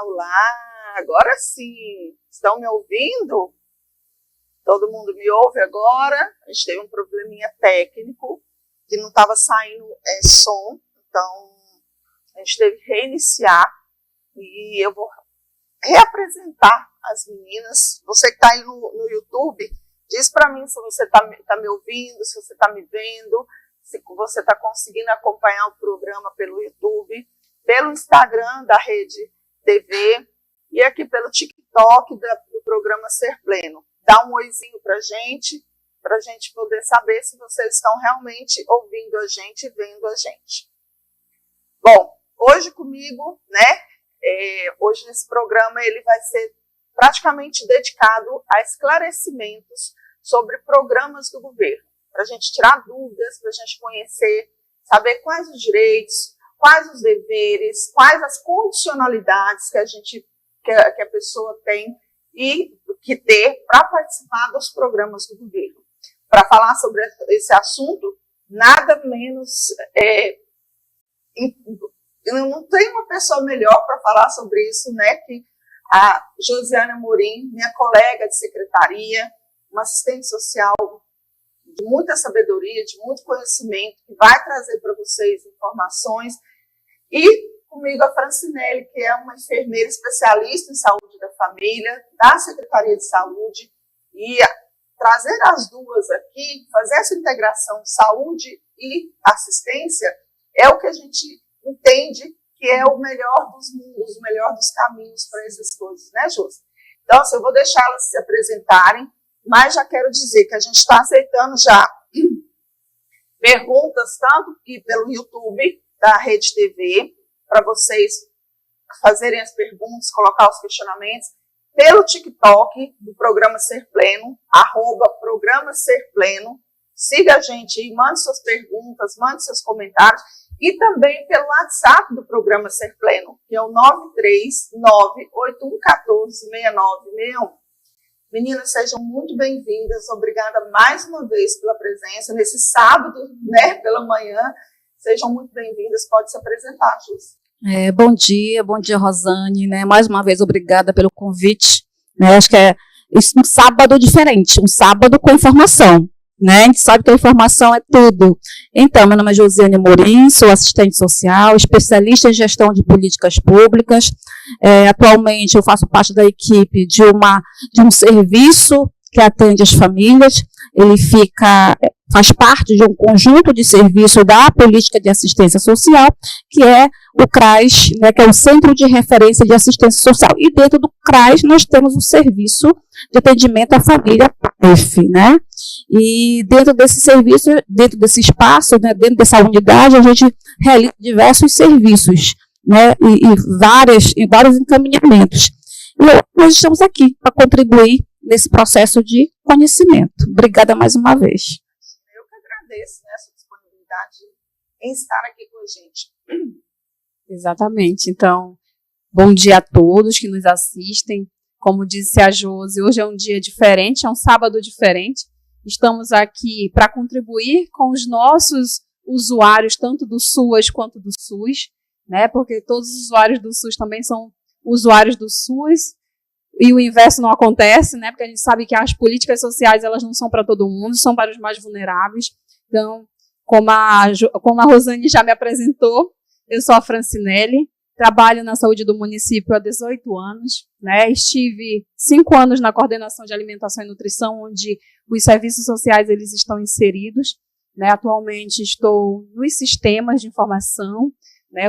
Olá, agora sim. Estão me ouvindo? Todo mundo me ouve agora? A gente teve um probleminha técnico, que não estava saindo som, então a gente teve que reiniciar e eu vou reapresentar as meninas. Você que está aí no YouTube, diz para mim se você está me ouvindo, se você está me vendo, se você está conseguindo acompanhar o programa pelo YouTube, pelo Instagram da Rede TV e aqui pelo TikTok do programa Ser Pleno. Dá um oizinho para a gente poder saber se vocês estão realmente ouvindo a gente e vendo a gente. Bom, hoje comigo, hoje nesse programa ele vai ser praticamente dedicado a esclarecimentos sobre programas do governo, para a gente tirar dúvidas, para a gente conhecer, saber quais os direitos, quais os deveres, quais as condicionalidades que a pessoa tem e que ter para participar dos programas do governo. Para falar sobre esse assunto, nada menos... não tem uma pessoa melhor para falar sobre isso, que a Josiane Amorim, minha colega de secretaria, uma assistente social de muita sabedoria, de muito conhecimento, que vai trazer para vocês informações. E comigo a Francinelli, que é uma enfermeira especialista em saúde da família, da Secretaria de Saúde, e trazer as duas aqui, fazer essa integração saúde e assistência, é o que a gente entende que é o melhor dos mundos, o melhor dos caminhos para essas coisas, né, Josi? Então, eu vou deixá-las se apresentarem, mas já quero dizer que a gente está aceitando já perguntas, tanto aqui pelo YouTube da Rede TV, para vocês fazerem as perguntas, colocar os questionamentos, pelo TikTok do Programa Ser Pleno, @Programa Ser Pleno. Siga a gente e mande suas perguntas, mande seus comentários. E também pelo WhatsApp do Programa Ser Pleno, que é o 93981146961. Meninas, sejam muito bem-vindas. Obrigada mais uma vez pela presença nesse sábado, pela manhã. Sejam muito bem-vindas. Pode se apresentar, Jus. Bom dia, Rosane. Mais uma vez, obrigada pelo convite. Acho que é um sábado diferente, um sábado com informação. A gente sabe que a informação é tudo. Então, meu nome é Josiane Amorim, sou assistente social, especialista em gestão de políticas públicas. Atualmente, eu faço parte da equipe de um serviço que atende as famílias. Ele faz parte de um conjunto de serviços da política de assistência social, que é o CRAS, que é o Centro de Referência de Assistência Social. E dentro do CRAS nós temos o Serviço de Atendimento à Família, PAF, E dentro desse serviço, dentro desse espaço, dentro dessa unidade, a gente realiza diversos serviços, e vários encaminhamentos. E nós estamos aqui para contribuir nesse processo de conhecimento. Obrigada mais uma vez. Eu que agradeço essa disponibilidade em estar aqui com a gente. Exatamente. Então, bom dia a todos que nos assistem. Como disse a Josi, hoje é um dia diferente, é um sábado diferente. Estamos aqui para contribuir com os nossos usuários, tanto do SUAS quanto do SUS, porque todos os usuários do SUS também são usuários do SUS. E o inverso não acontece, porque a gente sabe que as políticas sociais elas não são para todo mundo, são para os mais vulneráveis. Então, como a Rosane já me apresentou, eu sou a Francinelli, trabalho na saúde do município há 18 anos. Estive 5 anos na coordenação de alimentação e nutrição, onde os serviços sociais eles estão inseridos. Atualmente estou nos sistemas de informação.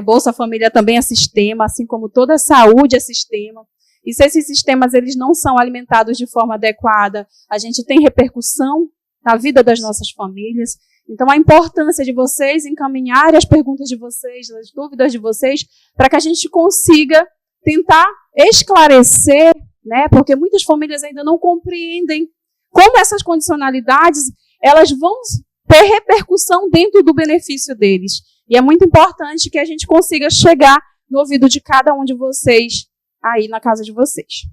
Bolsa Família também é sistema, assim como toda a saúde é sistema. E se esses sistemas eles não são alimentados de forma adequada, a gente tem repercussão na vida das nossas famílias. Então, a importância de vocês encaminharem as perguntas de vocês, as dúvidas de vocês, para que a gente consiga tentar esclarecer, porque muitas famílias ainda não compreendem como essas condicionalidades elas vão ter repercussão dentro do benefício deles. E é muito importante que a gente consiga chegar no ouvido de cada um de vocês, aí na casa de vocês.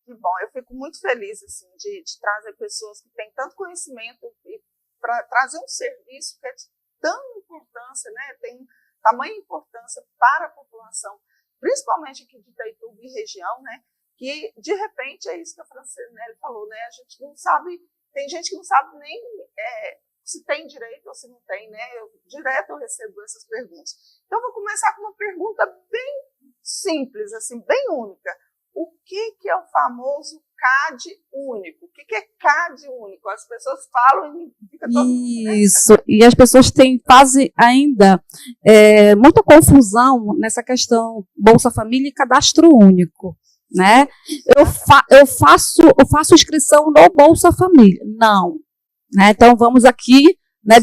Que bom, eu fico muito feliz assim, de trazer pessoas que têm tanto conhecimento e para trazer um serviço que é de tanta importância, tem tamanha importância para a população principalmente aqui de Itaituba e região, né, que de repente é isso que a Francinelli falou, né, a gente não sabe, tem gente que não sabe nem se tem direito ou se não tem, né, direto eu recebo essas perguntas. Então, eu vou começar com uma pergunta bem simples, assim, bem única. O que é o famoso CAD único? O que é CAD único? As pessoas falam e fica todo mundo, né? Isso, e as pessoas fazem ainda muita confusão nessa questão Bolsa Família e cadastro único, né? Eu faço inscrição no Bolsa Família. Não. Né? Então, vamos aqui, né,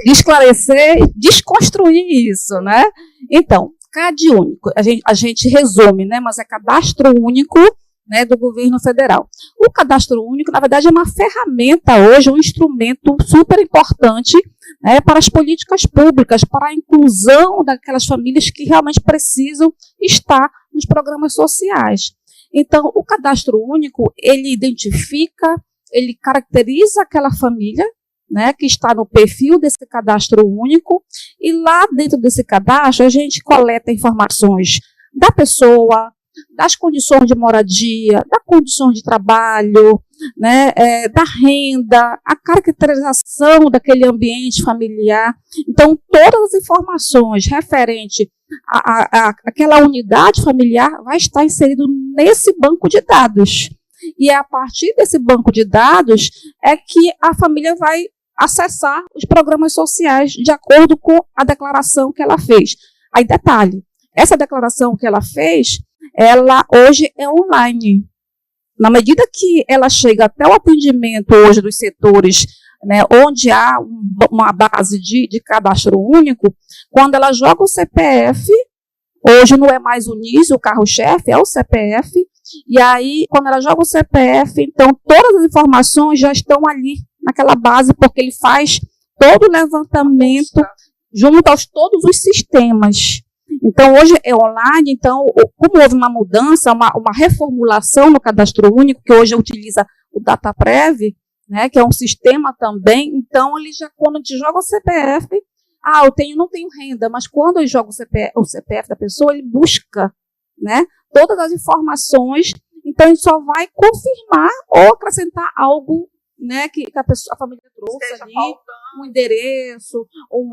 esclarecer, desconstruir isso, né? Então, CAD único, a gente resume, né, mas é cadastro único, né, do governo federal. O cadastro único, na verdade, é uma ferramenta hoje, um instrumento super importante, né, para as políticas públicas, para a inclusão daquelas famílias que realmente precisam estar nos programas sociais. Então, o cadastro único, ele identifica, ele caracteriza aquela família, né, que está no perfil desse cadastro único, e lá dentro desse cadastro a gente coleta informações da pessoa, das condições de moradia, das condições de trabalho, né, da renda, a caracterização daquele ambiente familiar. Então, todas as informações referentes àquela unidade familiar vai estar inserido nesse banco de dados. E é a partir desse banco de dados é que a família vai acessar os programas sociais de acordo com a declaração que ela fez. Aí, detalhe, essa declaração que ela fez, ela hoje é online. Na medida que ela chega até o atendimento hoje dos setores, né, onde há uma base de cadastro único, quando ela joga o CPF, hoje não é mais o NIS, o carro-chefe, é o CPF, e aí, quando ela joga o CPF, então, todas as informações já estão ali, naquela base, porque ele faz todo o levantamento junto aos todos os sistemas. Então, hoje é online, então, como houve uma mudança, uma reformulação no cadastro único, que hoje utiliza o DataPrev, né, que é um sistema também, então, ele já, quando a gente joga o CPF, não tenho renda, mas quando eu jogo o CPF da pessoa, ele busca, né, todas as informações, então, a gente só vai confirmar ou acrescentar algo, né, que a família trouxe ali, um endereço, um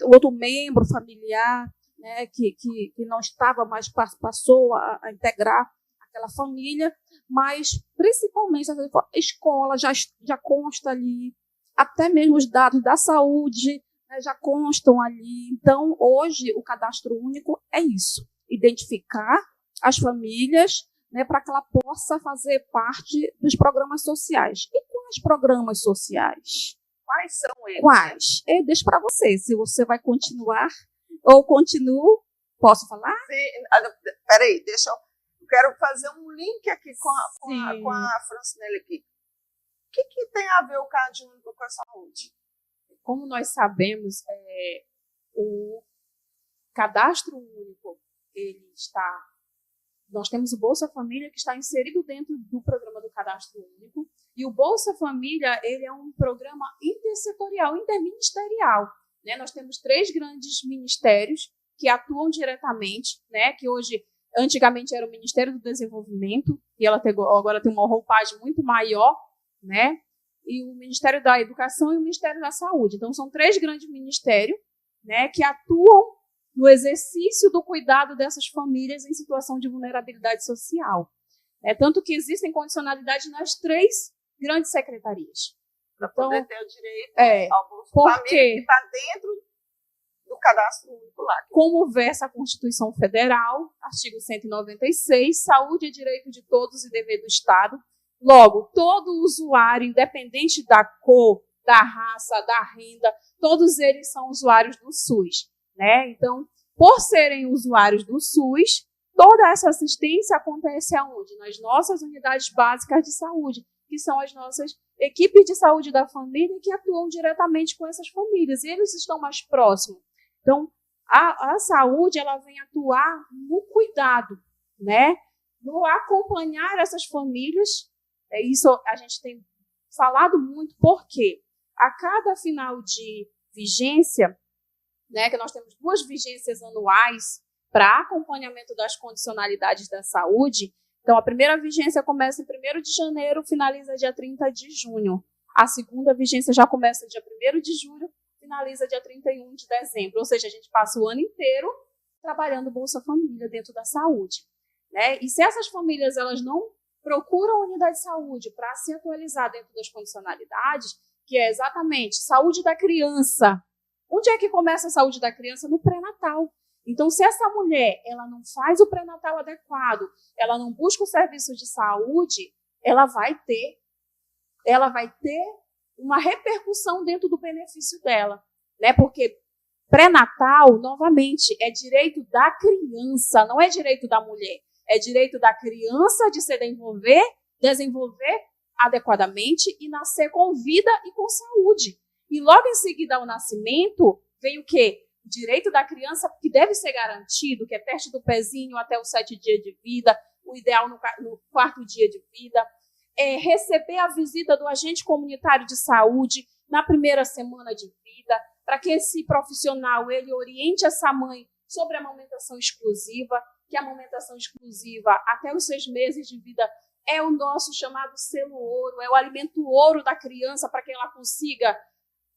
outro membro familiar, né, que não estava mais, passou a integrar aquela família, mas principalmente a escola já consta ali, até mesmo os dados da saúde, né, já constam ali. Então, hoje, o cadastro único é isso, identificar as famílias, né, para que ela possa fazer parte dos programas sociais. E quais programas sociais? Quais são eles? Quais? Eu deixo para você, se você vai continuar ou continuo. Posso falar? Peraí, eu quero fazer um link aqui com a Francinelli aqui. O que tem a ver o CAD único com a saúde? Como nós sabemos, o cadastro único, nós temos o Bolsa Família que está inserido dentro do programa do Cadastro Único, e o Bolsa Família, ele é um programa intersetorial, interministerial, né? Nós temos 3 grandes ministérios que atuam diretamente, né? Que hoje, antigamente era o Ministério do Desenvolvimento, e agora tem uma roupagem muito maior, né? E o Ministério da Educação e o Ministério da Saúde. Então, são 3 grandes ministérios, né, que atuam no exercício do cuidado dessas famílias em situação de vulnerabilidade social. Tanto que existem condicionalidades nas 3 grandes secretarias. Para poder ter o direito ao Bolsa Família, que está dentro do cadastro único lá. Como versa a Constituição Federal, artigo 196, saúde é direito de todos e dever do Estado. Logo, todo usuário, independente da cor, da raça, da renda, todos eles são usuários do SUS. Né? Então, por serem usuários do SUS, toda essa assistência acontece aonde? Nas nossas unidades básicas de saúde, que são as nossas equipes de saúde da família que atuam diretamente com essas famílias, e eles estão mais próximos. Então, a saúde, ela vem atuar no cuidado, né? No acompanhar essas famílias. Isso a gente tem falado muito, porque a cada final de vigência, né, que nós temos 2 vigências anuais, para acompanhamento das condicionalidades da saúde. Então, a primeira vigência começa em 1º de janeiro, finaliza dia 30 de junho. A segunda vigência já começa dia 1º de julho, finaliza dia 31 de dezembro. Ou seja, a gente passa o ano inteiro trabalhando Bolsa Família dentro da saúde, né? E se essas famílias elas não procuram a unidade de saúde para se atualizar dentro das condicionalidades, que é exatamente saúde da criança. Onde é que começa a saúde da criança? No pré-natal. Então, se essa mulher ela não faz o pré-natal adequado, ela não busca o serviço de saúde, ela vai ter uma repercussão dentro do benefício dela, né? Porque pré-natal, novamente, é direito da criança, não é direito da mulher. É direito da criança de se desenvolver adequadamente e nascer com vida e com saúde. E logo em seguida ao nascimento, vem o quê? O direito da criança que deve ser garantido, que é teste do pezinho até os 7 dias de vida, o ideal no 4º dia de vida, é receber a visita do agente comunitário de saúde na primeira semana de vida, para que esse profissional ele oriente essa mãe sobre a amamentação exclusiva, que a amamentação exclusiva até os 6 meses de vida é o nosso chamado selo ouro, é o alimento ouro da criança para que ela consiga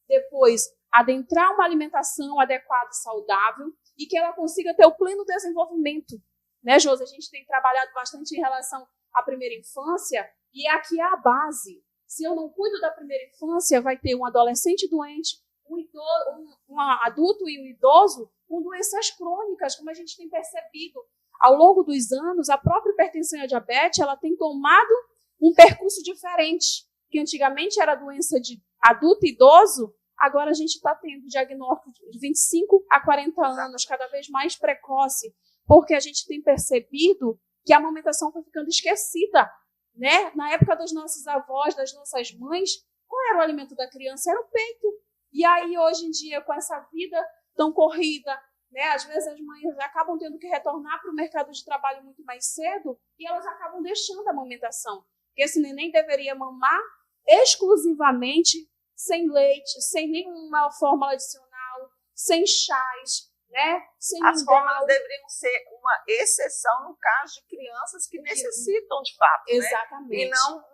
depois adentrar uma alimentação adequada e saudável e que ela consiga ter o pleno desenvolvimento. Né, Josi? A gente tem trabalhado bastante em relação à primeira infância e aqui é a base. Se eu não cuido da primeira infância, vai ter um adolescente doente, um adulto e um idoso com doenças crônicas, como a gente tem percebido. Ao longo dos anos, a própria hipertensão e a diabetes ela tem tomado um percurso diferente, que antigamente era doença de adulto e idoso, agora a gente está tendo diagnóstico de 25 a 40 anos, cada vez mais precoce, porque a gente tem percebido que a amamentação foi ficando esquecida. Né? Na época dos nossos avós, das nossas mães, qual era o alimento da criança? Era o peito. E aí, hoje em dia, com essa vida tão corrida, né, às vezes as mães acabam tendo que retornar para o mercado de trabalho muito mais cedo e elas acabam deixando a amamentação. Porque esse neném deveria mamar exclusivamente sem leite, sem nenhuma fórmula adicional, sem chás, né? Sem as fórmulas deveriam ser uma exceção no caso de crianças que necessitam de fato. Exatamente. Né? E não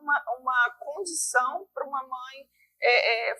uma condição para uma mãe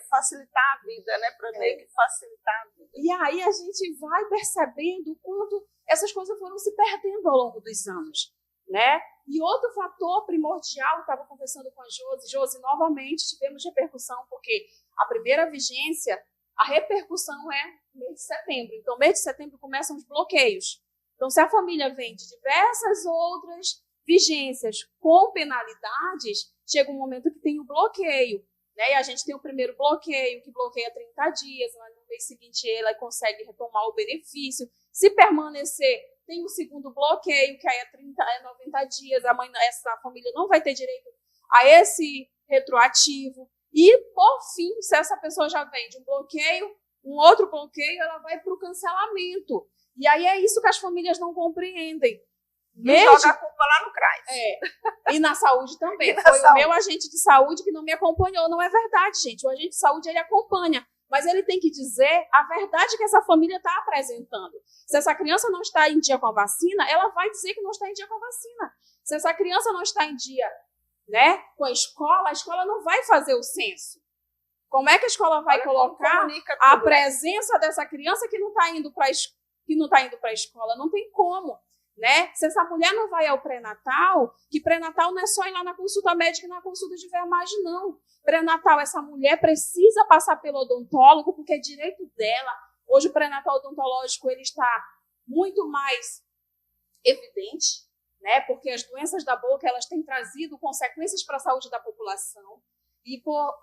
facilitar a vida, né? Para meio que facilitar a vida. E aí a gente vai percebendo o quanto essas coisas foram se perdendo ao longo dos anos, né? E outro fator primordial, estava conversando com a Josi, novamente tivemos repercussão, porque a primeira vigência, a repercussão é no mês de setembro. Então, no mês de setembro começam os bloqueios. Então, se a família vem de diversas outras vigências com penalidades, chega um momento que tem o bloqueio. Né? E a gente tem o primeiro bloqueio, que bloqueia 30 dias, mas no mês seguinte ela consegue retomar o benefício. Se permanecer, tem o segundo bloqueio, que aí é 90 dias, essa família não vai ter direito a esse retroativo. E, por fim, se essa pessoa já vem de um bloqueio, um outro bloqueio, ela vai para o cancelamento. E aí é isso que as famílias não compreendem. Joga a culpa lá no CRAS. E na saúde também. Foi o meu agente de saúde que não me acompanhou. Não é verdade, gente. O agente de saúde, ele acompanha. Mas ele tem que dizer a verdade que essa família está apresentando. Se essa criança não está em dia com a vacina, ela vai dizer que não está em dia com a vacina. Se essa criança não está em dia, né, com a escola não vai fazer o censo. Como é que a escola vai colocar a presença dessa criança que não está indo para a escola? Não tem como. Né? Se essa mulher não vai ao pré-natal, que pré-natal não é só ir lá na consulta médica e na consulta de enfermagem, não. Pré-natal, essa mulher precisa passar pelo odontólogo, porque é direito dela. Hoje o pré-natal odontológico ele está muito mais evidente, né? Porque as doenças da boca elas têm trazido consequências para a saúde da população. E por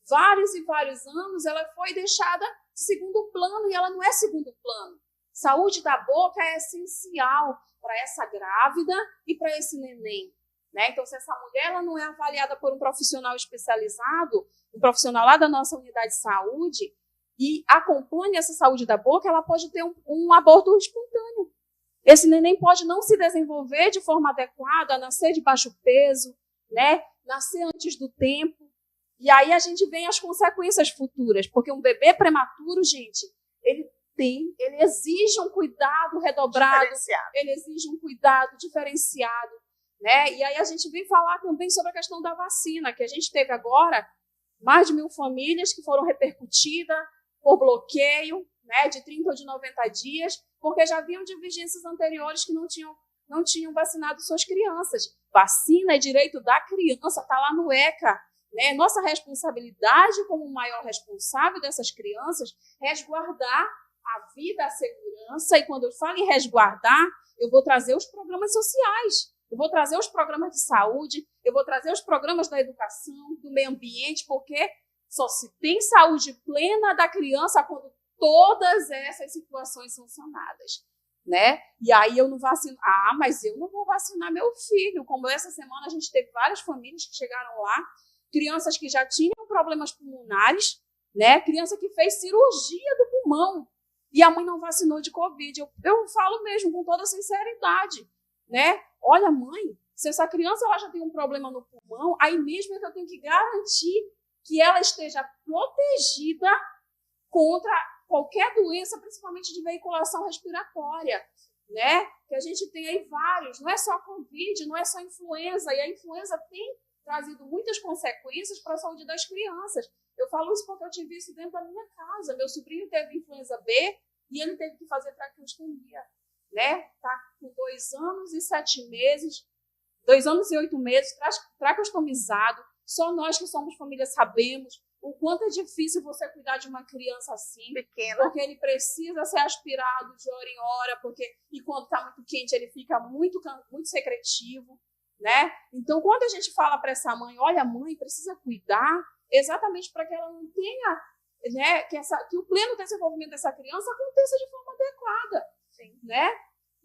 vários e vários anos ela foi deixada de segundo plano, e ela não é segundo plano. Saúde da boca é essencial para essa grávida e para esse neném. Né? Então, se essa mulher ela não é avaliada por um profissional especializado, um profissional lá da nossa unidade de saúde, e acompanha essa saúde da boca, ela pode ter um aborto espontâneo. Esse neném pode não se desenvolver de forma adequada, nascer de baixo peso, né? Nascer antes do tempo. E aí a gente vê as consequências futuras, porque um bebê prematuro, gente, ele tem. Ele exige um cuidado redobrado, ele exige um cuidado diferenciado, né? E aí a gente vem falar também sobre a questão da vacina, que a gente teve agora mais de 1.000 famílias que foram repercutidas por bloqueio, né, de 30 ou de 90 dias, porque já haviam divergências anteriores que não tinham vacinado suas crianças. Vacina é direito da criança, está lá no ECA. Né? Nossa responsabilidade como maior responsável dessas crianças é resguardar a vida, a segurança, e quando eu falo em resguardar, eu vou trazer os programas sociais, eu vou trazer os programas de saúde, eu vou trazer os programas da educação, do meio ambiente, porque só se tem saúde plena da criança quando todas essas situações são sanadas. Né? E aí eu não vacino. Mas eu não vou vacinar meu filho. Como essa semana a gente teve várias famílias que chegaram lá, crianças que já tinham problemas pulmonares, né? Criança que fez cirurgia do pulmão e a mãe não vacinou de Covid. Eu falo mesmo com toda sinceridade, né? Olha, mãe, se essa criança ela já tem um problema no pulmão, aí mesmo é que eu tenho que garantir que ela esteja protegida contra qualquer doença, principalmente de veiculação respiratória, né? Que a gente tem aí vários, não é só Covid, não é só influenza, e a influenza tem trazido muitas consequências para a saúde das crianças. Eu falo isso porque eu tive isso dentro da minha casa. Meu sobrinho teve influenza B e ele teve que fazer traqueostomia, né? Tá com 2 anos e 7 meses, 2 anos e 8 meses, traqueostomizado. Só nós que somos família sabemos o quanto é difícil você cuidar de uma criança assim, pequena, porque ele precisa ser aspirado de hora em hora, e quando está muito quente ele fica muito secretivo, né? Então, quando a gente fala para essa mãe, olha, mãe, precisa cuidar, exatamente para que ela não tenha, né, que o pleno desenvolvimento dessa criança aconteça de forma adequada. Sim. Né?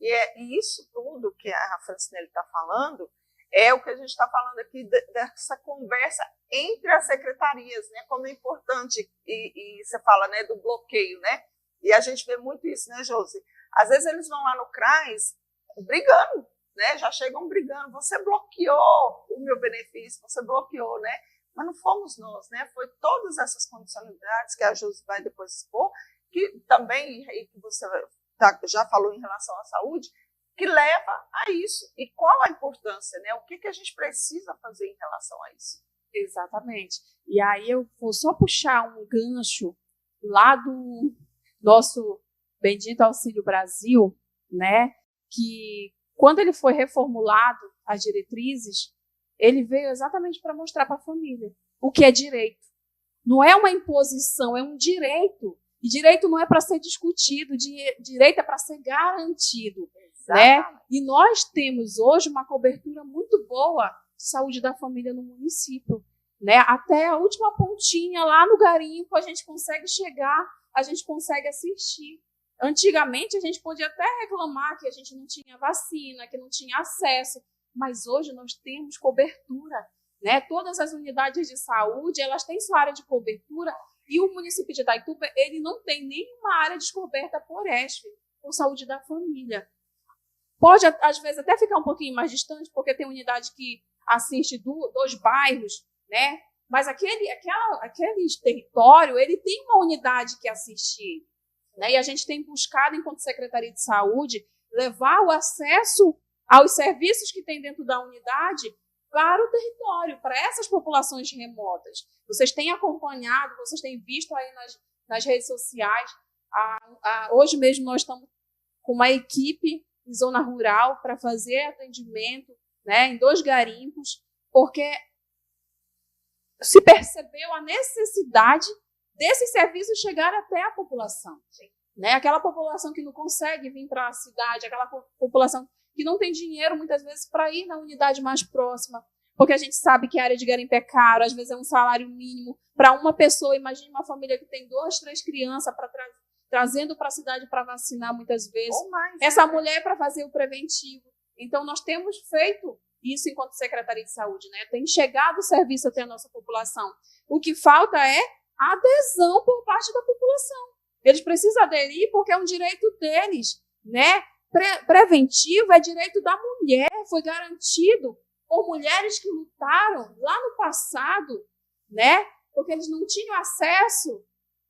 E isso tudo que a Francinelli está falando é o que a gente está falando aqui dessa conversa entre as secretarias, né? Como é importante, e você fala, né, do bloqueio, né? E a gente vê muito isso, né, Josi? Às vezes eles vão lá no CRAS brigando, né? Já chegam brigando, você bloqueou o meu benefício, você bloqueou, né? Mas não fomos nós, né? Foi todas essas condicionalidades que a Josi vai depois expor, que também, e que você já falou em relação à saúde, que leva a isso. E qual a importância, né? O que a gente precisa fazer em relação a isso? Exatamente. E aí eu vou só puxar um gancho lá do nosso bendito Auxílio Brasil, né? Que quando ele foi reformulado, as diretrizes, ele veio exatamente para mostrar para a família o que é direito. Não é uma imposição, é um direito. E direito não é para ser discutido, direito é para ser garantido. Né? E nós temos hoje uma cobertura muito boa de saúde da família no município. Né? Até a última pontinha lá no garimpo a gente consegue chegar, a gente consegue assistir. Antigamente a gente podia até reclamar que a gente não tinha vacina, que não tinha acesso, mas hoje nós temos cobertura. Né? Todas as unidades de saúde elas têm sua área de cobertura e o município de Itaituba ele não tem nenhuma área descoberta por ESF, por saúde da família. Pode, às vezes, até ficar um pouquinho mais distante, porque tem unidade que assiste 2 bairros, né? Mas aquele território, ele tem uma unidade que assiste ele. Né? E a gente tem buscado, enquanto Secretaria de Saúde, levar o acesso aos serviços que tem dentro da unidade para o território, para essas populações remotas. Vocês têm acompanhado, vocês têm visto aí nas redes sociais. Hoje mesmo nós estamos com uma equipe em zona rural para fazer atendimento, né, em 2 garimpos, porque se percebeu a necessidade desses serviços chegar até a população. Né? Aquela população que não consegue vir para a cidade, aquela população que não tem dinheiro, muitas vezes, para ir na unidade mais próxima, porque a gente sabe que a área de garimpo é caro, às vezes é um salário mínimo para uma pessoa. Imagine uma família que tem 2, 3 crianças trazendo para a cidade para vacinar muitas vezes. Ou mais, essa mulher para fazer o preventivo. Então, nós temos feito isso enquanto Secretaria de Saúde, né? Tem chegado o serviço até a nossa população. O que falta é a adesão por parte da população. Eles precisam aderir porque é um direito deles, né? Preventivo é direito da mulher, foi garantido por mulheres que lutaram lá no passado, né? Porque eles não tinham acesso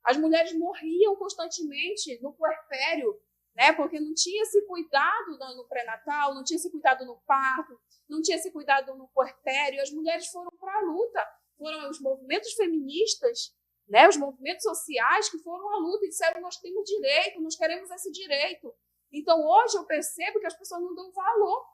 As mulheres morriam constantemente no puerpério, né? Porque não tinha esse cuidado no pré-natal, não tinha esse cuidado no parto, não tinha esse cuidado no puerpério. E as mulheres foram para a luta. Foram os movimentos feministas, né? Os movimentos sociais que foram à luta e disseram: nós temos direito, nós queremos esse direito. Então, hoje eu percebo que as pessoas não dão valor,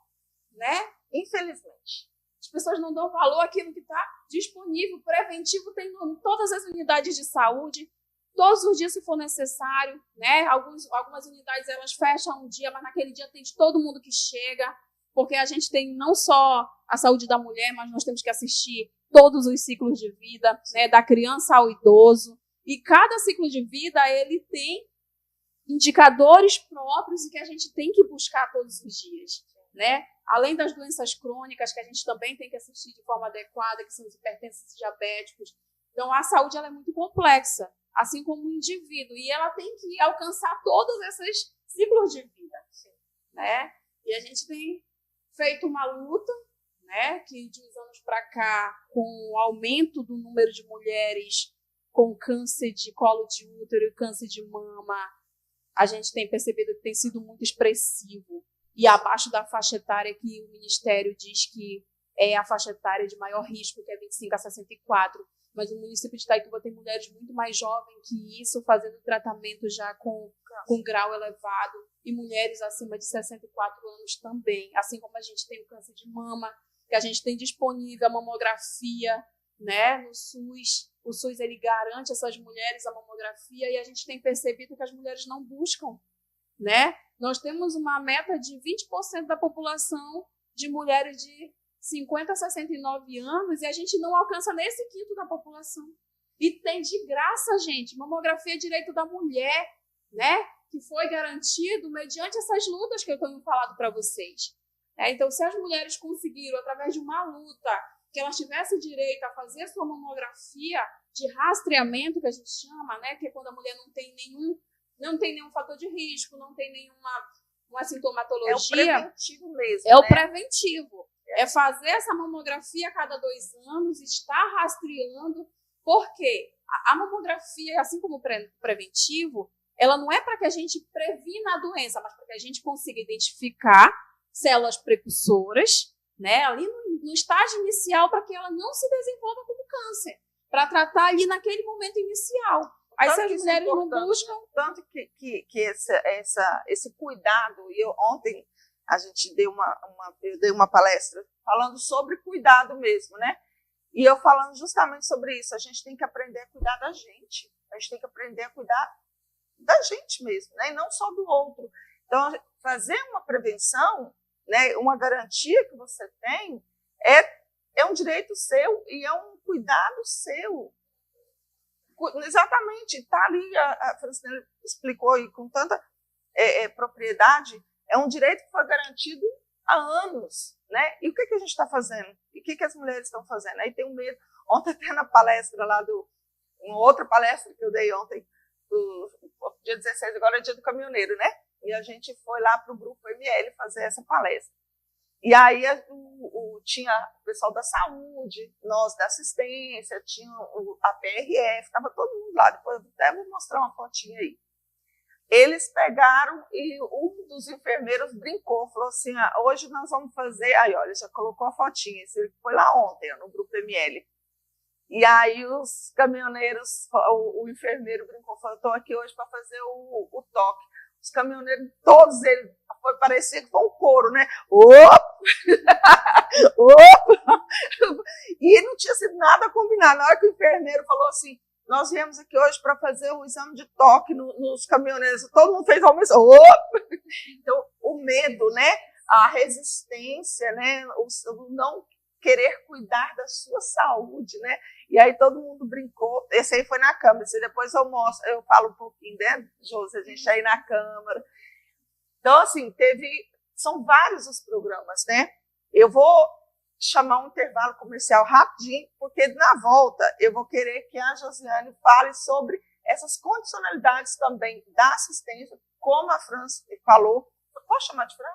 né? Infelizmente. As pessoas não dão valor àquilo que está disponível. Preventivo tem em todas as unidades de saúde, todos os dias se for necessário, né? Algumas unidades elas fecham um dia, mas naquele dia tem de todo mundo que chega, porque a gente tem não só a saúde da mulher, mas nós temos que assistir todos os ciclos de vida, né? Da criança ao idoso. E cada ciclo de vida ele tem indicadores próprios e que a gente tem que buscar todos os dias, né? Além das doenças crônicas, que a gente também tem que assistir de forma adequada, que são os hipertensos e diabéticos. Então, a saúde ela é muito complexa, assim como o indivíduo. E ela tem que alcançar todos esses ciclos de vida, né? E a gente tem feito uma luta, né? Que de uns anos para cá, com o aumento do número de mulheres com câncer de colo de útero e câncer de mama, a gente tem percebido que tem sido muito expressivo. E abaixo da faixa etária que o Ministério diz que é a faixa etária de maior risco, que é 25 a 64. Mas o município de Itaituba tem mulheres muito mais jovens que isso, fazendo tratamento já com grau elevado. E mulheres acima de 64 anos também. Assim como a gente tem o câncer de mama, que a gente tem disponível a mamografia, né, no SUS. O SUS ele garante essas mulheres a mamografia e a gente tem percebido que as mulheres não buscam, né? Nós temos uma meta de 20% da população de mulheres de 50 a 69 anos e a gente não alcança nesse quinto da população. E tem de graça, gente, mamografia é direito da mulher, né? Que foi garantido mediante essas lutas que eu tenho falado para vocês. Então, se as mulheres conseguiram, através de uma luta, que elas tivessem direito a fazer a sua mamografia de rastreamento, que a gente chama, né? Que é quando a mulher não tem nenhum fator de risco, não tem nenhuma sintomatologia. É o preventivo mesmo, É o preventivo. É fazer essa mamografia a cada 2 anos, estar rastreando, porque a mamografia, assim como o preventivo, ela não é para que a gente previna a doença, mas para que a gente consiga identificar células precursoras, né, ali no estágio inicial, para que ela não se desenvolva como câncer, para tratar ali naquele momento inicial. Aí se as mulheres não buscam... Tanto que esse cuidado, e ontem a gente eu dei uma palestra falando sobre cuidado mesmo, né? E eu falando justamente sobre isso, a gente tem que aprender a cuidar da gente, a gente tem que aprender a cuidar da gente mesmo, né? E não só do outro. Então, fazer uma prevenção, né, uma garantia que você tem, é um direito seu e é um cuidado seu. Exatamente, está ali, a Francine explicou e com tanta propriedade, é um direito que foi garantido há anos, né? E o que a gente está fazendo? E o que as mulheres estão fazendo? Aí tem um medo. Ontem até na palestra lá uma outra palestra que eu dei ontem, dia 16, agora é dia do caminhoneiro, né? E a gente foi lá para o Grupo ML fazer essa palestra. E aí tinha o pessoal da saúde, nós da assistência, tinha a PRF, estava todo mundo lá. Depois eu até vou mostrar uma fotinha aí. Eles pegaram e um dos enfermeiros brincou, falou assim, hoje nós vamos fazer... Aí, olha, já colocou a fotinha, ele foi lá ontem, no Grupo ML. E aí os caminhoneiros, o enfermeiro brincou, falou, estou aqui hoje para fazer o toque. Os caminhoneiros, todos eles, parecia que foi um coro, né? Opa! Opa! E não tinha sido nada combinado. Na hora que o enfermeiro falou assim, nós viemos aqui hoje para fazer o exame de toque nos caminhoneiros, todo mundo fez ao mesmo. Opa! Então, o medo, né? A resistência, né? O não querer cuidar da sua saúde, né? E aí todo mundo brincou. Esse aí foi na Câmara. Depois eu falo um pouquinho, né, Josi? A gente aí na Câmara. Então, assim, são vários os programas, né? Eu vou chamar um intervalo comercial rapidinho, porque na volta eu vou querer que a Josiane fale sobre essas condicionalidades também da assistência, como a Fran falou. Posso chamar de Fran?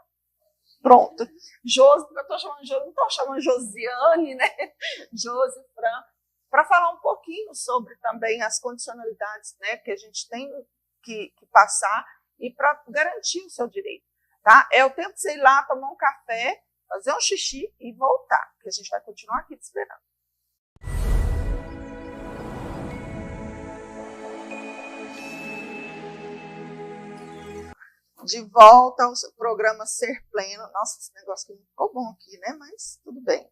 Pronto. Josi, eu estou chamando de Josi, não estou chamando Josiane, né? Josi, Fran. para falar um pouquinho sobre também as condicionalidades, né, que a gente tem que passar e para garantir o seu direito. Tá? É o tempo de você ir lá, tomar um café, fazer um xixi e voltar, que a gente vai continuar aqui te esperando. De volta ao programa Ser Pleno. Nossa, esse negócio aqui não ficou bom aqui, né? Mas tudo bem.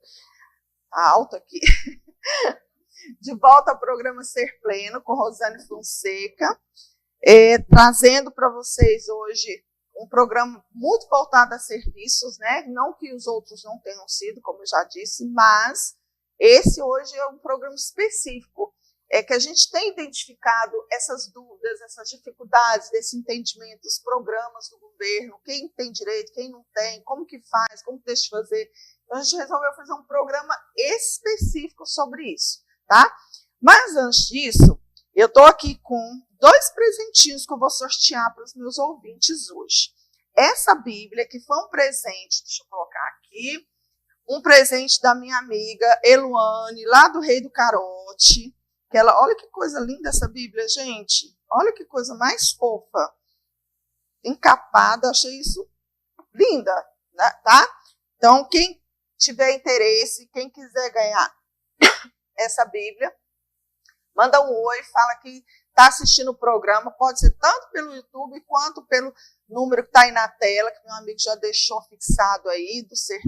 Tá alto aqui. De volta ao programa Ser Pleno com Rosane Fonseca, trazendo para vocês hoje um programa muito voltado a serviços, né? Não que os outros não tenham sido, como eu já disse, mas esse hoje é um programa específico, que a gente tem identificado essas dúvidas, essas dificuldades desse entendimento dos programas do governo, quem tem direito, quem não tem, como que faz, como que deixa de fazer. Então, a gente resolveu fazer um programa específico sobre isso, tá? Mas, antes disso, eu estou aqui com 2 presentinhos que eu vou sortear para os meus ouvintes hoje. Essa Bíblia, que foi um presente, deixa eu colocar aqui, um presente da minha amiga Eluane, lá do Rei do Carote. Que ela, olha que coisa linda essa Bíblia, gente. Olha que coisa mais fofa. Encapada, achei isso linda, né, tá? Então, quem tiver interesse, quem quiser ganhar essa Bíblia, manda um oi, fala que está assistindo o programa, pode ser tanto pelo YouTube quanto pelo número que está aí na tela, que meu amigo já deixou fixado aí,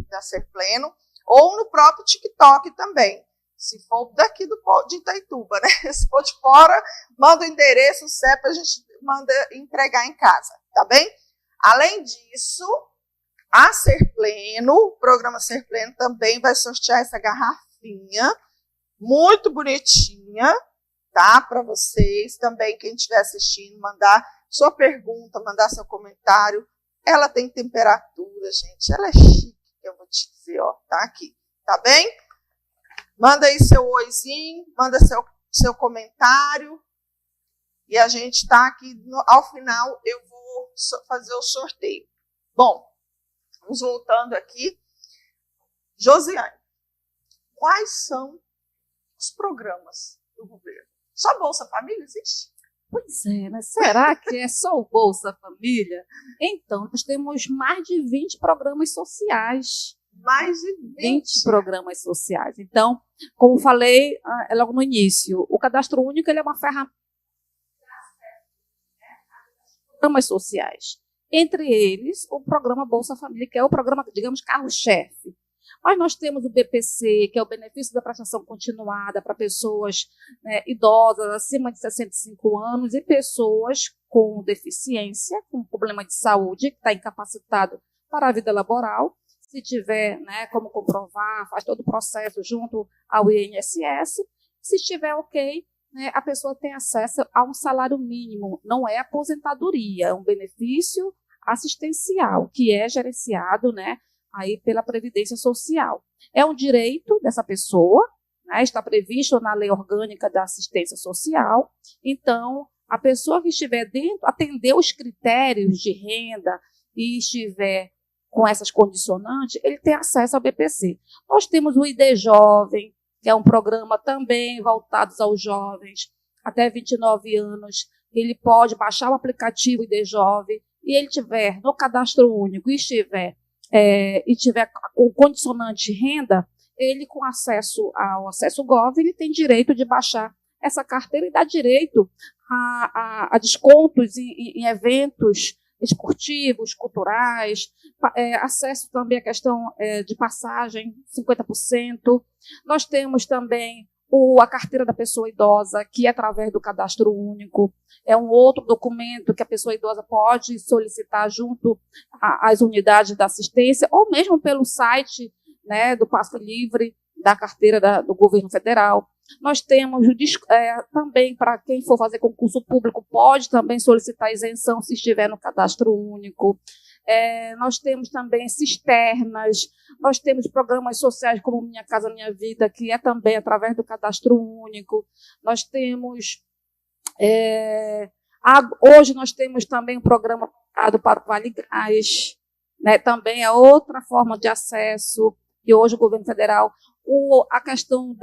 da Ser Pleno, ou no próprio TikTok também. Se for daqui de Itaituba, né? Se for de fora, manda o endereço, o CEP, a gente manda entregar em casa, tá bem? Além disso, a Ser Pleno, o programa Ser Pleno também vai sortear essa garrafinha, muito bonitinha, tá? Para vocês também, quem estiver assistindo, mandar sua pergunta, mandar seu comentário. Ela tem temperatura, gente, ela é chique, eu vou te dizer, ó, tá aqui, tá bem? Manda aí seu oizinho, manda seu comentário. E a gente está aqui, ao final eu vou fazer o sorteio. Bom, vamos voltando aqui. Josiane, quais são os programas do governo? Só Bolsa Família existe? Pois é, mas será que é só o Bolsa Família? Então, nós temos mais de 20 programas sociais. Mais de 20 programas sociais. Então, como falei logo no início, o cadastro único ele é uma ferramenta de programas sociais. Entre eles, o programa Bolsa Família, que é o programa, digamos, carro-chefe. Mas nós temos o BPC, que é o benefício da prestação continuada para pessoas, né, idosas, acima de 65 anos, e pessoas com deficiência, com problema de saúde, que está incapacitado para a vida laboral. Se tiver, né, como comprovar, faz todo o processo junto ao INSS. Se estiver ok, né, a pessoa tem acesso a um salário mínimo. Não é aposentadoria, é um benefício assistencial, que é gerenciado, né, aí pela Previdência Social. É um direito dessa pessoa, né, está previsto na Lei Orgânica da Assistência Social. Então, a pessoa que estiver dentro, atender os critérios de renda e estiver com essas condicionantes, ele tem acesso ao BPC. Nós temos o ID Jovem, que é um programa também voltado aos jovens, até 29 anos. Ele pode baixar o aplicativo ID Jovem e ele tiver no cadastro único e tiver com condicionante de renda, ele com acesso ao Acesso Gov, ele tem direito de baixar essa carteira e dá direito a descontos em eventos esportivos, culturais, acesso também à questão de passagem, 50%. Nós temos também a carteira da pessoa idosa, que é através do cadastro único. É um outro documento que a pessoa idosa pode solicitar junto às unidades da assistência, ou mesmo pelo site, né, do Passe Livre, da carteira do governo federal. Nós temos também, para quem for fazer concurso público, pode também solicitar isenção se estiver no cadastro único. Nós temos também cisternas, nós temos programas sociais como Minha Casa Minha Vida, que é também através do cadastro único. Nós temos, hoje nós temos também um programa voltado para o Vale Gás, né, também é outra forma de acesso, e hoje o governo federal, a questão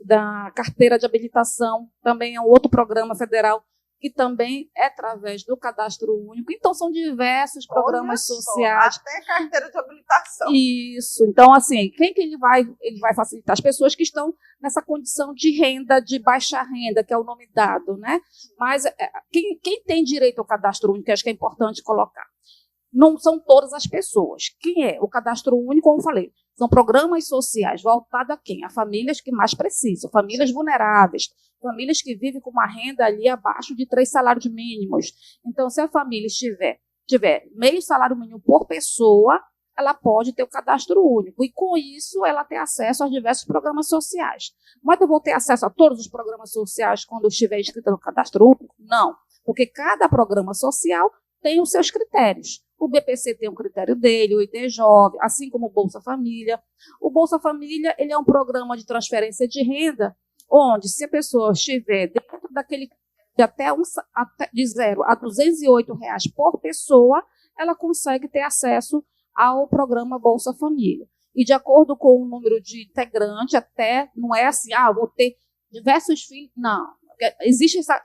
da carteira de habilitação, também é um outro programa federal que também é através do cadastro único. Então, são diversos programas sociais. Até carteira de habilitação. Isso. Então, assim, quem que ele vai facilitar? As pessoas que estão nessa condição de renda, de baixa renda, que é o nome dado, né? Mas quem tem direito ao cadastro único, acho que é importante colocar. Não são todas as pessoas. Quem é? O cadastro único, como eu falei, são programas sociais voltados a quem? A famílias que mais precisam, famílias vulneráveis, famílias que vivem com uma renda ali abaixo de 3 salários mínimos. Então, se a família tiver meio salário mínimo por pessoa, ela pode ter o cadastro único. E, com isso, ela tem acesso a diversos programas sociais. Mas eu vou ter acesso a todos os programas sociais quando eu estiver inscrita no cadastro único? Não. Porque cada programa social tem os seus critérios. O BPC tem um critério dele, o IT Jovem, assim como o Bolsa Família. O Bolsa Família, ele é um programa de transferência de renda, onde, se a pessoa estiver dentro daquele de 0 a R$ 208 por pessoa, ela consegue ter acesso ao programa Bolsa Família. E, de acordo com o número de integrantes, até não é assim, vou ter diversos filhos, não. Existe essa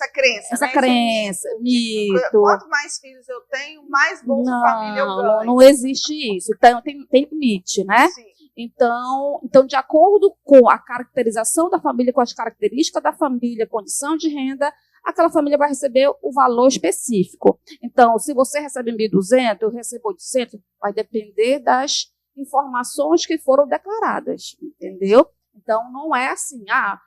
crença, essa né? crença, mito. Quanto mais filhos eu tenho, mais Bolsa Família eu ganho. Não existe isso. Então, tem limite, né? Sim. Então, de acordo com a caracterização da família, com as características da família, condição de renda, aquela família vai receber o valor específico. Então, se você recebe 1.200, eu recebo 800, vai depender das informações que foram declaradas, entendeu? Então, não é assim,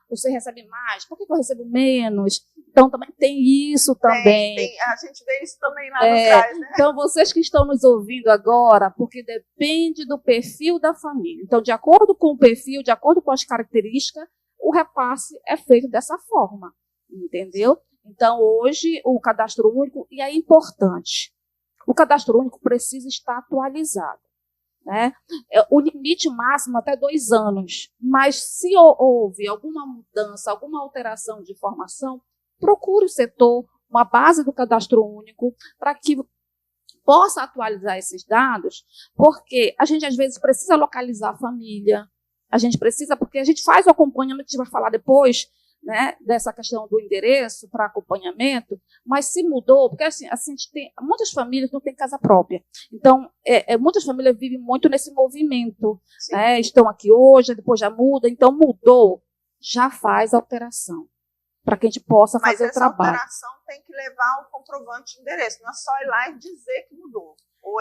você recebe mais, por que eu recebo menos? Então, também tem isso também. A gente vê isso também lá no CRAS, né? Então, vocês que estão nos ouvindo agora, porque depende do perfil da família. Então, de acordo com o perfil, de acordo com as características, o repasse é feito dessa forma, entendeu? Então, hoje, o cadastro único, e é importante, o cadastro único precisa estar atualizado. Né? O limite máximo até 2 anos, mas se houve alguma mudança, alguma alteração de informação, procure o setor, uma base do cadastro único, para que possa atualizar esses dados, porque a gente às vezes precisa localizar a família, porque a gente faz o acompanhamento, a gente vai falar depois, né, dessa questão do endereço para acompanhamento, mas se mudou, porque assim, a gente tem, muitas famílias não têm casa própria, então muitas famílias vivem muito nesse movimento, né, estão aqui hoje, depois já muda, então mudou, já faz alteração, para que a gente possa fazer o trabalho. Mas essa alteração tem que levar o comprovante de endereço, não é só ir lá e dizer que mudou, ou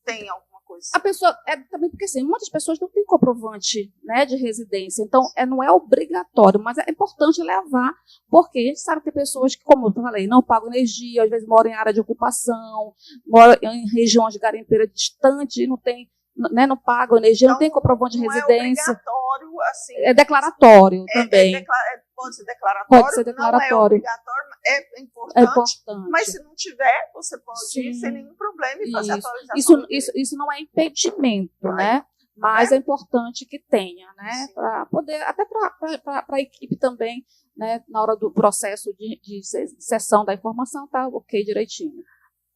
tem alguma coisa? A pessoa, também porque assim, muitas pessoas não têm comprovante, né, de residência, então não é obrigatório, mas é importante levar, porque a gente sabe que tem pessoas que, como eu falei, não pagam energia, às vezes moram em área de ocupação, moram em regiões garimpeiras distantes, não tem, né, não pagam energia, então, não tem comprovante de residência. É obrigatório, assim. É declaratório também. Pode ser declaratório. Pode ser declaratório. Não é obrigatório, é importante. Mas se não tiver, você pode ir sem nenhum problema e fazer atualização. Isso não é impedimento, né? Mas é importante que tenha, né? Para poder, até para a equipe também, né? Na hora do processo de sessão da informação, tá ok direitinho.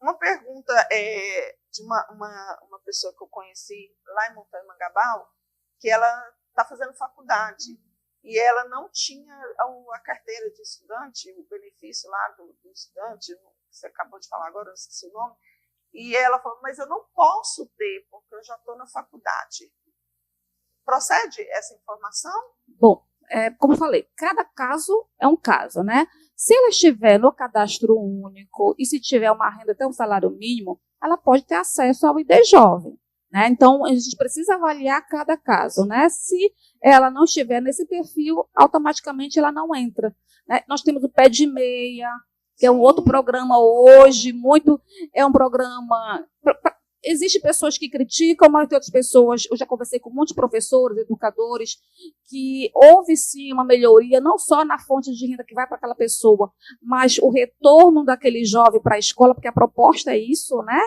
Uma pergunta de uma pessoa que eu conheci lá em Montanha Mangabal, que ela está fazendo faculdade. E ela não tinha a carteira de estudante, o benefício lá do estudante, você acabou de falar agora, eu não esqueci o nome, e ela falou, mas eu não posso ter, porque eu já estou na faculdade. Procede essa informação? Bom, como eu falei, cada caso é um caso, né? Se ela estiver no cadastro único e se tiver uma renda até um salário mínimo, ela pode ter acesso ao ID Jovem. Né? Então, a gente precisa avaliar cada caso. Né? Se ela não estiver nesse perfil, automaticamente ela não entra. Né? Nós temos o Pé de Meia, que é um outro programa hoje, é um programa... Existem pessoas que criticam, mas tem outras pessoas, eu já conversei com muitos professores, educadores, que houve sim uma melhoria, não só na fonte de renda que vai para aquela pessoa, mas o retorno daquele jovem para a escola, porque a proposta é isso, né?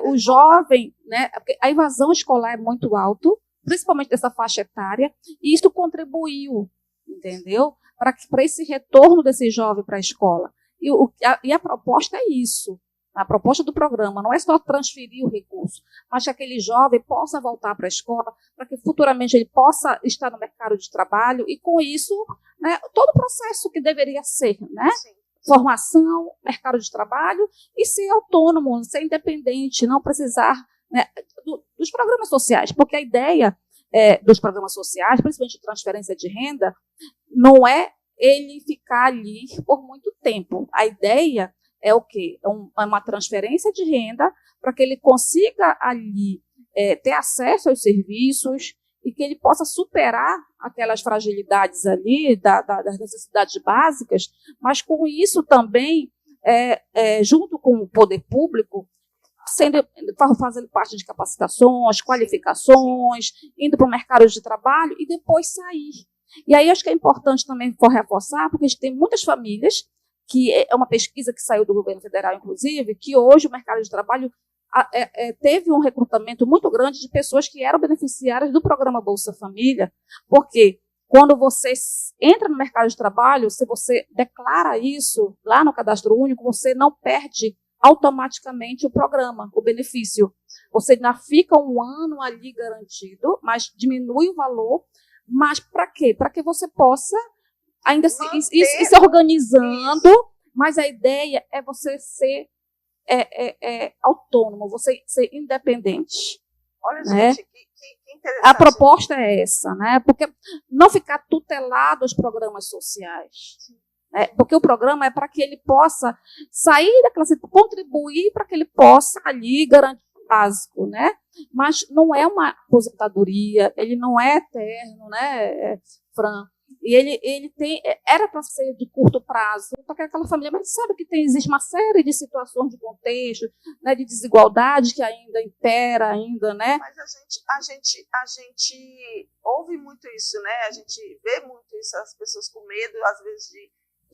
O jovem, né? A evasão escolar é muito alta, principalmente dessa faixa etária, e isso contribuiu, entendeu? Para esse retorno desse jovem para a escola. E a proposta é isso. A proposta do programa não é só transferir o recurso, mas que aquele jovem possa voltar para a escola, para que futuramente ele possa estar no mercado de trabalho e, com isso, né, todo o processo que deveria ser, né? Sim. Formação, mercado de trabalho e ser autônomo, ser independente, não precisar, né, dos programas sociais, porque a ideia dos programas sociais, principalmente de transferência de renda, não é ele ficar ali por muito tempo. A ideia é o quê? É uma transferência de renda para que ele consiga ali ter acesso aos serviços e que ele possa superar aquelas fragilidades ali das necessidades básicas, mas com isso também, junto com o poder público, fazendo parte de capacitações, qualificações, indo para o mercado de trabalho e depois sair. E aí acho que é importante também reforçar, porque a gente tem muitas famílias, que é uma pesquisa que saiu do governo federal, inclusive, que hoje o mercado de trabalho teve um recrutamento muito grande de pessoas que eram beneficiárias do programa Bolsa Família, porque quando você entra no mercado de trabalho, se você declara isso lá no Cadastro Único, você não perde automaticamente o programa, o benefício. Você ainda fica um ano ali garantido, mas diminui o valor. Mas para quê? Para que você possa ainda ir se organizando, mas a ideia é você ser autônomo, você ser independente. Olha, né? gente, que interessante. A proposta é essa, né? Porque não ficar tutelado aos programas sociais. Né? Porque o programa é para que ele possa sair daquela situação, contribuir para que ele possa ali garantir o básico, né? Mas não é uma aposentadoria, ele não é eterno, né, Fran? E ele era para ser de curto prazo, porque aquela família, mas sabe que existe uma série de situações de contexto, né, de desigualdade que ainda impera, ainda, né? Mas a gente ouve muito isso, né? A gente vê muito isso, as pessoas com medo, às vezes,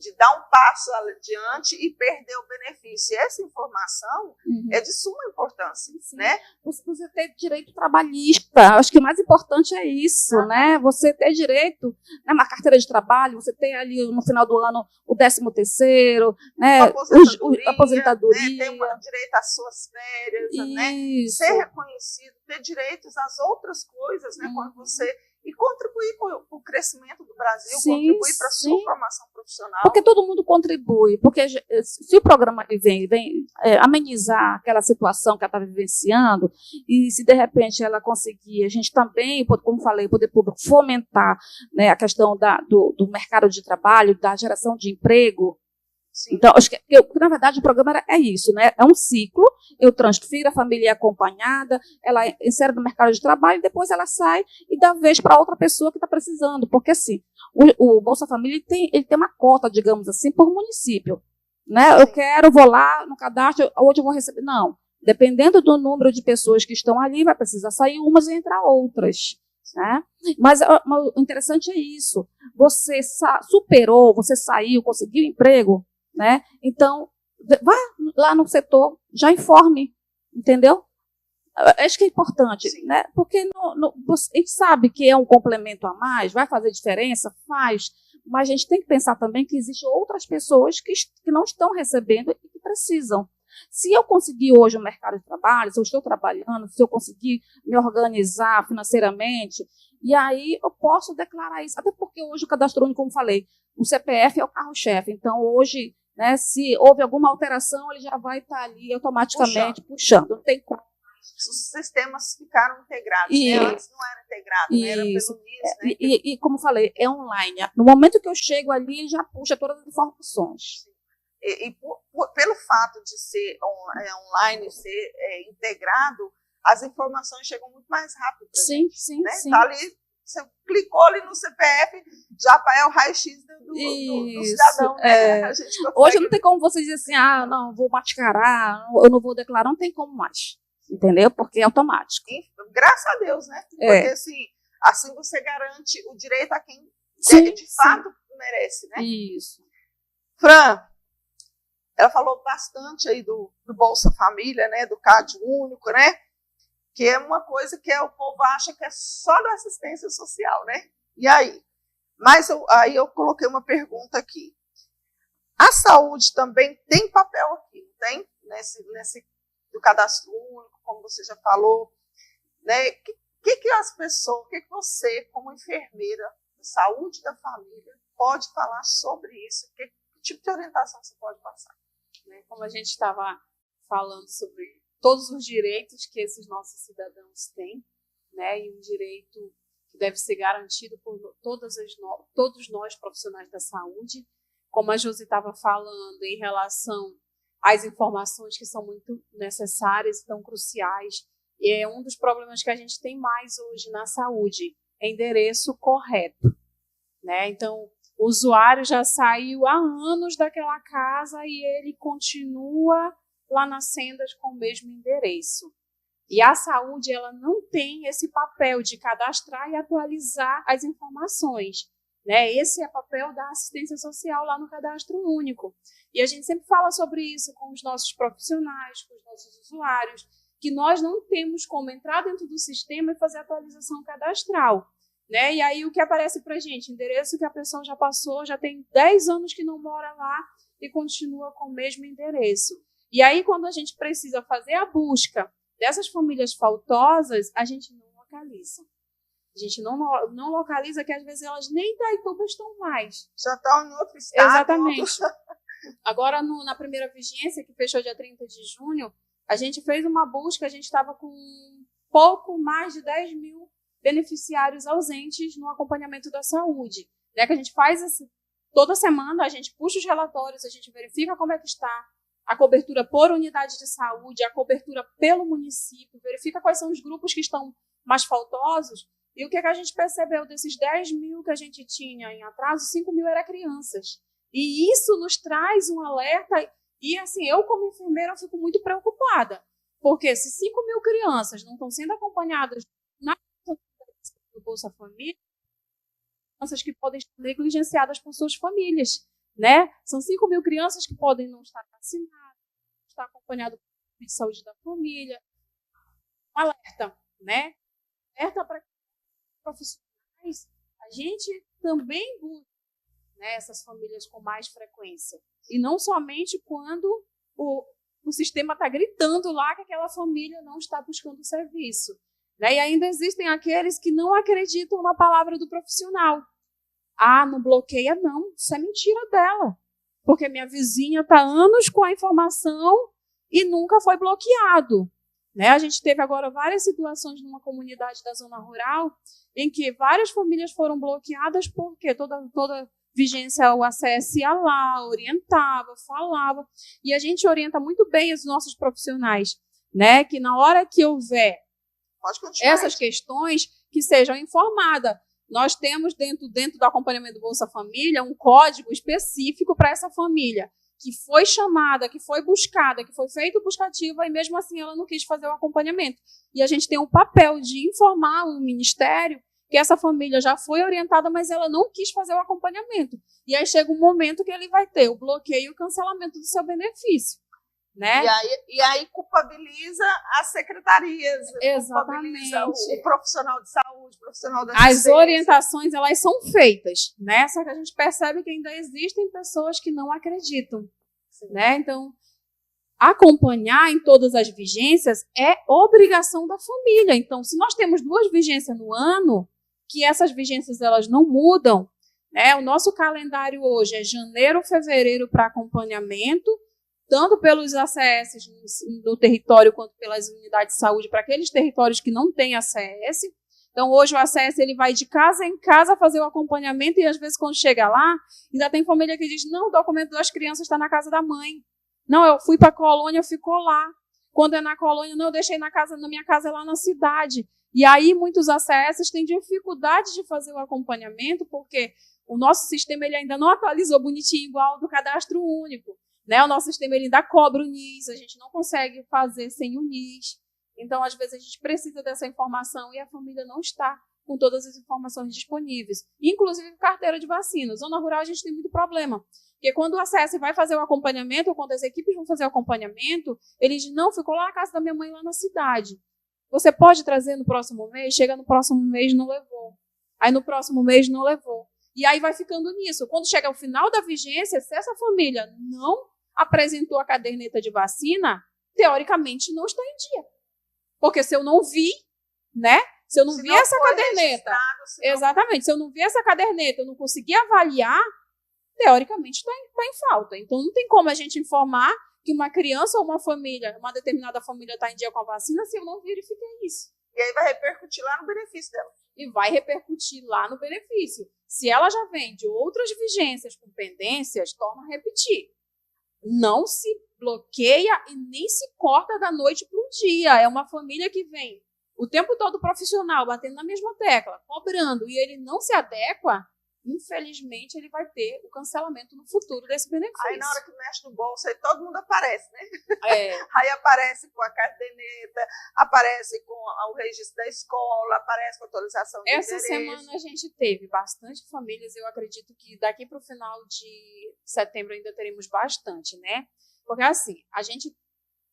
de dar um passo adiante e perder o benefício. E essa informação é de suma importância, né? Você ter direito trabalhista, acho que o mais importante é isso, né? Você ter direito, né, uma carteira de trabalho, você ter ali no final do ano o 13º, né? Aposentadoria. Né? Ter direito às suas férias, né? Ser reconhecido, ter direitos às outras coisas, né? Quando você... E contribuir para o crescimento do Brasil, contribuir para a sua formação profissional. Porque todo mundo contribui, porque se o programa vem amenizar aquela situação que ela está vivenciando, e se de repente ela conseguir, a gente também, como falei, o poder público fomentar, né, a questão do mercado de trabalho, da geração de emprego. Sim. Então, acho que na verdade o programa é isso, né? É um ciclo, eu transfiro, a família é acompanhada, ela insere no mercado de trabalho, depois ela sai e dá vez para outra pessoa que está precisando, porque assim, o Bolsa Família ele tem uma cota, digamos assim, por município, né? Eu vou lá no cadastro, hoje eu vou receber, não, dependendo do número de pessoas que estão ali, vai precisar sair umas e entrar outras. Né? Mas o interessante é isso, você superou, você saiu, conseguiu emprego, né? Então, vá lá no setor, já informe, entendeu? Acho que é importante, né? Porque a gente sabe que é um complemento a mais, vai fazer diferença? Faz, mas a gente tem que pensar também que existem outras pessoas que não estão recebendo e que precisam. Se eu conseguir hoje um mercado de trabalho, se eu estou trabalhando, se eu conseguir me organizar financeiramente, e aí eu posso declarar isso. Até porque hoje o Cadastro Único, como falei, o CPF é o carro-chefe. Então, hoje, né, se houve alguma alteração, ele já vai estar ali automaticamente puxando. Não tem como. Os sistemas ficaram integrados, né? Antes não era integrado, né? Era pelo NIS, né? E como falei, é online. No momento que eu chego ali, ele já puxa todas as informações. Pelo fato de ser online, ser integrado, as informações chegam muito mais rápido. Sim. Tá ali, você clicou ali no CPF, já é o raio-x do cidadão. Né? A gente hoje não tem como você dizer assim, não, vou mascarar, eu não vou declarar, não tem como mais. Entendeu? Porque é automático. Graças a Deus, né? Porque assim você garante o direito a quem de fato merece, né? Isso. Fran, ela falou bastante aí do Bolsa Família, né? Do CAD único, né? Que é uma coisa que o povo acha que é só da assistência social, né? E aí? Mas aí eu coloquei uma pergunta aqui. A saúde também tem papel aqui, não tem? do cadastro único, como você já falou, né? Que as pessoas, o que você, como enfermeira de saúde da família, pode falar sobre isso? Que tipo de orientação você pode passar? Como a gente estava falando sobre todos os direitos que esses nossos cidadãos têm, né? E um direito que deve ser garantido por todos nós profissionais da saúde, como a Josi estava falando em relação às informações que são muito necessárias e tão cruciais. E é um dos problemas que a gente tem mais hoje na saúde, é endereço correto, né? Então, o usuário já saiu há anos daquela casa e ele continua lá nas sendas com o mesmo endereço. E a saúde, ela não tem esse papel de cadastrar e atualizar as informações, né? Esse é o papel da assistência social lá no cadastro único. E a gente sempre fala sobre isso com os nossos profissionais, com os nossos usuários, que nós não temos como entrar dentro do sistema e fazer atualização cadastral, né? E aí o que aparece para a gente? Endereço que a pessoa já passou, já tem 10 anos que não mora lá e continua com o mesmo endereço. E aí quando a gente precisa fazer a busca dessas famílias faltosas, a gente não localiza. A gente não localiza, que às vezes elas nem em Itaituba estão mais. Já estão em outro estado. Exatamente. Agora, na primeira vigência, que fechou dia 30 de junho, a gente fez uma busca, a gente estava com pouco mais de 10 mil beneficiários ausentes no acompanhamento da saúde. Né? Que a gente faz toda semana, a gente puxa os relatórios, a gente verifica como é que está a cobertura por unidade de saúde, a cobertura pelo município, verifica quais são os grupos que estão mais faltosos. E o que a gente percebeu desses 10 mil que a gente tinha em atraso, 5 mil eram crianças. E isso nos traz um alerta. E assim, eu como enfermeira eu fico muito preocupada. Porque se 5 mil crianças não estão sendo acompanhadas na do Bolsa Família, crianças que podem estar negligenciadas por suas famílias. Né? São 5 mil crianças que podem não estar vacinadas, não estar acompanhadas de saúde da família. Alerta, né? Alerta para profissionais, a gente também busca, né, essas famílias com mais frequência. E não somente quando o sistema está gritando lá que aquela família não está buscando o serviço. Né? E ainda existem aqueles que não acreditam na palavra do profissional. Ah, não bloqueia não, isso é mentira dela. Porque minha vizinha está anos com a informação e nunca foi bloqueado. Né? A gente teve agora várias situações numa comunidade da zona rural em que várias famílias foram bloqueadas porque toda vigência o ACS ia lá, orientava, falava. E a gente orienta muito bem os nossos profissionais, né? Que na hora que houver essas questões, que sejam informadas. Nós temos dentro do acompanhamento do Bolsa Família um código específico para essa família, que foi chamada, que foi buscada, que foi feito buscativa e mesmo assim ela não quis fazer o acompanhamento. E a gente tem um papel de informar o Ministério que essa família já foi orientada, mas ela não quis fazer o acompanhamento. E aí chega um momento que ele vai ter o bloqueio e o cancelamento do seu benefício. Né? E aí culpabiliza as secretarias, exatamente, o profissional de saúde, o profissional da assistência. As orientações, elas são feitas, né? Só que a gente percebe que ainda existem pessoas que não acreditam. Né? Então, acompanhar em todas as vigências é obrigação da família. Então, se nós temos 2 vigências no ano, que essas vigências elas não mudam, né? O nosso calendário hoje é janeiro, fevereiro para acompanhamento, tanto pelos ACS no território quanto pelas unidades de saúde para aqueles territórios que não têm ACS. Então, hoje o ACS ele vai de casa em casa fazer o acompanhamento e, às vezes, quando chega lá, ainda tem família que diz, não, o documento das crianças está na casa da mãe. Não, eu fui para a colônia, ficou lá. Quando é na colônia, não, eu deixei na minha casa lá na cidade. E aí, muitos ACS têm dificuldade de fazer o acompanhamento porque o nosso sistema ele ainda não atualizou bonitinho igual ao do cadastro único. Né? O nosso sistema ele ainda cobra o NIS, a gente não consegue fazer sem o NIS. Então, às vezes, a gente precisa dessa informação e a família não está com todas as informações disponíveis. Inclusive, carteira de vacina. Zona rural, a gente tem muito problema. Porque quando o ACS vai fazer o acompanhamento, ou quando as equipes vão fazer o acompanhamento, eles não ficou lá na casa da minha mãe, lá na cidade. Você pode trazer no próximo mês? Chega no próximo mês, não levou. Aí, no próximo mês, não levou. E aí vai ficando nisso. Quando chega ao final da vigência, se essa família não apresentou a caderneta de vacina, teoricamente não está em dia. Porque se eu não vi, né? Se eu não vi essa caderneta, exatamente, se eu não vi essa caderneta, eu não consegui avaliar, teoricamente está em falta. Então não tem como a gente informar que uma criança ou uma família, uma determinada família está em dia com a vacina se eu não verifiquei isso. E aí vai repercutir lá no benefício dela. E vai repercutir lá no benefício. Se ela já vem de outras vigências com pendências, torna a repetir. Não se bloqueia e nem se corta da noite para o dia. É uma família que vem o tempo todo profissional, batendo na mesma tecla, cobrando, e ele não se adequa, infelizmente ele vai ter o cancelamento no futuro desse benefício. Aí na hora que mexe no bolso, aí todo mundo aparece, né? É. Aí aparece com a caderneta, aparece com o registro da escola, aparece com a atualização de Essa endereço. semana a gente teve bastante famílias, eu acredito que daqui para o final de setembro ainda teremos bastante, né? Porque assim, a gente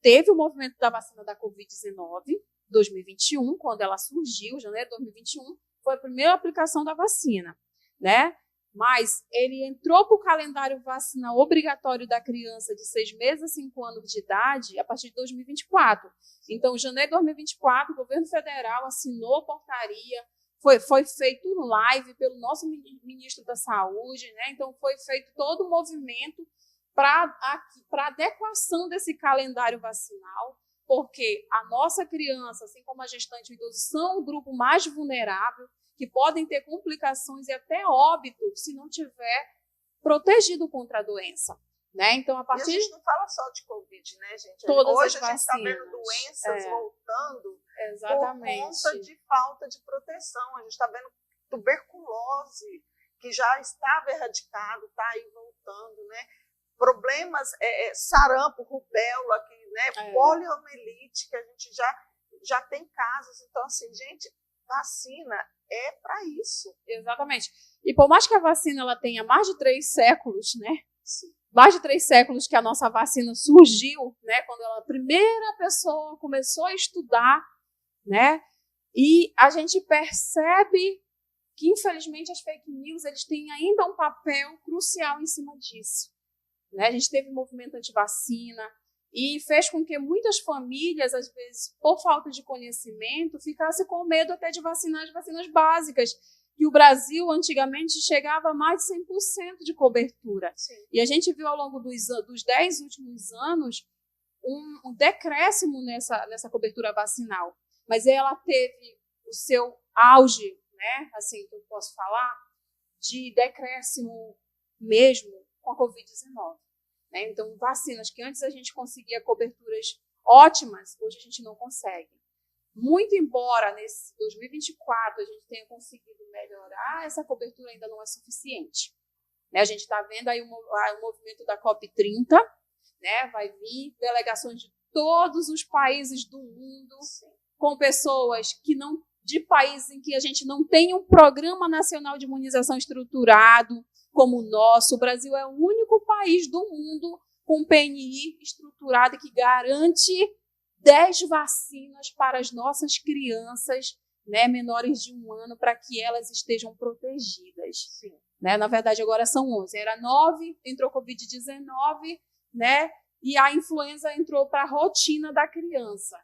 teve o movimento da vacina da Covid-19, 2021, quando ela surgiu, janeiro de 2021, foi a primeira aplicação da vacina, né? Mas ele entrou para o calendário vacinal obrigatório da criança de 6 meses a 5 anos de idade a partir de 2024. Então, em janeiro de 2024, o governo federal assinou a portaria, foi feito live pelo nosso ministro da Saúde, né? Então, foi feito todo o movimento para adequação desse calendário vacinal, porque a nossa criança, assim como a gestante e o idoso, são o grupo mais vulnerável, que podem ter complicações e até óbito se não tiver protegido contra a doença. Né? Então, a partir... E a gente não fala só de Covid, né, gente? Todas hoje as a gente está vacinas. vendo doenças voltando Exatamente. por conta de falta de proteção. A gente está vendo tuberculose, que já estava erradicado, está aí voltando, né? Problemas, sarampo, rubéola, né? Poliomielite, que a gente já tem casos. Então, assim, gente, vacina é para isso. Exatamente. E por mais que a vacina ela tenha mais de 3 séculos, né? Sim. Mais de 3 séculos que a nossa vacina surgiu, né? Quando a primeira pessoa começou a estudar, né? E a gente percebe que, infelizmente, as fake news eles têm ainda um papel crucial em cima disso. Né? A gente teve um movimento anti-vacina e fez com que muitas famílias, às vezes, por falta de conhecimento, ficassem com medo até de vacinar as vacinas básicas, que o Brasil, antigamente, chegava a mais de 100% de cobertura. Sim. E a gente viu, ao longo dos 10 últimos anos, um decréscimo nessa cobertura vacinal. Mas ela teve o seu auge, né, assim que eu posso falar, de decréscimo mesmo com a Covid-19. Né? Então, vacinas que antes a gente conseguia coberturas ótimas, hoje a gente não consegue. Muito embora nesse 2024 a gente tenha conseguido melhorar, essa cobertura ainda não é suficiente. Né? A gente está vendo aí o movimento da COP30, né? Vai vir delegações de todos os países do mundo, com pessoas que não, de países em que a gente não tem um programa nacional de imunização estruturado como o nosso. O Brasil é o único país do mundo com PNI estruturado que garante 10 vacinas para as nossas crianças, né, menores de 1 ano, para que elas estejam protegidas. Sim. Né? Na verdade, agora são 11. Era 9, entrou Covid-19, né? E a influenza entrou para a rotina da criança.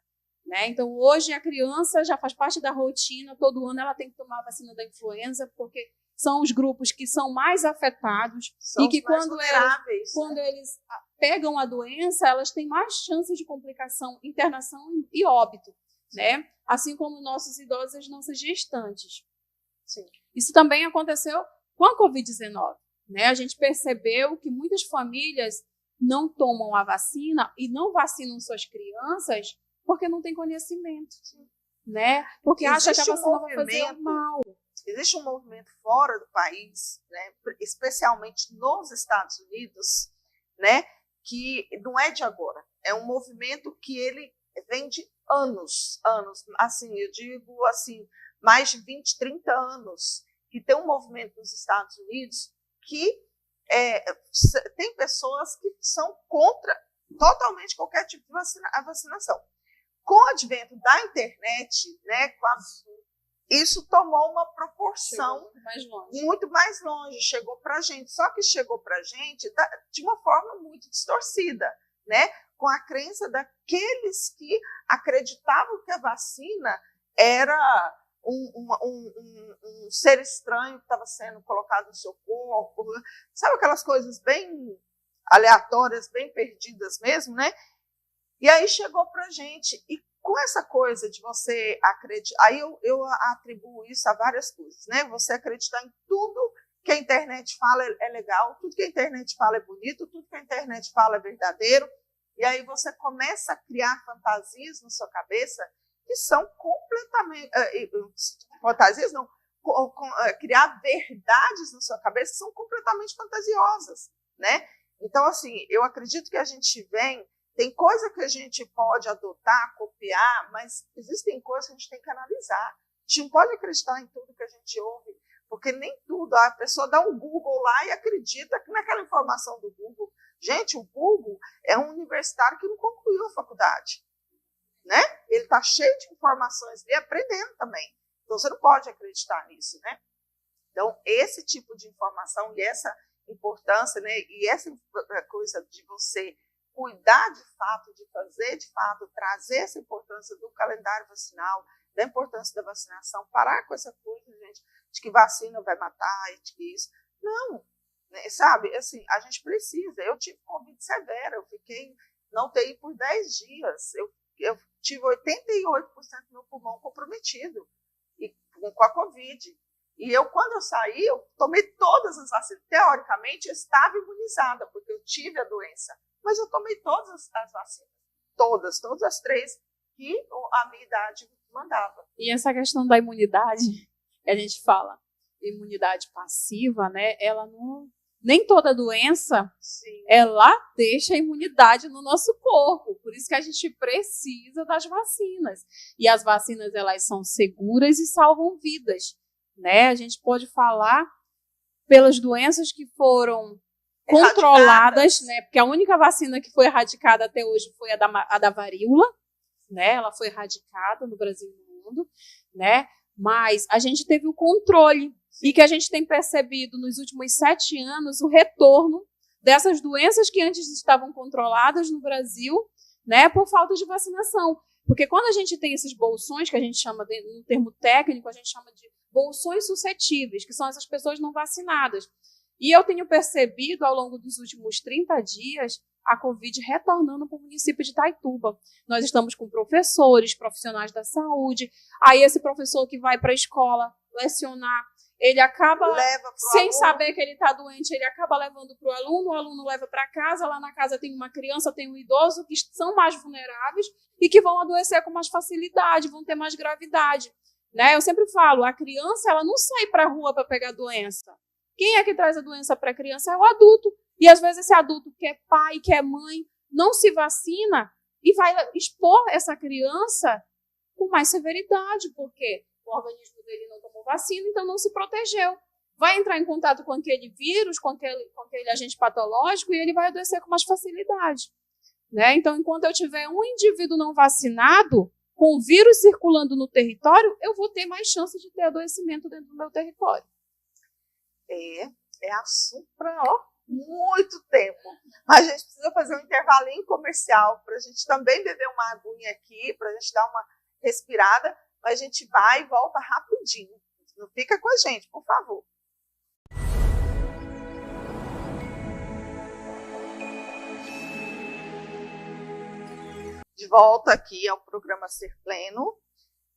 Né? Então, hoje, a criança já faz parte da rotina, todo ano ela tem que tomar a vacina da influenza, porque são os grupos que são mais afetados São e que quando né? eles pegam a doença, elas têm mais chances de complicação, internação e óbito, né? Assim como nossos idosos e nossas gestantes. Sim. Isso também aconteceu com a Covid-19. Né? A gente percebeu que muitas famílias não tomam a vacina e não vacinam suas crianças porque não têm conhecimento. Né? Porque acha que a vacina vai fazer mal. Existe um movimento fora do país, né, especialmente nos Estados Unidos, né, que não é de agora. É um movimento que ele vem de anos, assim, eu digo assim, mais de 20, 30 anos, que tem um movimento nos Estados Unidos que tem pessoas que são contra totalmente qualquer tipo de vacinação. Com o advento da internet, né, isso tomou uma proporção muito mais longe, chegou para a gente. Só que chegou para a gente de uma forma muito distorcida, né? Com a crença daqueles que acreditavam que a vacina era um ser estranho que estava sendo colocado no seu corpo. Sabe aquelas coisas bem aleatórias, bem perdidas mesmo, né? E aí chegou para a gente. E com essa coisa de você acreditar, aí eu atribuo isso a várias coisas, né? Você acreditar em tudo que a internet fala é legal, tudo que a internet fala é bonito, tudo que a internet fala é verdadeiro, e aí você começa a criar fantasias na sua cabeça que são completamente, fantasias não, criar verdades na sua cabeça que são completamente fantasiosas, né? Então, assim, eu acredito que a gente tem coisa que a gente pode adotar, copiar, mas existem coisas que a gente tem que analisar. A gente não pode acreditar em tudo que a gente ouve, porque nem tudo, a pessoa dá um Google lá e acredita que naquela informação do Google. Gente, o Google é um universitário que não concluiu a faculdade, né? Ele está cheio de informações e aprendendo também. Então, você não pode acreditar nisso, né? Então, esse tipo de informação e essa importância, né? E essa coisa de você cuidar de fato, de fazer de fato, trazer essa importância do calendário vacinal, da importância da vacinação, parar com essa coisa, gente, de que vacina vai matar, de que isso. Não, né, sabe, assim, a gente precisa. Eu tive Covid severa, eu fiquei na UTI por 10 dias, eu tive 88% do meu pulmão comprometido com a Covid. E quando eu saí, eu tomei todas as vacinas. Teoricamente, eu estava imunizada, porque eu tive a doença. Mas eu tomei todas as vacinas. Todas as 3 que a minha idade mandava. E essa questão da imunidade, a gente fala, imunidade passiva, né? Ela não... Nem toda doença, sim, ela deixa a imunidade no nosso corpo. Por isso que a gente precisa das vacinas. E as vacinas, elas são seguras e salvam vidas, né? A gente pode falar pelas doenças que foram controladas, né? Porque a única vacina que foi erradicada até hoje foi a da varíola, né? Ela foi erradicada no Brasil e no mundo, né? Mas a gente teve o controle. E que a gente tem percebido nos últimos 7 anos o retorno dessas doenças que antes estavam controladas no Brasil, né, por falta de vacinação. Porque quando a gente tem esses bolsões, que a gente chama, no termo técnico, a gente chama de bolsões suscetíveis, que são essas pessoas não vacinadas. E eu tenho percebido ao longo dos últimos 30 dias a Covid retornando para o município de Itaituba. Nós estamos com professores, profissionais da saúde, aí esse professor que vai para a escola lecionar, ele acaba, sem saber que ele está doente, ele acaba levando para o aluno leva para casa, lá na casa tem uma criança, tem um idoso, que são mais vulneráveis e que vão adoecer com mais facilidade, vão ter mais gravidade. Né? Eu sempre falo, a criança ela não sai para a rua para pegar doença. Quem é que traz a doença para a criança? É o adulto. E às vezes esse adulto que é pai, que é mãe, não se vacina e vai expor essa criança com mais severidade, porque o organismo dele não tomou vacina, então não se protegeu. Vai entrar em contato com aquele vírus, com aquele agente patológico, e ele vai adoecer com mais facilidade. Né? Então, enquanto eu tiver um indivíduo não vacinado, com o vírus circulando no território, eu vou ter mais chance de ter adoecimento dentro do meu território. É assunto para muito tempo. Mas a gente precisa fazer um intervalinho comercial para a gente também beber uma aguinha aqui, para a gente dar uma respirada. Mas a gente vai e volta rapidinho. Não fica com a gente, por favor. De volta aqui ao programa Ser Pleno.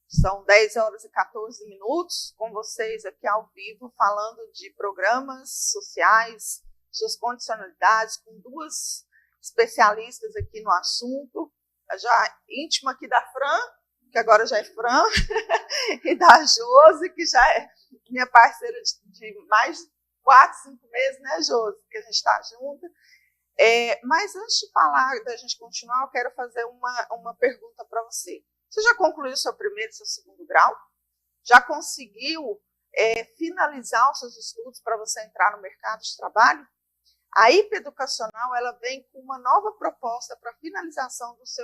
São 10 horas e 14 minutos com vocês aqui ao vivo, falando de programas sociais, suas condicionalidades, com 2 especialistas aqui no assunto. Já íntima aqui da Fran, que agora já é Fran, e da Josi, que já é minha parceira de mais de 4, 5 meses, né, Josi, que a gente está junto. Mas antes de falar, da gente continuar, eu quero fazer uma pergunta para você. Você já concluiu seu primeiro e seu segundo grau? Já conseguiu finalizar os seus estudos para você entrar no mercado de trabalho? A IPA Educacional ela vem com uma nova proposta para finalização dos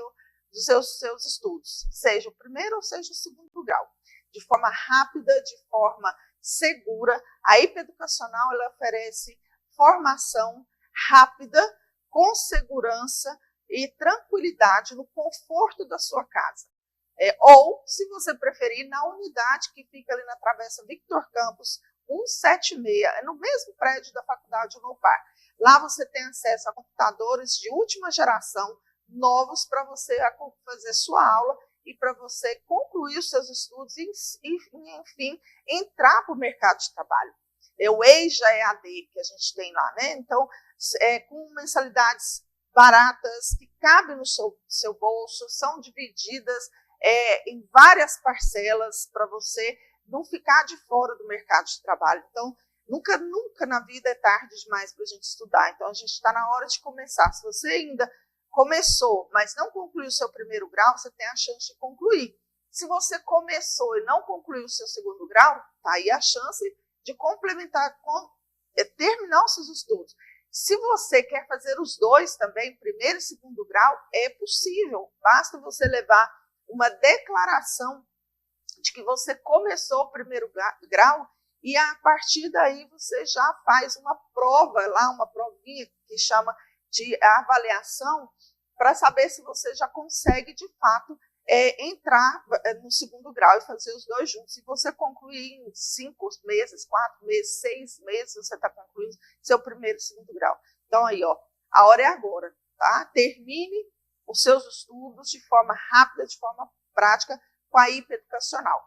seus estudos, seja o primeiro ou seja o segundo grau. de forma rápida, de forma segura. A IPA Educacional ela oferece formação rápida, com segurança e tranquilidade no conforto da sua casa. Ou, se você preferir, na unidade que fica ali na Travessa Victor Campos 176, é no mesmo prédio da Faculdade Unopar. Lá você tem acesso a computadores de última geração, novos, para você fazer sua aula e para você concluir os seus estudos e, enfim, entrar para o mercado de trabalho. O EJA EAD que a gente tem lá, né? Então, com mensalidades baratas, que cabem no seu bolso, são divididas em várias parcelas para você não ficar de fora do mercado de trabalho. Então, nunca na vida é tarde demais para a gente estudar. Então, a gente está na hora de começar. Se você ainda começou, mas não concluiu o seu primeiro grau, você tem a chance de concluir. Se você começou e não concluiu o seu segundo grau, tá aí a chance de complementar, terminar os seus estudos. Se você quer fazer os dois também, primeiro e segundo grau, é possível. Basta você levar uma declaração de que você começou o primeiro grau e a partir daí você já faz uma prova lá, uma provinha que chama de avaliação, para saber se você já consegue de fato entrar no segundo grau e fazer os dois juntos. Se você concluir em 5 meses, 4 meses, 6 meses, você está concluindo seu primeiro e segundo grau. Então aí, ó, a hora é agora, tá? Termine os seus estudos de forma rápida, de forma prática, com a IPA Educacional.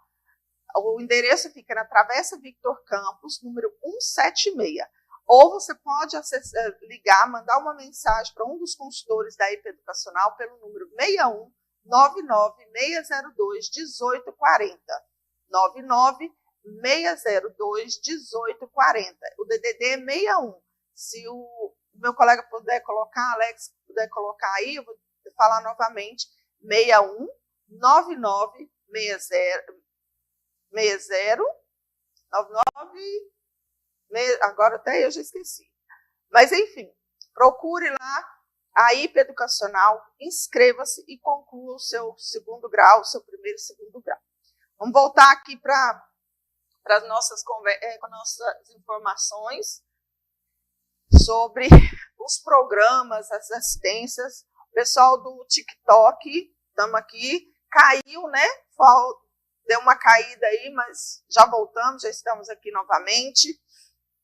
O endereço fica na Travessa Victor Campos, número 176. Ou você pode ligar, mandar uma mensagem para um dos consultores da IPA Educacional pelo número 61 99602 1840. 99602 1840. O DDD é 61. Se o meu colega puder colocar, Alex puder colocar aí, eu vou falar novamente, 61 9960 99 agora até eu já esqueci. Mas, enfim, procure lá a IPA Educacional, inscreva-se e conclua o seu segundo grau, o seu primeiro e segundo grau. Vamos voltar aqui para as nossas informações sobre os programas, as assistências. O pessoal do TikTok, estamos aqui, caiu, né? Deu uma caída aí, mas já voltamos, já estamos aqui novamente.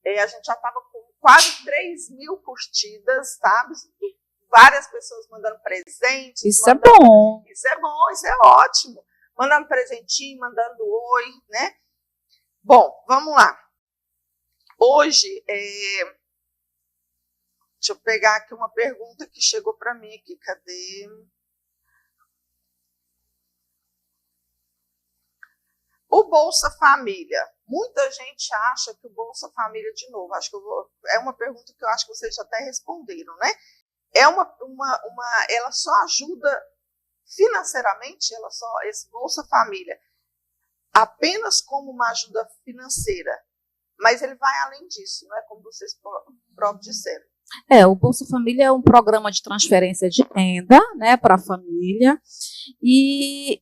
A gente já estava com quase 3.000 curtidas, sabe? Várias pessoas mandando presentes. Isso é bom. Isso é bom, isso é ótimo. Mandando presentinho, mandando oi, né? Bom, vamos lá. Hoje, deixa eu pegar aqui uma pergunta que chegou para mim aqui. Cadê? O Bolsa Família. Muita gente acha que o Bolsa Família, de novo, acho que é uma pergunta que eu acho que vocês já até responderam, né? Ela só ajuda financeiramente, esse Bolsa Família, apenas como uma ajuda financeira, mas ele vai além disso, não é como vocês próprios disseram. O Bolsa Família é um programa de transferência de renda, né, para a família, e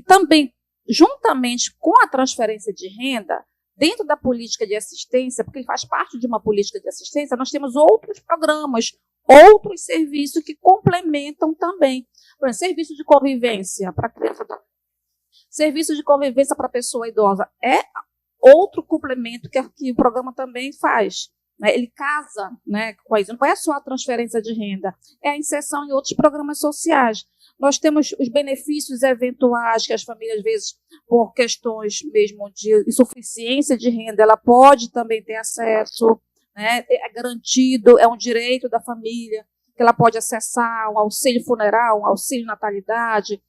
também, juntamente com a transferência de renda, dentro da política de assistência, porque ele faz parte de uma política de assistência, nós temos outros programas, outros serviços que complementam também. Por exemplo, serviço de convivência para criança, serviço de convivência para pessoa idosa é outro complemento que o programa também faz. Né? Ele casa, né, com isso. Não é só a transferência de renda, é a inserção em outros programas sociais. Nós temos os benefícios eventuais que as famílias, às vezes, por questões mesmo de insuficiência de renda, ela pode também ter acesso, né? É garantido, é um direito da família, que ela pode acessar um auxílio funeral, um auxílio natalidade,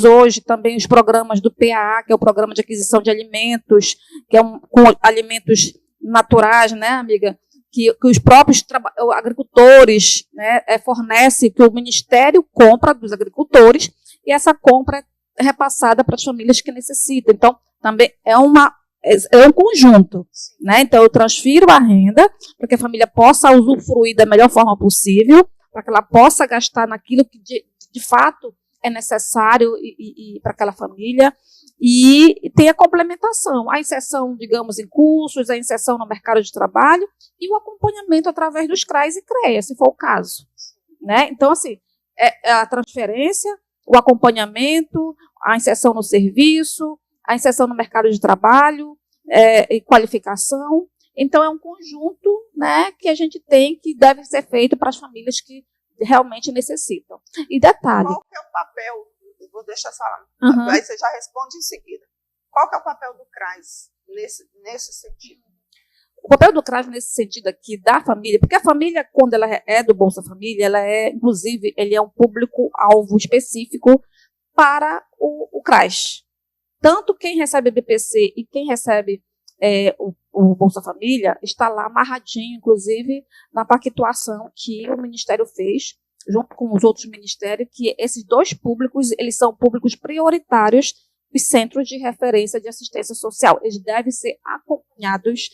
hoje também os programas do PAA, que é o Programa de Aquisição de Alimentos, que é com alimentos naturais, né, amiga? Que os próprios agricultores, né, fornecem, que o Ministério compra dos agricultores, e essa compra é repassada para as famílias que necessitam. Então, também é uma é um conjunto, né? Então, eu transfiro a renda para que a família possa usufruir da melhor forma possível, para que ela possa gastar naquilo que de fato é necessário e para aquela família, e tem a complementação, a inserção, digamos, em cursos, a inserção no mercado de trabalho e o acompanhamento através dos CRAs e CREAs, se for o caso, né? Então, assim, é a transferência, o acompanhamento, a inserção no serviço, a inserção no mercado de trabalho e qualificação. Então, é um conjunto, né, que a gente tem, que deve ser feito para as famílias que realmente necessitam. E detalhe... Qual que é o papel? Eu vou deixar falar. Uhum. Aí você já responde em seguida. Qual que é o papel do CRAS nesse sentido? O papel do CRAS nesse sentido aqui, da família, porque a família, quando ela é do Bolsa Família, ela é, inclusive, ele é um público-alvo específico para o CRAS. Tanto quem recebe BPC e quem recebe o Bolsa Família está lá amarradinho, inclusive, na pactuação que o Ministério fez, junto com os outros ministérios, que esses dois públicos, eles são públicos prioritários dos centros de referência de assistência social. Eles devem ser acompanhados,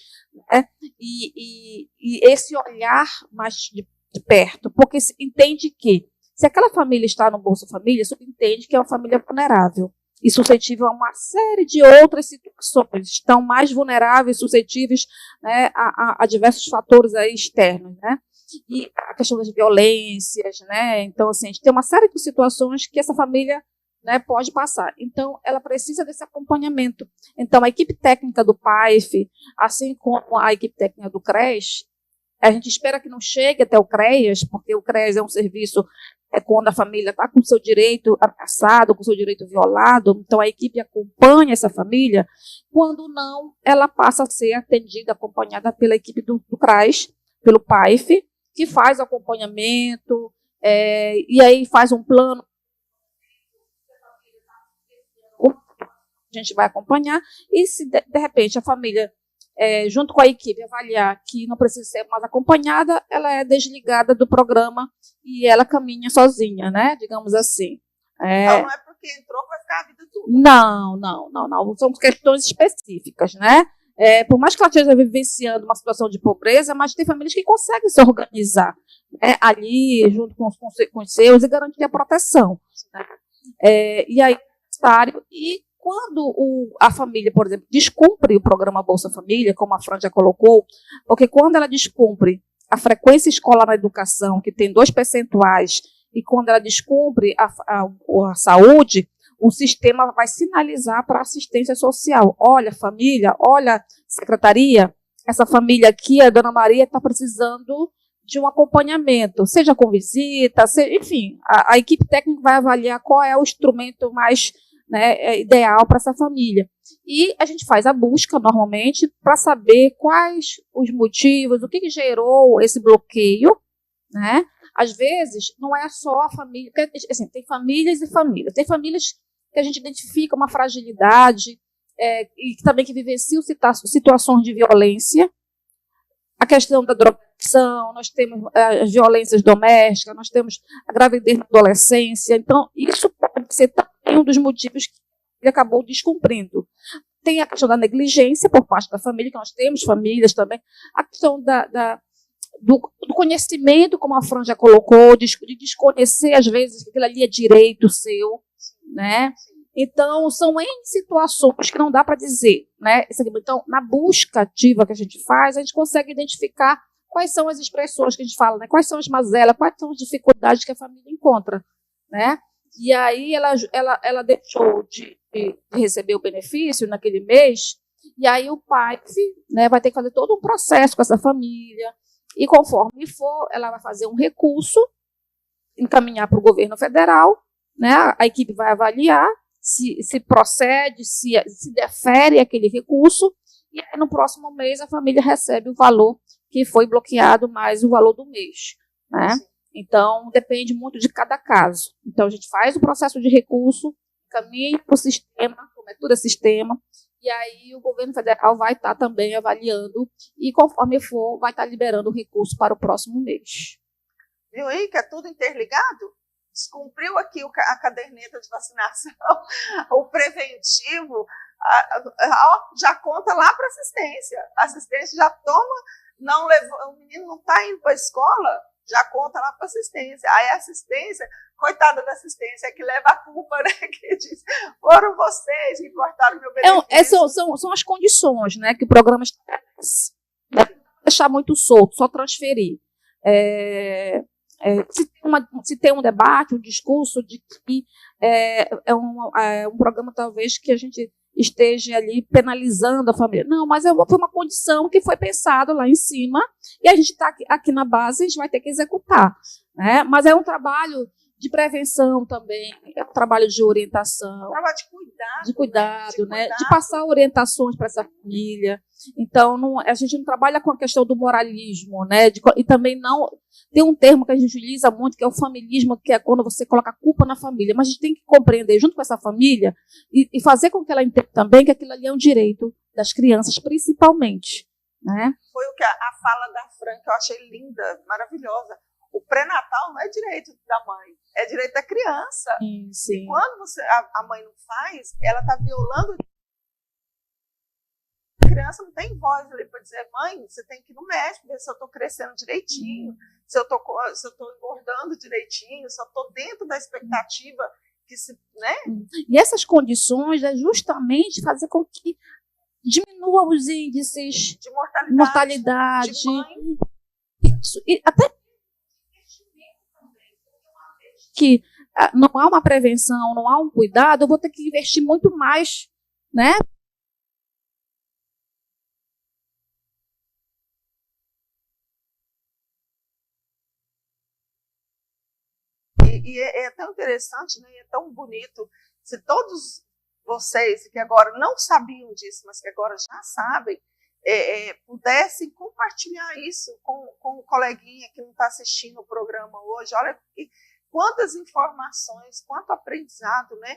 né? E esse olhar mais de perto, porque se entende que, se aquela família está no Bolsa Família, subentende que é uma família vulnerável e suscetível a uma série de outras situações, estão mais vulneráveis, suscetíveis, né, a diversos fatores aí externos, né? E a questão das violências, né? Então, assim, a gente tem uma série de situações que essa família, né, pode passar. Então, ela precisa desse acompanhamento. Então, a equipe técnica do PAIF, assim como a equipe técnica do CRES, a gente espera que não chegue até o CREAS, porque o CREAS é um serviço quando a família está com o seu direito ameaçado, com o seu direito violado, então a equipe acompanha essa família. Quando não, ela passa a ser atendida, acompanhada pela equipe do CRAS, pelo PAIF, que faz o acompanhamento, e aí faz um plano. A gente vai acompanhar, e se de repente a família, junto com a equipe, avaliar que não precisa ser mais acompanhada, ela é desligada do programa e ela caminha sozinha, né? Digamos assim. Então, não é porque entrou que vai ficar a vida toda. Não. São questões específicas, né? Por mais que ela esteja vivenciando uma situação de pobreza, mas tem famílias que conseguem se organizar, né, ali, junto com os seus, e garantir a proteção, né? E aí, quando a família, por exemplo, descumpre o programa Bolsa Família, como a Fran já colocou, porque quando ela descumpre a frequência escolar na educação, que tem 2 percentuais, e quando ela descumpre a saúde, o sistema vai sinalizar para a assistência social. Olha, família, olha, secretaria, essa família aqui, a dona Maria, está precisando de um acompanhamento, seja com visita, enfim, a equipe técnica vai avaliar qual é o instrumento mais, né, ideal para essa família. E a gente faz a busca, normalmente, para saber quais os motivos, o que gerou esse bloqueio, né? Às vezes, não é só a família, porque, assim, tem famílias e famílias. Tem famílias que a gente identifica uma fragilidade e também que vivenciam situações de violência. A questão da drogação, nós temos as violências domésticas, nós temos a gravidez na adolescência. Então, isso pode ser também um dos motivos que ele acabou descumprindo. Tem a questão da negligência por parte da família, que nós temos famílias também. A questão do conhecimento, como a Fran já colocou, de desconhecer, às vezes, que aquilo ali é direito seu, né? Então, são N situações que não dá para dizer, né? Então, na busca ativa que a gente faz, a gente consegue identificar quais são as expressões que a gente fala, né? Quais são as mazelas, quais são as dificuldades que a família encontra, né? E aí ela deixou de receber o benefício naquele mês, e aí o pai, né, vai ter que fazer todo um processo com essa família, e conforme for, ela vai fazer um recurso, encaminhar para o governo federal, né? A equipe vai avaliar se procede, se defere aquele recurso, e aí no próximo mês a família recebe o valor que foi bloqueado mais o valor do mês, né? Então, depende muito de cada caso. Então, a gente faz o processo de recurso, caminha para o sistema, cobertura sistema, e aí o governo federal vai estar também avaliando, e conforme for, vai estar liberando o recurso para o próximo mês. Viu aí que é tudo interligado? Descumpriu aqui a caderneta de vacinação, o preventivo, Já conta lá para assistência. A assistência já toma, não levou, o menino não está indo para a escola, já conta lá para assistência. Aí a assistência, coitada da assistência, é que leva a culpa, né? Que diz, foram vocês que cortaram meu benefício. São as condições, né, que o programa estabelece. Não deixar muito solto, só transferir. Se tem um debate, um discurso de que é um programa, talvez, que a gente esteja ali penalizando a família. Não, mas foi uma condição que foi pensado lá em cima e a gente está aqui na base, a gente vai ter que executar. Né? Mas é um trabalho de prevenção também, é um trabalho de orientação. Trabalho de cuidado, né? De passar orientações para essa família. Então, a gente não trabalha com a questão do moralismo, né? E também não... Tem um termo que a gente utiliza muito, que é o familismo, que é quando você coloca a culpa na família. Mas a gente tem que compreender, junto com essa família, e fazer com que ela entenda também que aquilo ali é um direito das crianças, principalmente. Né? Foi o que a fala da Fran, que eu achei linda, maravilhosa. O pré-natal não é direito da mãe, é direito da criança. Sim. E quando a mãe não faz, ela está violando. A criança não tem voz ali para dizer, mãe, você tem que ir no médico, ver se eu estou crescendo direitinho, se eu estou engordando direitinho, se eu estou dentro da expectativa que se. Né? E essas condições é justamente fazer com que diminua os índices de mortalidade. De mãe. E até que não há uma prevenção, não há um cuidado, eu vou ter que investir muito mais, né? E é tão interessante, né? É tão bonito. Se todos vocês que agora não sabiam disso, mas que agora já sabem, pudessem compartilhar isso com um coleguinha que não está assistindo o programa hoje. Olha quantas informações, quanto aprendizado, né?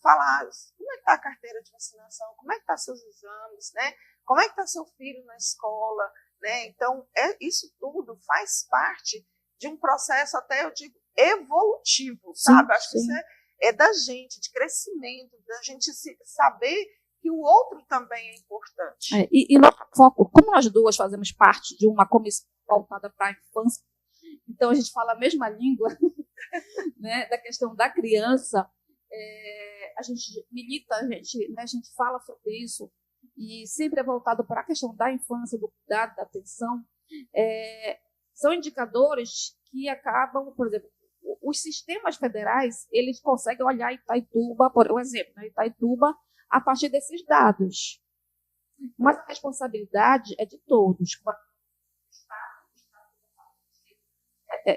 Falar como é que está a carteira de vacinação, como é que estão seus exames, né? Como é que está seu filho na escola, né? Então, isso tudo faz parte de um processo, até eu digo, evolutivo, sabe? Sim, acho que isso é da gente, de crescimento, da gente saber que o outro também é importante. E nosso foco, como nós duas fazemos parte de uma comissão voltada para a infância, então a gente fala a mesma língua, né, da questão da criança, a gente milita, a gente fala sobre isso, e sempre é voltado para a questão da infância, do cuidado, da atenção. São indicadores que acabam, por exemplo, os sistemas federais, eles conseguem olhar Itaituba, por exemplo, né, Itaituba, a partir desses dados. Mas a responsabilidade é de todos.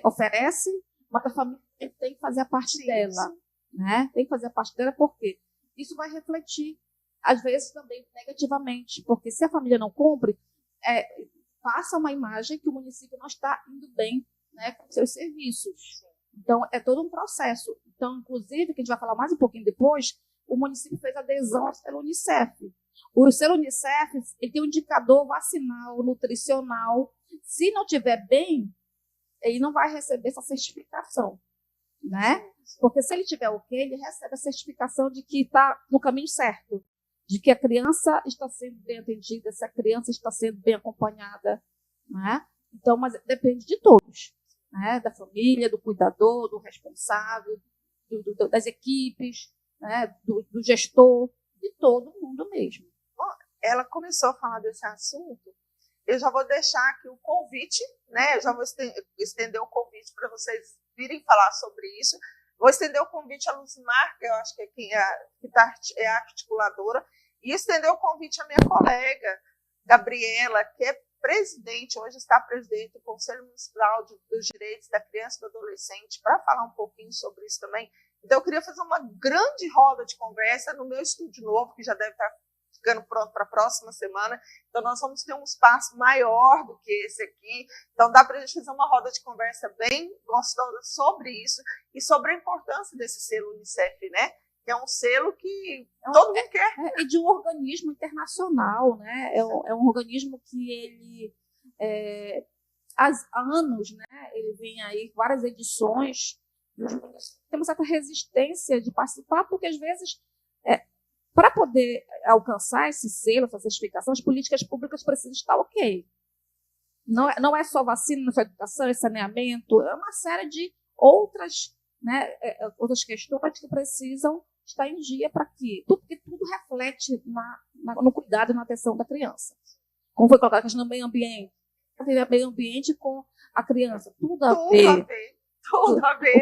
Oferece, mas a família tem que fazer a parte dela. Né? Tem que fazer a parte dela, porque isso vai refletir, às vezes, também negativamente. Porque se a família não cumpre, passa uma imagem que o município não está indo bem, né, com seus serviços. Então, é todo um processo. Então, inclusive, que a gente vai falar mais um pouquinho depois, o município fez adesão ao selo Unicef. O selo Unicef, ele tem um indicador vacinal, nutricional. Se não estiver bem, ele não vai receber essa certificação, né? Porque se ele tiver ok, ele recebe a certificação de que está no caminho certo, de que a criança está sendo bem atendida, se a criança está sendo bem acompanhada, né? Então, mas depende de todos, né? Da família, do cuidador, do responsável, das equipes, né? do gestor, de todo mundo mesmo. Bom, ela começou a falar desse assunto, eu já vou deixar aqui o convite, né? Eu já vou estender o convite para vocês virem falar sobre isso. Vou estender o convite a Luzimar, que eu acho que é a articuladora, e estender o convite à minha colega, Gabriela, que é presidente, hoje está presidente do Conselho Municipal dos Direitos da Criança e do Adolescente, para falar um pouquinho sobre isso também. Então, eu queria fazer uma grande roda de conversa no meu estúdio novo, que já deve estar ficando pronto para a próxima semana. Então, nós vamos ter um espaço maior do que esse aqui. Então, dá para a gente fazer uma roda de conversa bem gostosa sobre isso e sobre a importância desse selo Unicef, né? Que é um selo que todo mundo quer. E de um organismo internacional, né? É um organismo que ele, há anos, né? Ele vem aí várias edições. Tem uma certa resistência de participar, porque às vezes para poder alcançar esse selo, essa certificação, as políticas públicas precisam estar ok. Não é só vacina, não é só educação, é saneamento, é uma série de outras, né, outras questões que precisam estar em dia para quê? Porque tudo reflete no cuidado e na atenção da criança. Como foi colocado a questão do meio ambiente. Meio ambiente com a criança, tudo a ver. Tudo a ver.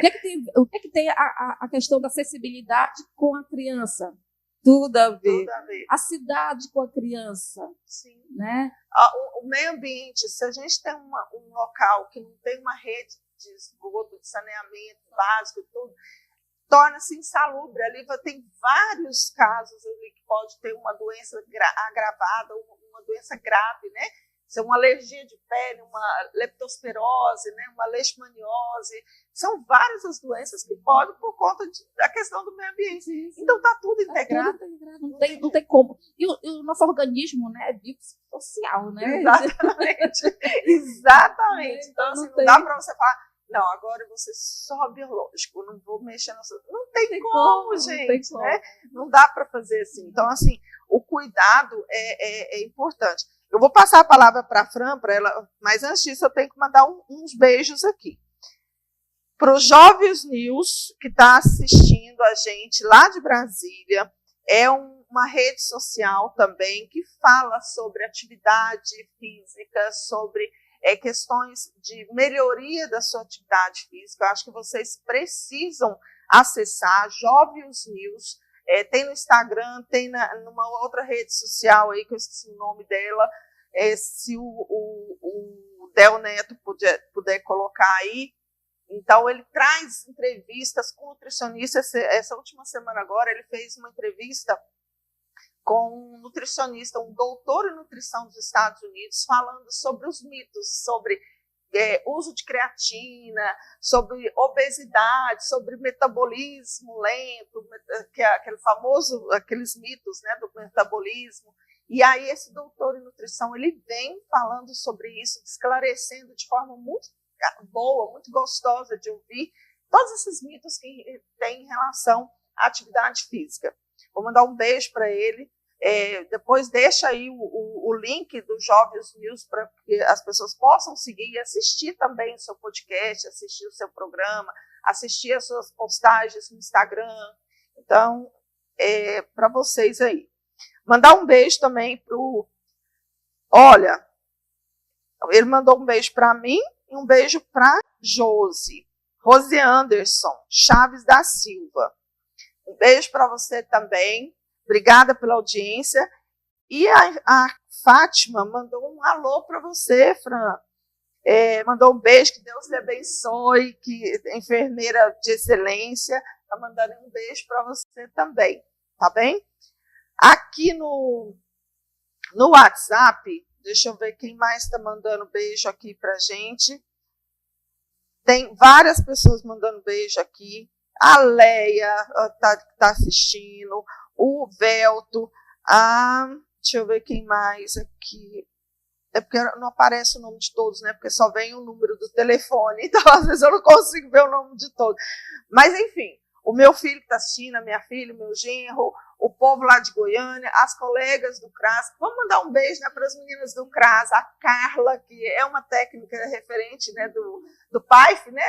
O que tem a questão da acessibilidade com a criança? Tudo a ver. Tudo a ver. A cidade com a criança. Sim. Né? O meio ambiente, se a gente tem um local que não tem uma rede de esgoto, de saneamento básico e tudo, torna-se insalubre. Ali tem vários casos ali que pode ter uma doença agravada, uma doença grave, né? Isso é uma alergia de pele, uma leptospirose, né? Uma leishmaniose. São várias as doenças que podem por conta da questão do meio ambiente. Sim. Então está tudo integrado. Não tem como. E o nosso organismo, né, é biopsicossocial, né? Exatamente. Exatamente. Então, assim, não dá para você falar, não, agora você só biológico, não vou mexer no seu... Não tem como, gente. Não, né? Não dá para fazer assim. Então, assim, o cuidado é importante. Eu vou passar a palavra para a Fran, para ela, mas antes disso eu tenho que mandar uns beijos aqui. Para o Jovens News, que está assistindo a gente lá de Brasília, é uma rede social também que fala sobre atividade física, sobre questões de melhoria da sua atividade física. Eu acho que vocês precisam acessar Jovens News. Tem no Instagram, tem numa outra rede social aí, que eu esqueci o nome dela, se o Del Neto puder colocar aí. Então, ele traz entrevistas com nutricionistas. Essa última semana agora, ele fez uma entrevista com um nutricionista, um doutor em nutrição dos Estados Unidos, falando sobre os mitos, sobre uso de creatina, sobre obesidade, sobre metabolismo lento, que é aqueles mitos, né, do metabolismo. E aí esse doutor em nutrição, ele vem falando sobre isso, esclarecendo de forma muito boa, muito gostosa de ouvir, todos esses mitos que tem em relação à atividade física. Vou mandar um beijo para ele. Depois deixa aí o link do Jovens News para que as pessoas possam seguir e assistir também o seu podcast, assistir o seu programa, assistir as suas postagens no Instagram. Então, para vocês aí. Mandar um beijo também para o... Olha, ele mandou um beijo para mim e um beijo para Josi. Rose Anderson, Chaves da Silva. Um beijo para você também. Obrigada pela audiência. E a Fátima mandou um alô para você, Fran. Mandou um beijo, que Deus lhe abençoe, que enfermeira de excelência. Está mandando um beijo para você também, tá bem? Aqui no WhatsApp, deixa eu ver quem mais está mandando beijo aqui para a gente. Tem várias pessoas mandando beijo aqui. A Leia está assistindo. O Velto, deixa eu ver quem mais aqui. É porque não aparece o nome de todos, né? Porque só vem o número do telefone. Então, às vezes, eu não consigo ver o nome de todos. Mas, enfim, o meu filho que está assistindo, a minha filha, o meu genro, o povo lá de Goiânia, as colegas do CRAS. Vamos mandar um beijo, né, para as meninas do CRAS, a Carla, que é uma técnica referente, né, do PAIF, né,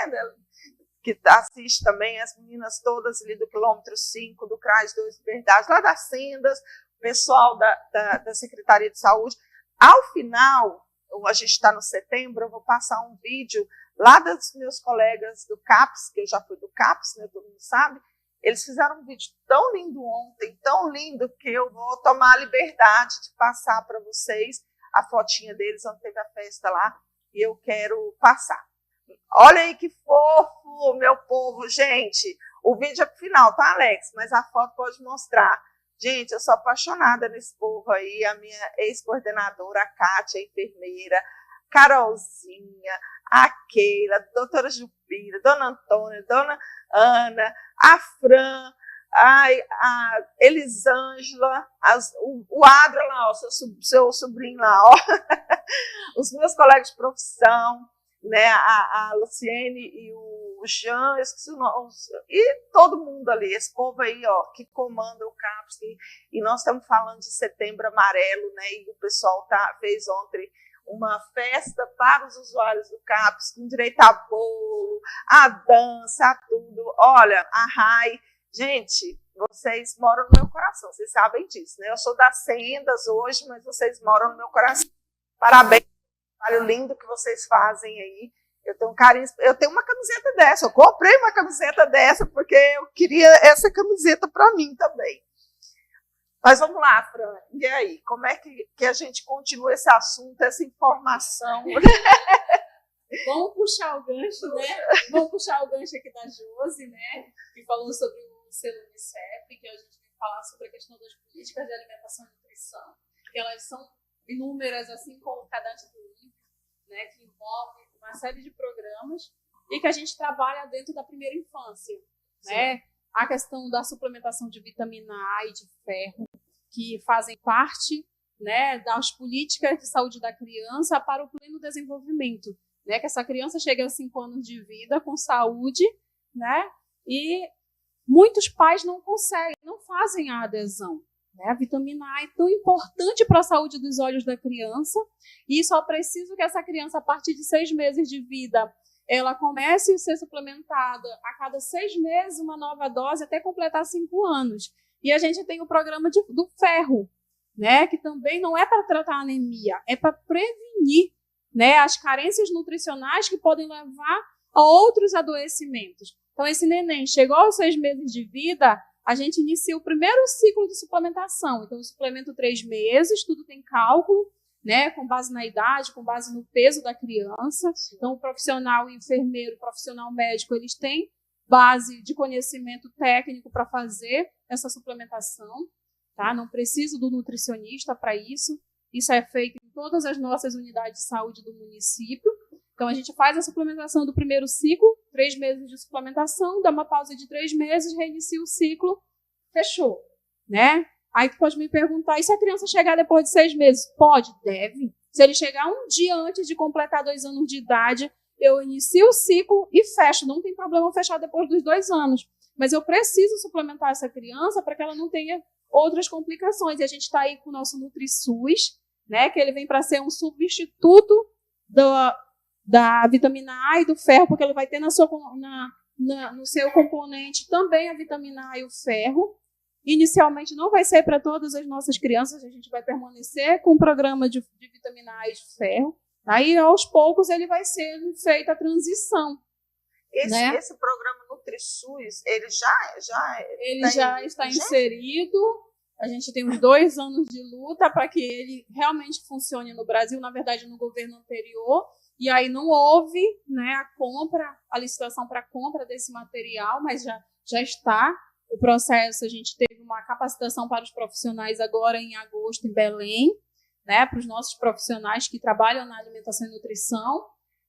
que assiste também, as meninas todas ali do quilômetro 5, do CRAS 2 Liberdade, lá das Sendas, o pessoal da Secretaria de Saúde. Ao final, a gente está no setembro, eu vou passar um vídeo lá dos meus colegas do CAPS, que eu já fui do CAPS, né, todo mundo sabe. Eles fizeram um vídeo tão lindo ontem, tão lindo, que eu vou tomar a liberdade de passar para vocês a fotinha deles, onde teve a festa lá, e eu quero passar. Olha aí que fofo, meu povo, gente. O vídeo é pro final, tá, Alex? Mas a foto pode mostrar. Gente, eu sou apaixonada nesse povo aí. A minha ex-coordenadora, a Kátia, a enfermeira, Carolzinha, a Keila, a doutora Jupira, dona Antônia, dona Ana, a Fran, a Elisângela, o Adra lá, ó, seu sobrinho lá, ó. Os meus colegas de profissão, né, a Luciene e o o Jean, eu esqueci o nome, e todo mundo ali, esse povo aí, ó, que comanda o CAPES, e nós estamos falando de Setembro Amarelo, né, e o pessoal fez ontem uma festa para os usuários do CAPES, com direito a bolo, a dança, a tudo. Olha, a Rai, gente, vocês moram no meu coração, vocês sabem disso, né? Eu sou das Sendas hoje, mas vocês moram no meu coração. Parabéns pelo trabalho lindo que vocês fazem aí. Eu tenho um carinho, eu tenho uma camiseta dessa, eu comprei uma camiseta dessa porque eu queria essa camiseta para mim também. Mas vamos lá, Fran, e aí, como é que a gente continua esse assunto, essa informação? Vamos puxar o gancho, né? Vamos puxar o gancho aqui da Josi, né? Que falou sobre o selo Unicef, que a gente vai falar sobre a questão das políticas de alimentação e nutrição, que elas são inúmeras, assim como o cadastro único, né? Que envolve uma série de programas e que a gente trabalha dentro da primeira infância, né? A questão da suplementação de vitamina A e de ferro, que fazem parte, né, das políticas de saúde da criança para o pleno desenvolvimento, né, que essa criança chegue aos 5 anos de vida com saúde, né, e muitos pais não conseguem, não fazem a adesão. Né? A vitamina A é tão importante para a saúde dos olhos da criança e só preciso que essa criança, a partir de 6 meses de vida, ela comece a ser suplementada a cada 6 meses, uma nova dose, até completar 5 anos. E a gente tem o programa do ferro, né, que também não é para tratar anemia, é para prevenir, né, as carências nutricionais que podem levar a outros adoecimentos. Então, esse neném chegou aos 6 meses de vida, a gente inicia o primeiro ciclo de suplementação. Então, eu suplemento 3 meses, tudo tem cálculo, né, com base na idade, com base no peso da criança. Então, o profissional, o enfermeiro, o profissional médico, eles têm base de conhecimento técnico para fazer essa suplementação, tá? Não preciso do nutricionista para isso. Isso é feito em todas as nossas unidades de saúde do município. Então, a gente faz a suplementação do primeiro ciclo, 3 meses de suplementação, dá uma pausa de 3 meses, reinicia o ciclo, fechou, né? Aí tu pode me perguntar, e se a criança chegar depois de 6 meses? Pode, deve. Se ele chegar um dia antes de completar 2 anos de idade, eu inicio o ciclo e fecho. Não tem problema fechar depois dos 2 anos. Mas eu preciso suplementar essa criança para que ela não tenha outras complicações. E a gente está aí com o nosso NutriSUS, né, que ele vem para ser um substituto da vitamina A e do ferro, porque ele vai ter no seu componente também a vitamina A e o ferro. Inicialmente não vai ser para todas as nossas crianças, a gente vai permanecer com o programa de vitamina A e de ferro. Aí, aos poucos, ele vai ser feita a transição. Esse programa NutriSUS, ele já está inserido. A gente tem uns 2 anos de luta para que ele realmente funcione no Brasil, na verdade, no governo anterior. E aí não houve, né, a licitação para a compra desse material, mas já está o processo. A gente teve uma capacitação para os profissionais agora em agosto em Belém, né, para os nossos profissionais que trabalham na alimentação e nutrição.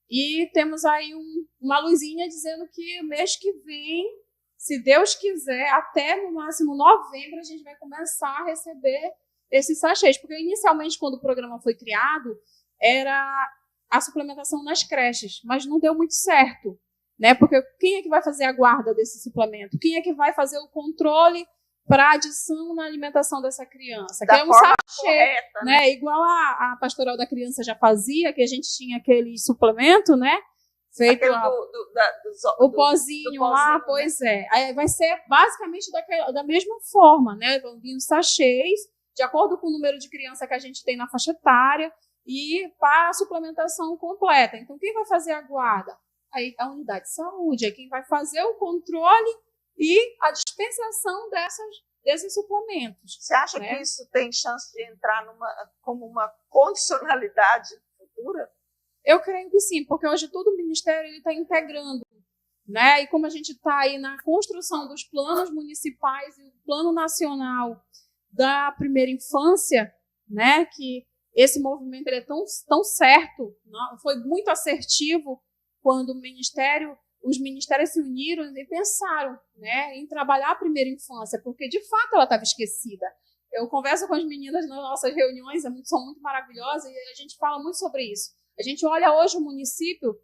E temos aí uma luzinha dizendo que mês que vem, se Deus quiser, até no máximo novembro, a gente vai começar a receber esses sachês. Porque inicialmente, quando o programa foi criado, era a suplementação nas creches, mas não deu muito certo, né? Porque quem é que vai fazer a guarda desse suplemento? Quem é que vai fazer o controle para adição na alimentação dessa criança? Da que é um forma sachê, correta, né? Igual a Pastoral da Criança já fazia, que a gente tinha aquele suplemento, né? Feito o pozinho lá, pois é. Aí vai ser basicamente da mesma forma, né? Vão vir os sachês, de acordo com o número de criança que a gente tem na faixa etária, e para a suplementação completa. Então, quem vai fazer a guarda? Aí, a unidade de saúde, é quem vai fazer o controle e a dispensação desses suplementos. Você acha que isso tem chance de entrar como uma condicionalidade futura? Eu creio que sim, porque hoje todo o Ministério está integrando, né? E como a gente está aí na construção dos planos municipais e o plano nacional da primeira infância, né? Que esse movimento ele é tão certo, não? Foi muito assertivo quando os ministérios se uniram e pensaram, né, em trabalhar a primeira infância, porque de fato ela estava esquecida. Eu converso com as meninas nas nossas reuniões, são muito maravilhosas, e a gente fala muito sobre isso. A gente olha hoje o município,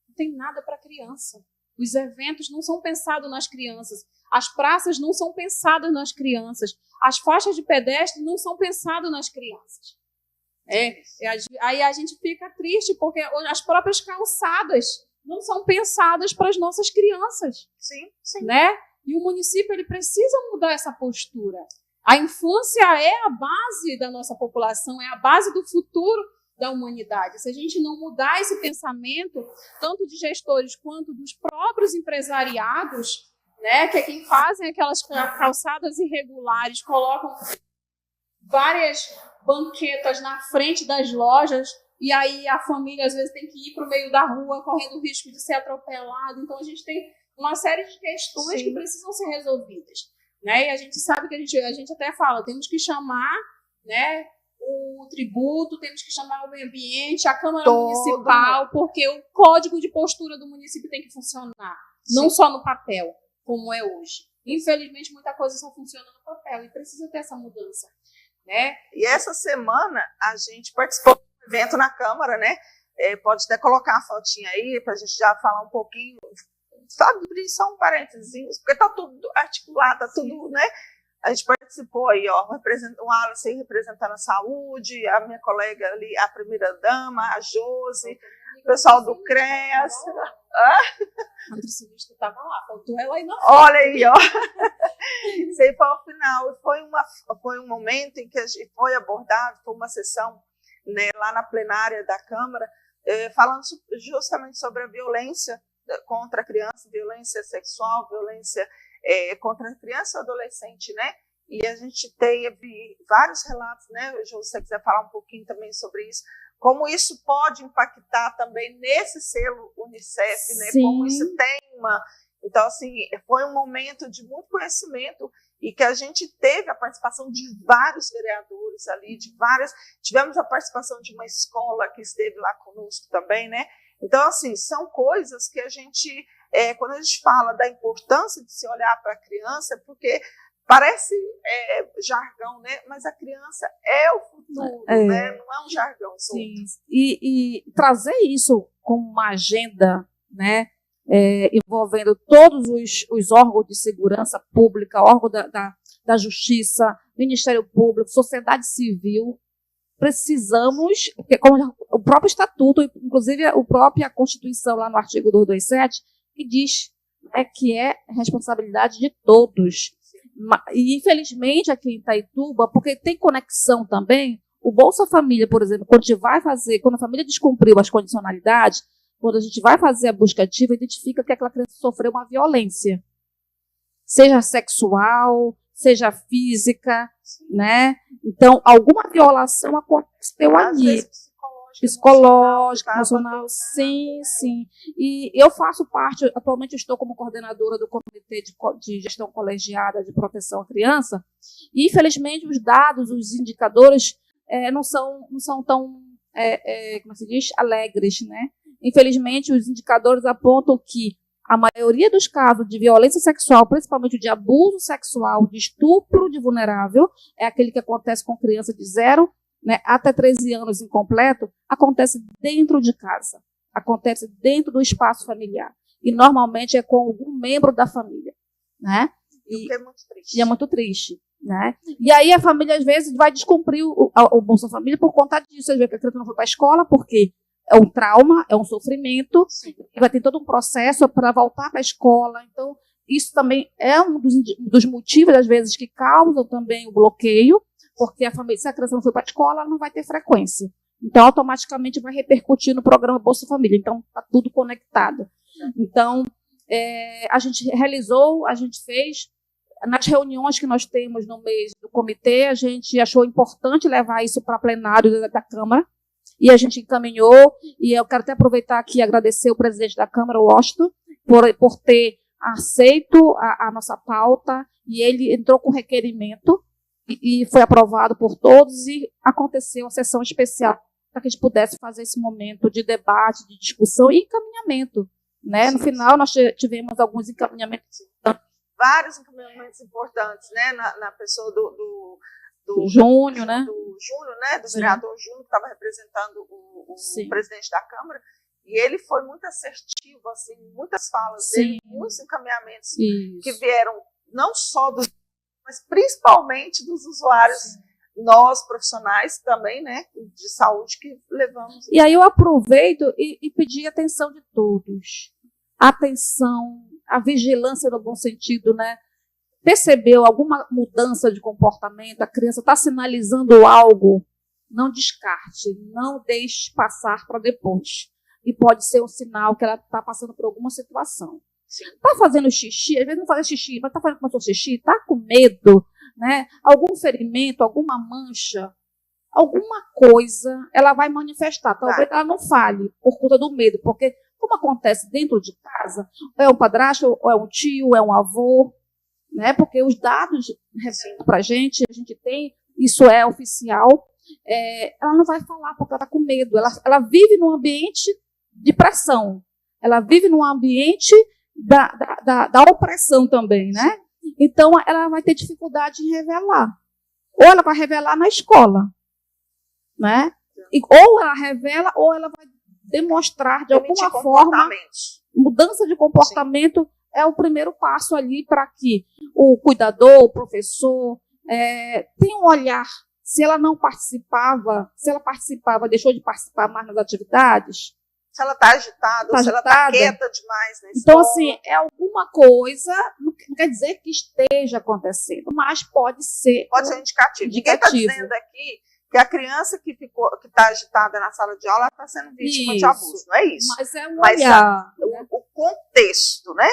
não tem nada para criança. Os eventos não são pensados nas crianças. As praças não são pensadas nas crianças. As faixas de pedestre não são pensadas nas crianças. Aí a gente fica triste porque as próprias calçadas não são pensadas para as nossas crianças. Sim, sim. Né? E o município ele precisa mudar essa postura. A infância é a base da nossa população, é a base do futuro da humanidade. Se a gente não mudar esse pensamento, tanto de gestores quanto dos próprios empresariados, né, que é quem fazem aquelas calçadas irregulares, colocam várias banquetas na frente das lojas, e aí a família às vezes tem que ir para o meio da rua correndo o risco de ser atropelado. Então a gente tem uma série de questões que precisam ser resolvidas, né? E a gente sabe que a gente até fala, temos que chamar, né, o tributo, temos que chamar o meio ambiente, a Câmara Municipal, porque o código de postura do município tem que funcionar, não só no papel, como é hoje. Infelizmente, muita coisa só funciona no papel e precisa ter essa mudança, né? E essa semana a gente participou de um evento na Câmara, né? Pode até colocar a fotinha aí para a gente já falar um pouquinho, sabe, abrir só um parênteses, porque está tudo articulado, está tudo, né? A gente participou aí, ó, o Alice representando a saúde, a minha colega ali, a primeira-dama, a Josi, o pessoal do CREAS. A nutricionista estava lá, faltou ela aí na frente. Olha aí, ó. Isso aí foi o final. Foi um momento em que a gente foi abordado, foi uma sessão, né, lá na plenária da Câmara, falando justamente sobre a violência contra a criança, violência sexual, violência contra a criança e adolescente, né? E a gente teve vários relatos, né? Se você quiser falar um pouquinho também sobre isso, como isso pode impactar também nesse selo Unicef, né? Como isso tem uma... Então, assim, foi um momento de muito conhecimento e que a gente teve a participação de vários vereadores ali, tivemos a participação de uma escola que esteve lá conosco também, né? Então, assim, são coisas que a gente, quando a gente fala da importância de se olhar para a criança, porque parece jargão, né? Mas a criança é o futuro, né? Não é um jargão. Sim. E trazer isso como uma agenda, né? Envolvendo todos os órgãos de segurança pública, órgão da Justiça, Ministério Público, sociedade civil, precisamos, porque como o próprio Estatuto, inclusive a própria Constituição, lá no artigo 227, que diz que é responsabilidade de todos. E, infelizmente, aqui em Itaituba, porque tem conexão também, o Bolsa Família, por exemplo, quando a família descumpriu as condicionalidades, quando a gente vai fazer a busca ativa, identifica que aquela criança sofreu uma violência, seja sexual, seja física, né? Então, alguma violação aconteceu ali. Psicológica, emocional, sim. E eu faço parte, atualmente eu estou como coordenadora do Comitê de Gestão Colegiada de Proteção à Criança, e infelizmente os dados, os indicadores não são tão, como se diz, alegres, né? Infelizmente os indicadores apontam que a maioria dos casos de violência sexual, principalmente de abuso sexual, de estupro de vulnerável, é aquele que acontece com criança de 0, né, até 13 anos incompleto, acontece dentro de casa, acontece dentro do espaço familiar. E normalmente é com algum membro da família, né? E é muito triste. E é muito triste, né? E aí a família, às vezes, vai descumprir o Bolsa Família por conta disso. Às vezes a criança não foi para a escola porque é um trauma, é um sofrimento, e vai ter todo um processo para voltar para a escola. Então, isso também é um dos motivos, às vezes, que causam também o bloqueio, porque a família, se a criança não foi para a escola, ela não vai ter frequência. Então, automaticamente vai repercutir no programa Bolsa Família. Então, está tudo conectado. Então, a gente fez, nas reuniões que nós temos no mês do comitê, a gente achou importante levar isso para plenário da Câmara, e a gente encaminhou, e eu quero até aproveitar aqui e agradecer o presidente da Câmara, o Washington, por ter aceito a nossa pauta, e ele entrou com requerimento, e foi aprovado por todos, e aconteceu uma sessão especial para que a gente pudesse fazer esse momento de debate, de discussão e encaminhamento, né? No final, nós tivemos alguns encaminhamentos. Vários encaminhamentos importantes, né? Na pessoa do Júnior, né? Do Júnior, né? Do vereador Júnior, que estava representando o presidente da Câmara. E ele foi muito assertivo, assim, muitas falas dele, muitos encaminhamentos que vieram não só dos, mas principalmente dos usuários, nós profissionais também, né, de saúde, que levamos. E aí eu aproveito e pedi atenção de todos. Atenção, a vigilância no bom sentido, né? Percebeu alguma mudança de comportamento, a criança está sinalizando algo, não descarte, não deixe passar para depois. E pode ser um sinal que ela está passando por alguma situação. Está fazendo xixi, às vezes não faz xixi, mas está fazendo com o seu xixi, está com medo, né? Algum ferimento, alguma mancha, alguma coisa, ela vai manifestar. Talvez ela não fale por conta do medo, porque como acontece dentro de casa, é um padrasto, ou é um tio, ou é um avô, né? Porque os dados para a gente tem, isso é oficial, ela não vai falar porque ela está com medo. Ela vive num ambiente de pressão, ela vive num ambiente da opressão também, né? Então, ela vai ter dificuldade em revelar. Ou ela vai revelar na escola, né? Ou ela revela, ou ela vai demonstrar de alguma forma. Mudança de comportamento é o primeiro passo ali para que o cuidador, o professor, tenha um olhar. Se ela não participava, se ela participava, deixou de participar mais nas atividades. Se ela está agitada, se ela está quieta demais na escola. Então, assim, é alguma coisa, não quer dizer que esteja acontecendo, mas pode ser. Pode ser um indicativo. Ninguém está dizendo aqui que a criança que está agitada na sala de aula está sendo vítima de abuso. Não é isso. Mas é um olhar. O contexto, né?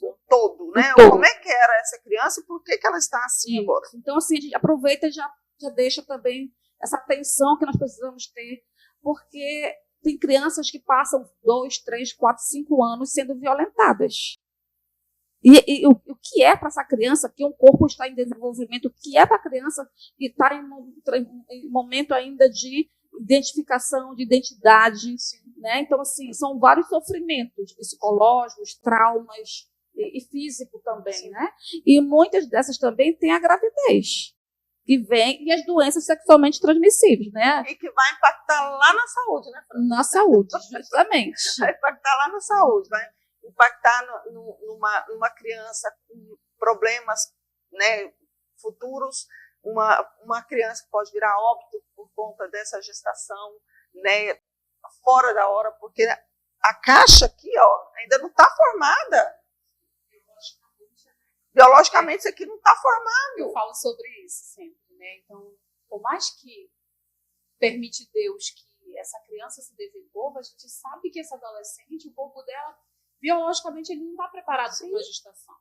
O todo, né? Como é que era essa criança e por que ela está assim agora. Então, assim, a gente aproveita e já deixa também essa atenção que nós precisamos ter, porque tem crianças que passam 2, 3, 4, 5 anos sendo violentadas. E o que é para essa criança que um corpo está em desenvolvimento, o que é para a criança que está em momento ainda de identificação, de identidade, né? Então, assim, são vários sofrimentos psicológicos, traumas e físico também, né? E muitas dessas também têm a gravidez. Que vem, e as doenças sexualmente transmissíveis, né? E que vai impactar lá na saúde, né, Fran? Na saúde, justamente. Vai impactar lá na saúde, vai impactar numa criança com problemas, né, futuros, uma criança que pode virar óbito por conta dessa gestação, né, fora da hora, porque a caixa aqui, ó, ainda não está formada. Biologicamente, isso aqui não está formado. Eu falo sobre isso sempre, né? Então, por mais que permite Deus que essa criança se desenvolva, a gente sabe que esse adolescente, o corpo dela, biologicamente, ele não está preparado para uma gestação,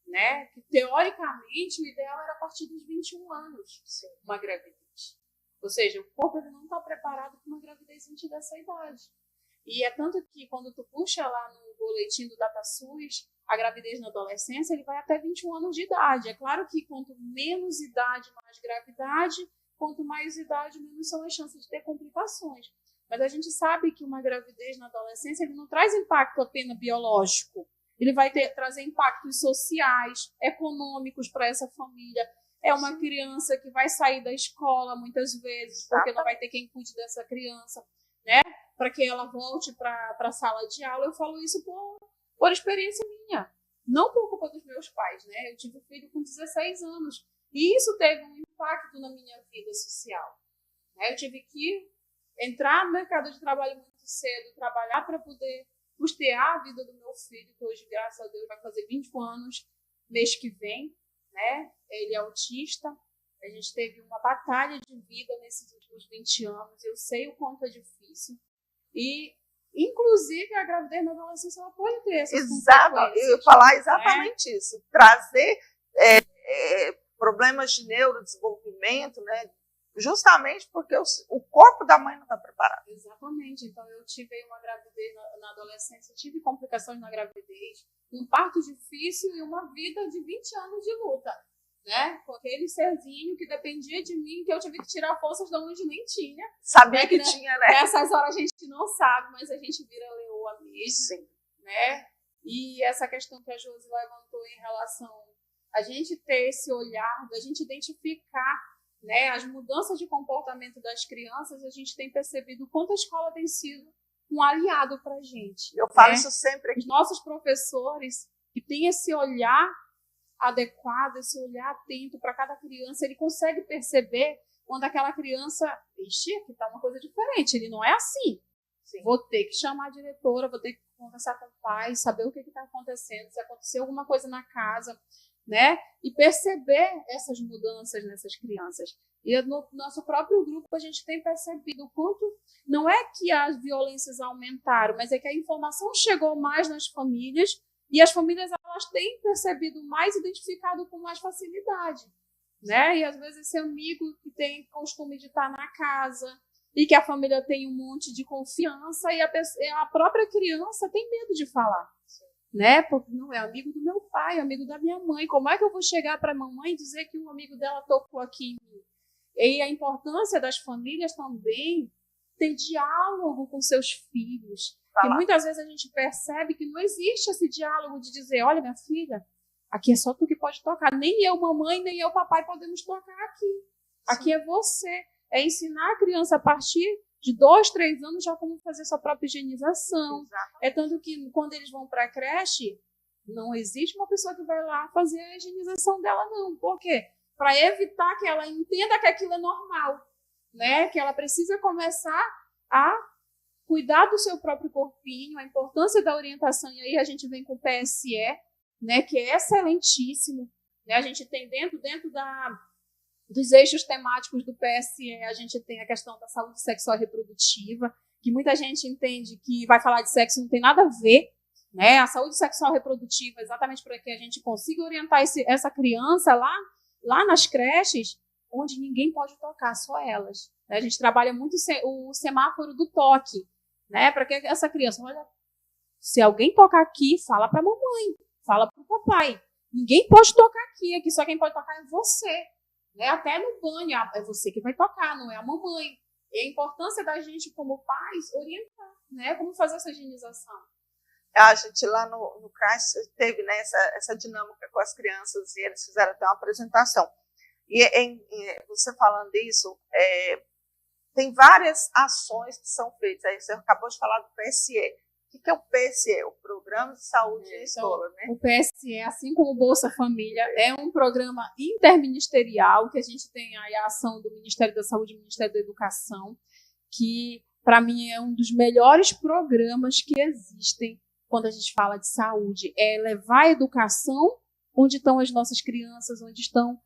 né? Que, teoricamente, o ideal era a partir dos 21 anos, uma gravidez. Ou seja, o corpo ele não está preparado para uma gravidez antes dessa idade. E é tanto que, quando tu puxa lá no boletim do DataSUS, a gravidez na adolescência, ele vai até 21 anos de idade. É claro que quanto menos idade, mais gravidade, quanto mais idade, menos são as chances de ter complicações. Mas a gente sabe que uma gravidez na adolescência ele não traz impacto apenas biológico. Ele vai trazer impactos sociais, econômicos para essa família. É uma criança que vai sair da escola muitas vezes, porque não vai ter quem cuide dessa criança, né? Para que ela volte para a sala de aula. Eu falo isso por experiência minha, não por culpa dos meus pais, né? Eu tive um filho com 16 anos e isso teve um impacto na minha vida social, né? Eu tive que entrar no mercado de trabalho muito cedo, trabalhar para poder custear a vida do meu filho, que hoje, graças a Deus, vai fazer 21 anos mês que vem, né? Ele é autista. A gente teve uma batalha de vida nesses últimos 20 anos. Eu sei o quanto é difícil. E, inclusive, a gravidez na adolescência ela pode ter essas consequências. Eu ia falar exatamente isso. Trazer problemas de neurodesenvolvimento, né? Justamente porque o corpo da mãe não está preparado. Exatamente. Então, eu tive uma gravidez na adolescência, tive complicações na gravidez, um parto difícil e uma vida de 20 anos de luta, né? Com aquele serzinho que dependia de mim, que eu tive que tirar forças de onde nem tinha. Sabia que tinha, né? Nessas horas a gente não sabe, mas a gente vira leoa mesmo. Sim. Né? E essa questão que a Josi levantou em relação a gente ter esse olhar, da gente identificar, né, as mudanças de comportamento das crianças, a gente tem percebido o quanto a escola tem sido um aliado para a gente. Eu falo isso sempre aqui. Os nossos professores, que têm esse olhar adequado, esse olhar atento para cada criança, ele consegue perceber quando aquela criança, ixi, aqui está uma coisa diferente, ele não é assim. Sim. Vou ter que chamar a diretora, vou ter que conversar com o pai, saber o que está acontecendo, se aconteceu alguma coisa na casa, né? E perceber essas mudanças nessas crianças. E no nosso próprio grupo a gente tem percebido o quanto não é que as violências aumentaram, mas é que a informação chegou mais nas famílias e as famílias elas têm percebido mais, identificado com mais facilidade, né? E às vezes esse amigo que tem costume de estar na casa e que a família tem um monte de confiança e a própria criança tem medo de falar, né? Porque não é amigo do meu pai, é amigo da minha mãe. Como é que eu vou chegar para a mamãe e dizer que um amigo dela tocou aqui em mim? E a importância das famílias também ter diálogo com seus filhos. Porque muitas vezes a gente percebe que não existe esse diálogo de dizer, olha, minha filha, aqui é só tu que pode tocar. Nem eu, mamãe, nem eu, papai, podemos tocar aqui. Sim. Aqui é você. É ensinar a criança a partir de 2, 3 anos já como fazer sua própria higienização. Exatamente. É tanto que quando eles vão para a creche, não existe uma pessoa que vai lá fazer a higienização dela, não. Por quê? Para evitar que ela entenda que aquilo é normal, né? Que ela precisa começar a cuidar do seu próprio corpinho, a importância da orientação. E aí a gente vem com o PSE, né? Que é excelentíssimo. Né? A gente tem dentro dos eixos temáticos do PSE, a gente tem a questão da saúde sexual e reprodutiva, que muita gente entende que vai falar de sexo não tem nada a ver, né? A saúde sexual e reprodutiva, exatamente para que a gente consiga orientar essa criança lá nas creches, onde ninguém pode tocar, só elas. Né? A gente trabalha muito o semáforo do toque, né? Para que essa criança, olha, se alguém tocar aqui, fala para a mamãe, fala para o papai. Ninguém pode tocar aqui só quem pode tocar é você. Né? Até no banho, é você que vai tocar, não é a mamãe. E a importância da gente, como pais, orientar, né? Como fazer essa higienização. A gente lá no CRAS teve, né, essa dinâmica com as crianças e eles fizeram até uma apresentação. E você falando isso, tem várias ações que são feitas. Aí você acabou de falar do PSE. O que é o PSE? O Programa de Saúde na Escola, né? O PSE, assim como o Bolsa Família, é um programa interministerial que a gente tem aí a ação do Ministério da Saúde e do Ministério da Educação, que, para mim, é um dos melhores programas que existem quando a gente fala de saúde. É levar a educação onde estão as nossas crianças, onde estão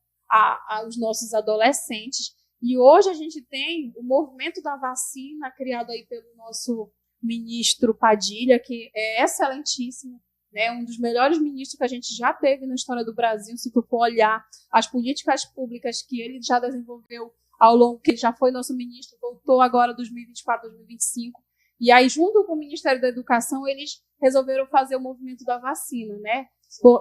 os nossos adolescentes. E hoje a gente tem o movimento da vacina, criado aí pelo nosso ministro Padilha, que é excelentíssimo, né? Um dos melhores ministros que a gente já teve na história do Brasil, se tu for olhar as políticas públicas que ele já desenvolveu ao longo, que ele já foi nosso ministro, voltou agora 2024, 2025, e aí junto com o Ministério da Educação eles resolveram fazer o movimento da vacina, né?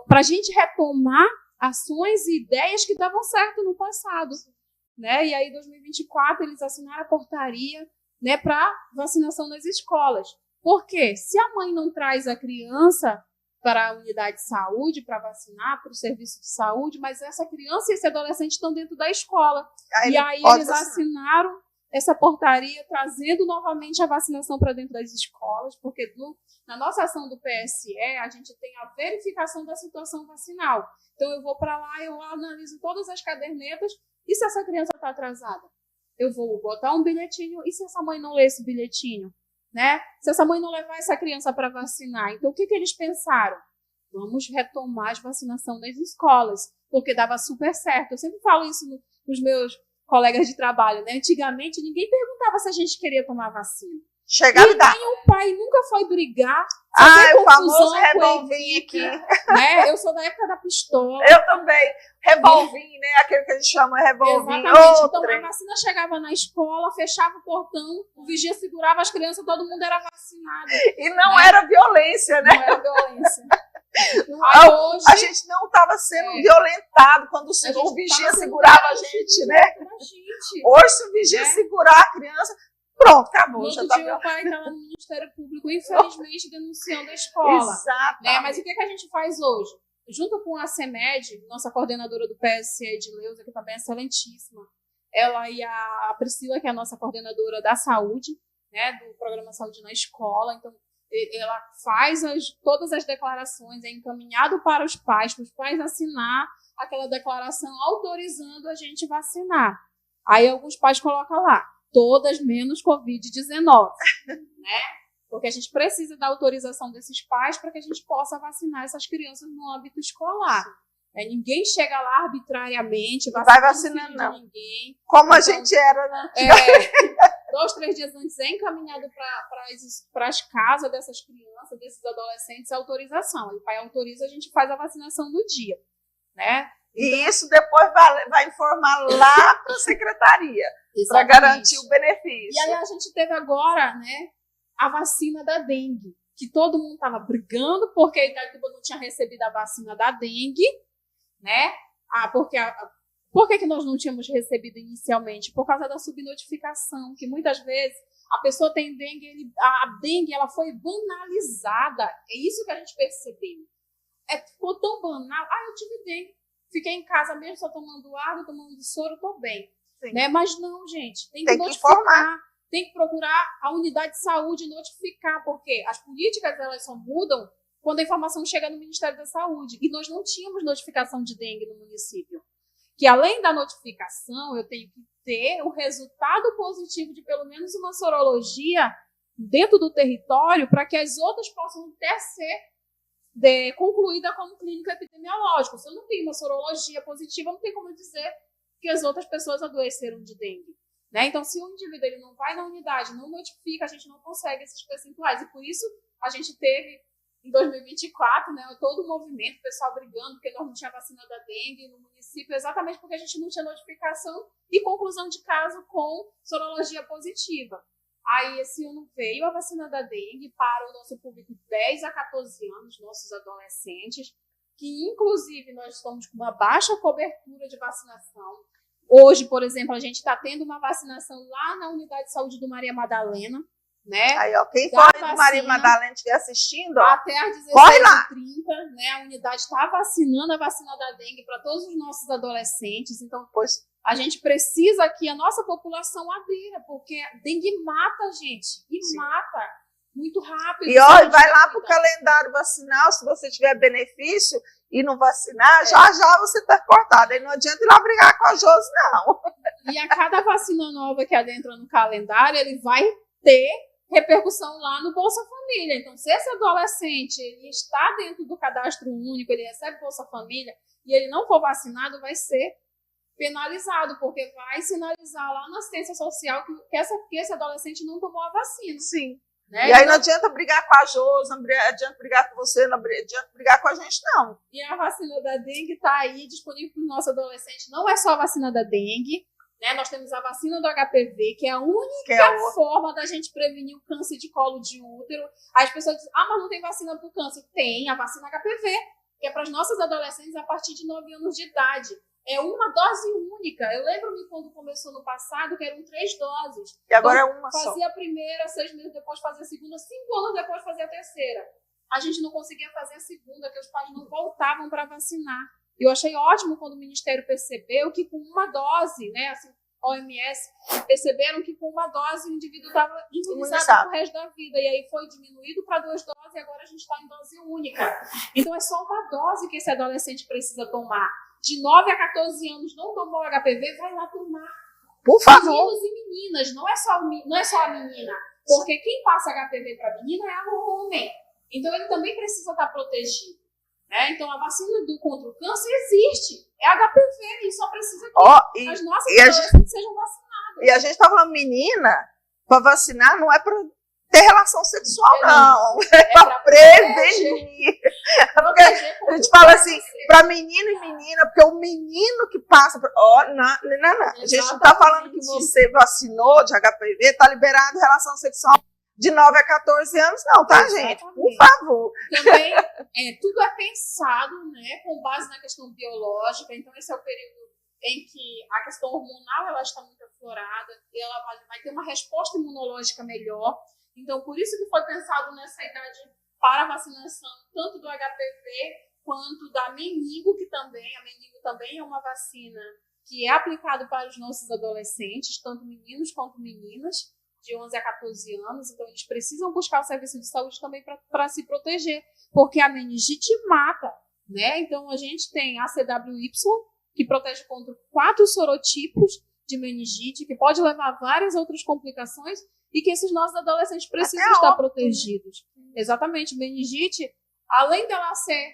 Para a gente retomar ações e ideias que davam certo no passado, né? E aí em 2024 eles assinaram a portaria, né, para vacinação nas escolas. Por quê? Se a mãe não traz a criança para a unidade de saúde, para vacinar, para o serviço de saúde, mas essa criança e esse adolescente estão dentro da escola. E aí eles assinaram essa portaria, trazendo novamente a vacinação para dentro das escolas, porque na nossa ação do PSE, a gente tem a verificação da situação vacinal. Então, eu vou para lá, eu analiso todas as cadernetas, e se essa criança está atrasada? Eu vou botar um bilhetinho, e se essa mãe não ler esse bilhetinho? Né? Se essa mãe não levar essa criança para vacinar, então o que eles pensaram? Vamos retomar a vacinação das escolas, porque dava super certo. Eu sempre falo isso nos meus colegas de trabalho, né? Antigamente, ninguém perguntava se a gente queria tomar vacina. Chegava e nem o pai nunca foi brigar. O famoso revolvinho aqui. Né? Eu sou da época da pistola. Eu também. Revolvinho, né? Aquele que a gente chama revolvinho. Exatamente. Então, a vacina chegava na escola, fechava o portão, o vigia segurava as crianças, todo mundo era vacinado. E não era violência, né? Não era violência. Hoje, a gente não estava sendo violentado quando o vigia segurava a gente, né? Hoje, se o vigia segurar a criança, pronto, acabou. No outro dia o pai estava no Ministério Público, infelizmente, denunciando a escola. Exato. Né? Mas o que a gente faz hoje? Junto com a CEMED, nossa coordenadora do PSE de Leusa, que também é excelentíssima, ela e a Priscila, que é a nossa coordenadora da saúde, né, do Programa Saúde na Escola. Então, ela faz todas as declarações, é encaminhado para os pais assinar aquela declaração autorizando a gente vacinar. Aí alguns pais colocam lá, todas menos Covid-19, né? Porque a gente precisa da autorização desses pais para que a gente possa vacinar essas crianças no âmbito escolar. Ninguém chega lá arbitrariamente, vai vacinando não. Ninguém. Como então, a gente era, né? 2, 3 dias antes é encaminhado para as casas dessas crianças, desses adolescentes, a autorização. O pai autoriza, a gente faz a vacinação do dia, né? E isso depois vai informar lá para a secretaria, para garantir o benefício. E aí a gente teve agora, né, a vacina da dengue, que todo mundo estava brigando porque Itaituba não tinha recebido a vacina da dengue, né? Por que nós não tínhamos recebido inicialmente? Por causa da subnotificação, que muitas vezes a pessoa tem dengue, a dengue ela foi banalizada. É isso que a gente percebeu. Ficou tão banal. Eu tive dengue. Fiquei em casa mesmo, só tomando água, tomando soro, estou bem. Né? Mas não, gente, tem que notificar. Informar. Tem que procurar a unidade de saúde e notificar, porque as políticas elas só mudam quando a informação chega no Ministério da Saúde. E nós não tínhamos notificação de dengue no município. Que além da notificação, eu tenho que ter o resultado positivo de pelo menos uma sorologia dentro do território para que as outras possam ser concluída como clínico epidemiológico. Se eu não tenho uma sorologia positiva, não tem como eu dizer que as outras pessoas adoeceram de dengue. Né? Então, se o indivíduo ele não vai na unidade, não notifica, a gente não consegue esses percentuais. E por isso a gente teve, em 2024, né, todo o movimento, o pessoal brigando porque nós não tínhamos vacina da dengue no município, exatamente porque a gente não tinha notificação e conclusão de caso com sorologia positiva. Aí, esse ano veio a vacina da dengue para o nosso público de 10 a 14 anos, nossos adolescentes, que, inclusive, nós estamos com uma baixa cobertura de vacinação. Hoje, por exemplo, a gente está tendo uma vacinação lá na Unidade de Saúde do Maria Madalena, né? Aí, ó, quem for do Maria Madalena estiver assistindo, ó, até às 16h30, né? A unidade está vacinando a vacina da dengue para todos os nossos adolescentes. Então, a gente precisa que a nossa população adira, porque a dengue mata, gente, e Sim. mata muito rápido. E ó, vai lá para o calendário vacinal, se você tiver benefício e não vacinar, já você está cortado. Aí não adianta ir lá brigar com a Josi, não. E a cada vacina nova que adentra no calendário, ele vai ter repercussão lá no Bolsa Família. Então, se esse adolescente ele está dentro do cadastro único, ele recebe Bolsa Família e ele não for vacinado, vai ser penalizado, porque vai sinalizar lá na assistência social que esse adolescente não tomou a vacina. Sim. Né? E aí não adianta brigar com a Josi, não adianta brigar com você, não adianta brigar com a gente, não. E a vacina da dengue está aí disponível para o nosso adolescente. Não é só a vacina da dengue, né? Nós temos a vacina do HPV, que é a única forma da gente prevenir o câncer de colo de útero. As pessoas dizem, mas não tem vacina para o câncer. Tem a vacina HPV, que é para as nossas adolescentes a partir de 9 anos de idade. É uma dose única. Eu lembro-me quando começou no passado, que eram 3 doses. E agora então, é uma só. Fazia a primeira, 6 meses depois fazia a segunda, 5 anos depois fazia a terceira. A gente não conseguia fazer a segunda, que os pais não voltavam para vacinar. E eu achei ótimo quando o Ministério percebeu que com uma dose, né, assim, OMS, perceberam que com uma dose o indivíduo estava imunizado pro resto da vida. E aí foi diminuído para 2 doses e agora a gente está em dose única. Então é só uma dose que esse adolescente precisa tomar. De 9 a 14 anos não tomou HPV, vai lá tomar. Por favor. Meninos e meninas, não é só a menina. Porque quem passa HPV para a menina é o homem. Então ele também precisa estar protegido. Né? Então a vacina contra o câncer existe. É HPV e só precisa que as nossas adolescentes sejam vacinadas. E a gente está falando menina, para vacinar não é para ter relação sexual, não. É para prevenir. Porque a gente fala assim, para menino e menina, porque o menino que passa... não. A gente não está falando que você vacinou de HPV, está liberado relação sexual de 9 a 14 anos, não, tá, gente? Por favor. Também, tudo é pensado, né, com base na questão biológica. Então, esse é o período em que a questão hormonal ela está muito aflorada, e ela vai ter uma resposta imunológica melhor. Então, por isso que foi pensado nessa idade para a vacinação, tanto do HPV quanto da meningo, a meningo também é uma vacina que é aplicada para os nossos adolescentes, tanto meninos quanto meninas. de 11 a 14 anos, então eles precisam buscar o serviço de saúde também para se proteger, porque a meningite mata, né? Então a gente tem a CWY, que protege contra 4 sorotipos de meningite, que pode levar a várias outras complicações e que esses nossos adolescentes precisam estar protegidos. Exatamente, meningite, além dela ser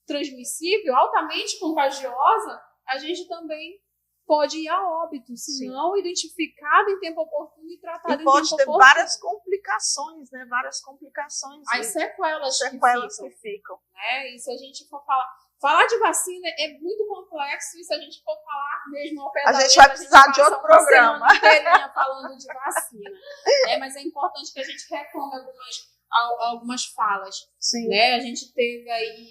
transmissível, altamente contagiosa, a gente também pode ir a óbito, se não identificado em tempo oportuno e tratado em tempo oportuno. E pode ter várias complicações, né? Várias complicações. As sequelas que ficam. Né? E se a gente for falar de vacina é muito complexo, e se a gente for falar mesmo ao pé da letra, a gente vai precisar de outro programa. Uma inteirinha falando de vacina. Mas é importante que a gente retome algumas falas. Sim. Né? A gente teve aí,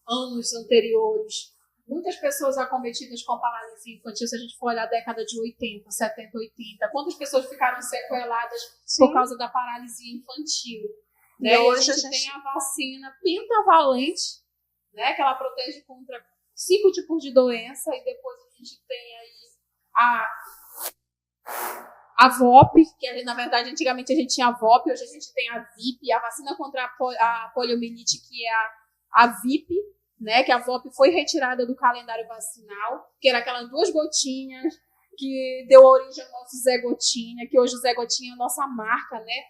anos anteriores, muitas pessoas acometidas com paralisia infantil. Se a gente for olhar a década de 80, 70, 80, quantas pessoas ficaram sequeladas por causa da paralisia infantil? Né? E hoje a gente tem a vacina pentavalente, né, que ela protege contra 5 tipos de doença, e depois a gente tem aí a VOP, que na verdade antigamente a gente tinha a VOP, hoje a gente tem a VIP, a vacina contra a poliomielite, que é a VIP, né, que a VOP foi retirada do calendário vacinal, que era aquelas 2 gotinhas que deu origem ao nosso Zé Gotinha, que hoje o Zé Gotinha é a nossa marca, né?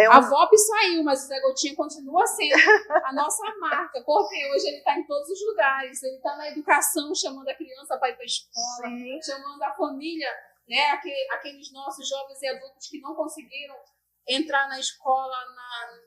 A VOP saiu, mas o Zé Gotinha continua sendo a nossa marca, porque hoje ele está em todos os lugares. Ele está na educação, chamando a criança para ir para a escola, chamando a família, né, aqueles nossos jovens e adultos que não conseguiram entrar na escola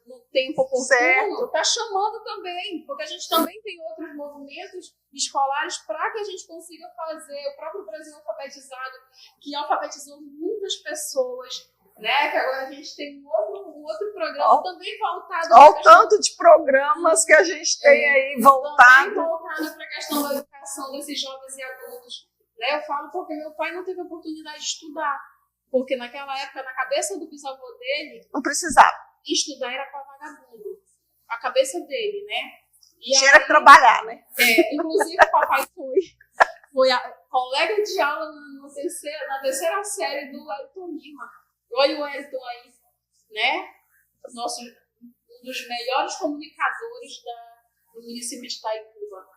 no tempo oportuno, está chamando também, porque a gente também tem outros movimentos escolares para que a gente consiga fazer. O próprio Brasil Alfabetizado, que alfabetizou muitas pessoas, né? Que agora a gente tem um outro programa também voltado... Olha o tanto de programas que a gente tem aí voltado. Também voltado para a questão da educação desses jovens e adultos. Né? Eu falo porque meu pai não teve oportunidade de estudar, porque naquela época, na cabeça do bisavô dele... Não precisava. Estudar era para vagabundo. A cabeça dele, né? Tinha que trabalhar, né? Inclusive, o papai foi a colega de aula na terceira série do Elton Lima. Olha o Elton aí, né? Um dos melhores comunicadores do município de Itaituba.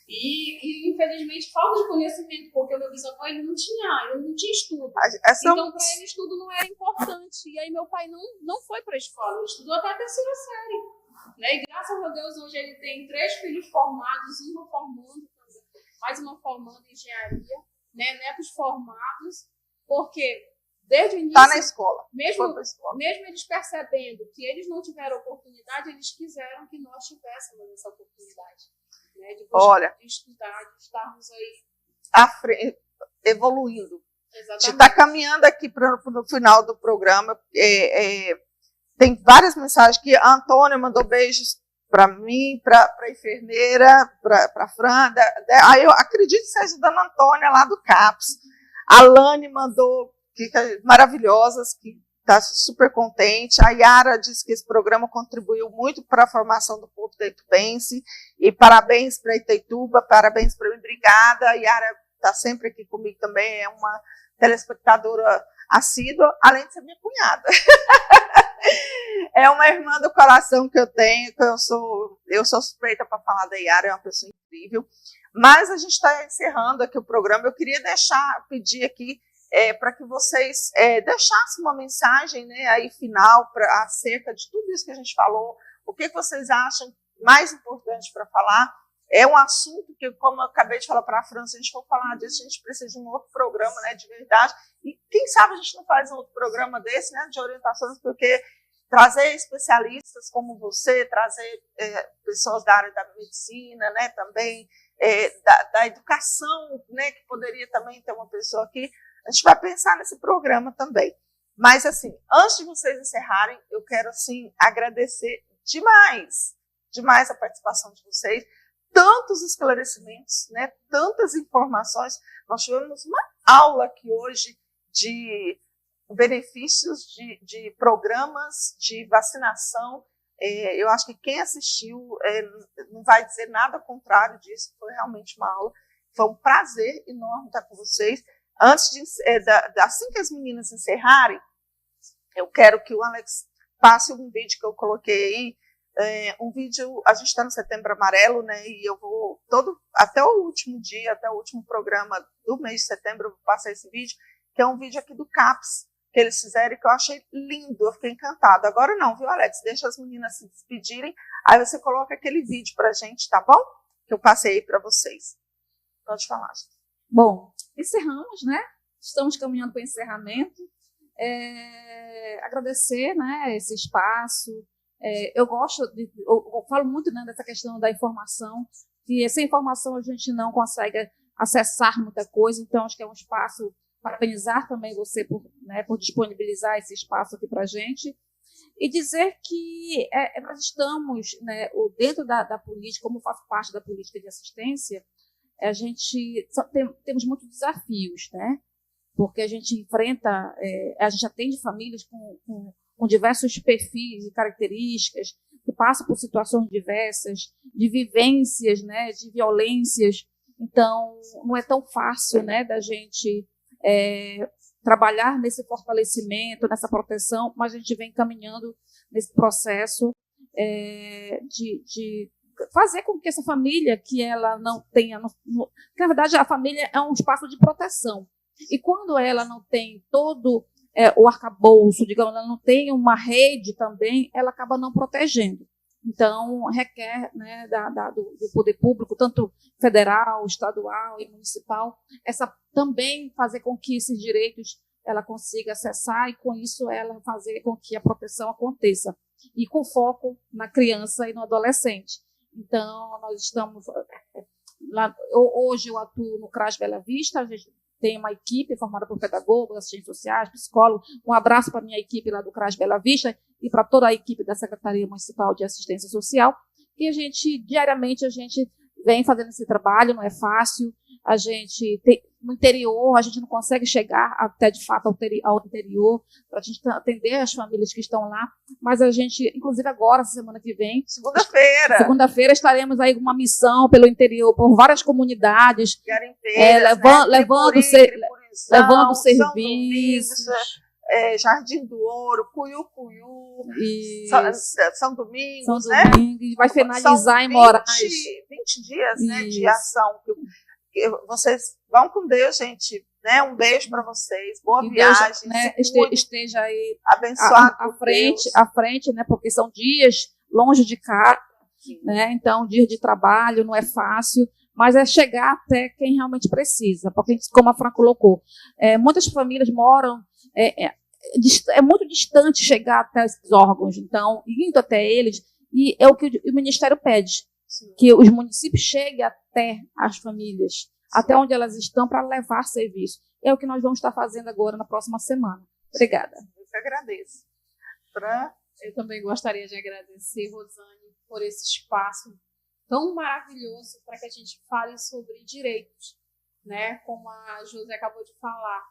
E infelizmente, falta de conhecimento, porque o meu bisavô ele não tinha estudo. Então, para ele, estudo não era importante. E aí, meu pai não foi para a escola, ele estudou até a terceira série. Né? E graças a Deus, hoje ele tem 3 filhos formados, uma formando, mais uma formando em engenharia, né? Netos formados, porque desde o início. Está na escola. Mesmo eles percebendo que eles não tiveram oportunidade, eles quiseram que nós tivéssemos essa oportunidade. Né, de estudar, de estarmos aí evoluindo. Exatamente. A gente está caminhando aqui para o final do programa. Tem várias mensagens que a Antônia mandou beijos para mim, para a enfermeira, para a Fran. Eu acredito que seja da Dona Antônia lá do CAPS. A Lani mandou maravilhosas, que está super contente. A Yara disse que esse programa contribuiu muito para a formação do povo itaitubense. E parabéns para Itaituba, parabéns para mim. Obrigada. A Yara está sempre aqui comigo também, é uma telespectadora assídua, além de ser minha cunhada. É uma irmã do coração que eu tenho, que eu sou suspeita para falar da Yara, é uma pessoa incrível. Mas a gente está encerrando aqui o programa. Eu queria pedir aqui para que vocês deixassem uma mensagem, né, aí final acerca de tudo isso que a gente falou. O que vocês acham mais importante para falar? É um assunto que, como eu acabei de falar para a França, se a gente for falar disso, a gente precisa de um outro programa, né, de verdade. E quem sabe a gente não faz um outro programa desse, né, de orientações, porque trazer especialistas como você, trazer pessoas da área da medicina, né, também da educação, né, que poderia também ter uma pessoa aqui. A gente vai pensar nesse programa também. Mas, assim, antes de vocês encerrarem, eu quero, assim, agradecer demais a participação de vocês. Tantos esclarecimentos, né? Tantas informações. Nós tivemos uma aula aqui hoje de benefícios de programas de vacinação. Eu acho que quem assistiu não vai dizer nada contrário disso. Foi realmente uma aula. Foi um prazer enorme estar com vocês. Antes assim que as meninas encerrarem, eu quero que o Alex passe um vídeo que eu coloquei aí, um vídeo, a gente está no Setembro Amarelo, né, e eu vou, até o último dia, até o último programa do mês de setembro, eu vou passar esse vídeo, que é um vídeo aqui do CAPS, que eles fizeram e que eu achei lindo, eu fiquei encantada. Agora não, viu, Alex? Deixa as meninas se despedirem, aí você coloca aquele vídeo pra gente, tá bom? Que eu passei aí para vocês. Pode falar, gente. Bom, encerramos, né? Estamos caminhando para o encerramento. Agradecer, né, esse espaço. Eu falo muito, né, dessa questão da informação, que sem informação a gente não consegue acessar muita coisa, então acho que é um espaço, parabenizar também você por disponibilizar esse espaço aqui para a gente, e dizer que nós estamos, né, dentro da política, como faço parte da política de assistência, a gente temos muitos desafios, né? Porque a gente enfrenta, a gente atende famílias com diversos perfis e características, que passam por situações diversas, de vivências, né, de violências. Então, não é tão fácil, né, da gente trabalhar nesse fortalecimento, nessa proteção, mas a gente vem caminhando nesse processo de fazer com que essa família, que ela não tenha... na verdade, a família é um espaço de proteção. E quando ela não tem todo o arcabouço, digamos, ela não tem uma rede também, ela acaba não protegendo. Então, requer, né, do poder público, tanto federal, estadual e municipal, também fazer com que esses direitos ela consiga acessar e, com isso, ela fazer com que a proteção aconteça. E com foco na criança e no adolescente. Então, nós estamos... Hoje eu atuo no CRAS Bela Vista, a gente tem uma equipe formada por pedagogos, assistentes sociais, psicólogos. Um abraço para a minha equipe lá do CRAS Bela Vista e para toda a equipe da Secretaria Municipal de Assistência Social. E diariamente, a gente vem fazendo esse trabalho, não é fácil. No interior, a gente não consegue chegar até, de fato, ao interior, para a gente atender as famílias que estão lá, mas a gente, inclusive agora, semana que vem, segunda-feira estaremos aí com uma missão pelo interior, por várias comunidades, levando serviços. Jardim do Ouro, Cuiú, São Domingos, né? E vai finalizar em Moraes. 20 dias, né, de ação. Vocês vão com Deus, gente. Né? Um beijo para vocês. Boa viagem. Né, esteja aí abençoado à frente, né? Porque são dias longe de casa, né? Então, dia de trabalho não é fácil, mas é chegar até quem realmente precisa. Porque, como a Fran colocou, muitas famílias moram... É muito distante chegar até esses órgãos. Então, indo até eles, e é o que o Ministério pede. Sim. Que os municípios cheguem até as famílias, sim, até onde elas estão, para levar serviço. É o que nós vamos estar fazendo agora na próxima semana. Obrigada. Eu que agradeço. Eu também gostaria de agradecer, Rosane, por esse espaço tão maravilhoso para que a gente fale sobre direitos, né? Como a José acabou de falar.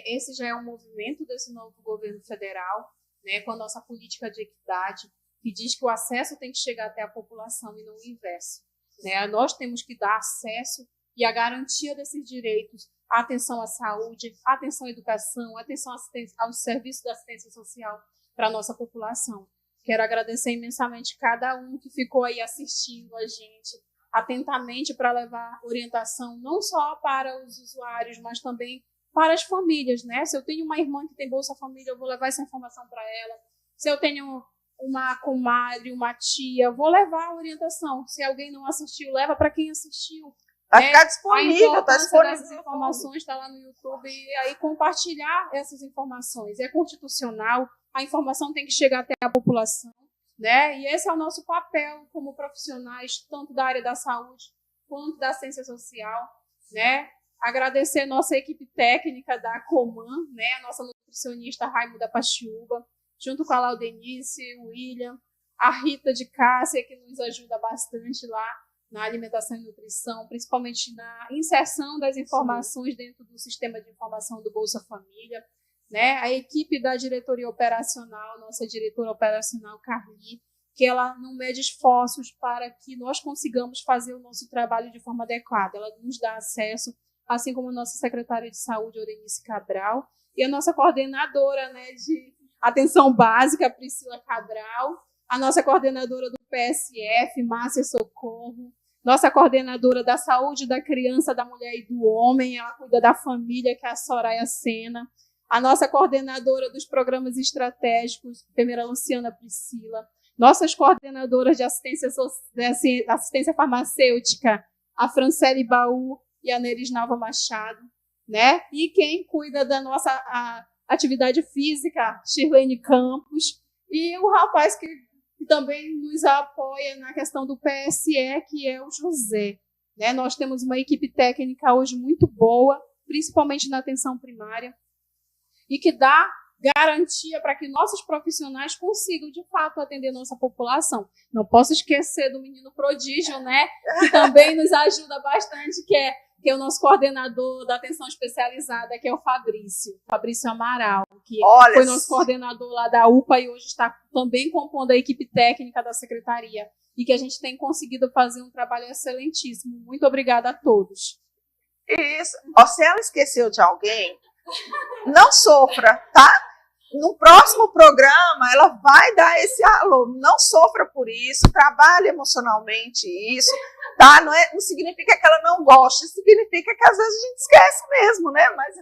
Esse já é um movimento desse novo governo federal, né, com a nossa política de equidade, que diz que o acesso tem que chegar até a população e não o inverso. Né? Nós temos que dar acesso e a garantia desses direitos, a atenção à saúde, a atenção à educação, a atenção aos serviços da assistência social para a nossa população. Quero agradecer imensamente cada um que ficou aí assistindo a gente atentamente para levar orientação não só para os usuários, mas também para as famílias. Né? Se eu tenho uma irmã que tem Bolsa Família, eu vou levar essa informação para ela. Se eu tenho uma comadre, uma tia, vou levar a orientação. Se alguém não assistiu, leva para quem assistiu. Vai ficar disponível, está disponível. Essas informações está lá no YouTube, e aí compartilhar essas informações. É constitucional, a informação tem que chegar até a população, né? E esse é o nosso papel como profissionais, tanto da área da saúde quanto da ciência social, né? Agradecer nossa equipe técnica da Coman, né? A nossa nutricionista Raimuda Pastiúba, junto com a Laudenice, o William, a Rita de Cássia, que nos ajuda bastante lá na alimentação e nutrição, principalmente na inserção das informações dentro do sistema de informação do Bolsa Família, né? A equipe da diretoria operacional, nossa diretora operacional, Carli, que ela não mede esforços para que nós consigamos fazer o nosso trabalho de forma adequada. Ela nos dá acesso, assim como a nossa secretária de saúde, Orenice Cabral, e a nossa coordenadora, né, de Atenção Básica, Priscila Cabral, a nossa coordenadora do PSF, Márcia Socorro, nossa coordenadora da Saúde da Criança, da Mulher e do Homem, ela cuida da família, que é a Soraya Sena, a nossa coordenadora dos programas estratégicos, a enfermeira Luciana Priscila, nossas coordenadoras de assistência farmacêutica, a Francele Baú e a Neris Nalva Machado, né? E quem cuida da nossa atividade física, Shirlene Campos, e o rapaz que também nos apoia na questão do PSE, que é o José. Né? Nós temos uma equipe técnica hoje muito boa, principalmente na atenção primária, e que dá garantia para que nossos profissionais consigam, de fato, atender nossa população. Não posso esquecer do menino prodígio, né? Que também nos ajuda bastante, que é o nosso coordenador da atenção especializada, que é o Fabrício Amaral, que foi nosso coordenador lá da UPA e hoje está também compondo a equipe técnica da secretaria, e que a gente tem conseguido fazer um trabalho excelentíssimo. Muito obrigada a todos. Isso. Se ela esqueceu de alguém, não sofra, tá? No próximo programa, ela vai dar esse alô. Não sofra por isso, trabalhe emocionalmente isso, tá? Não significa que ela não goste, significa que às vezes a gente esquece mesmo, né? Mas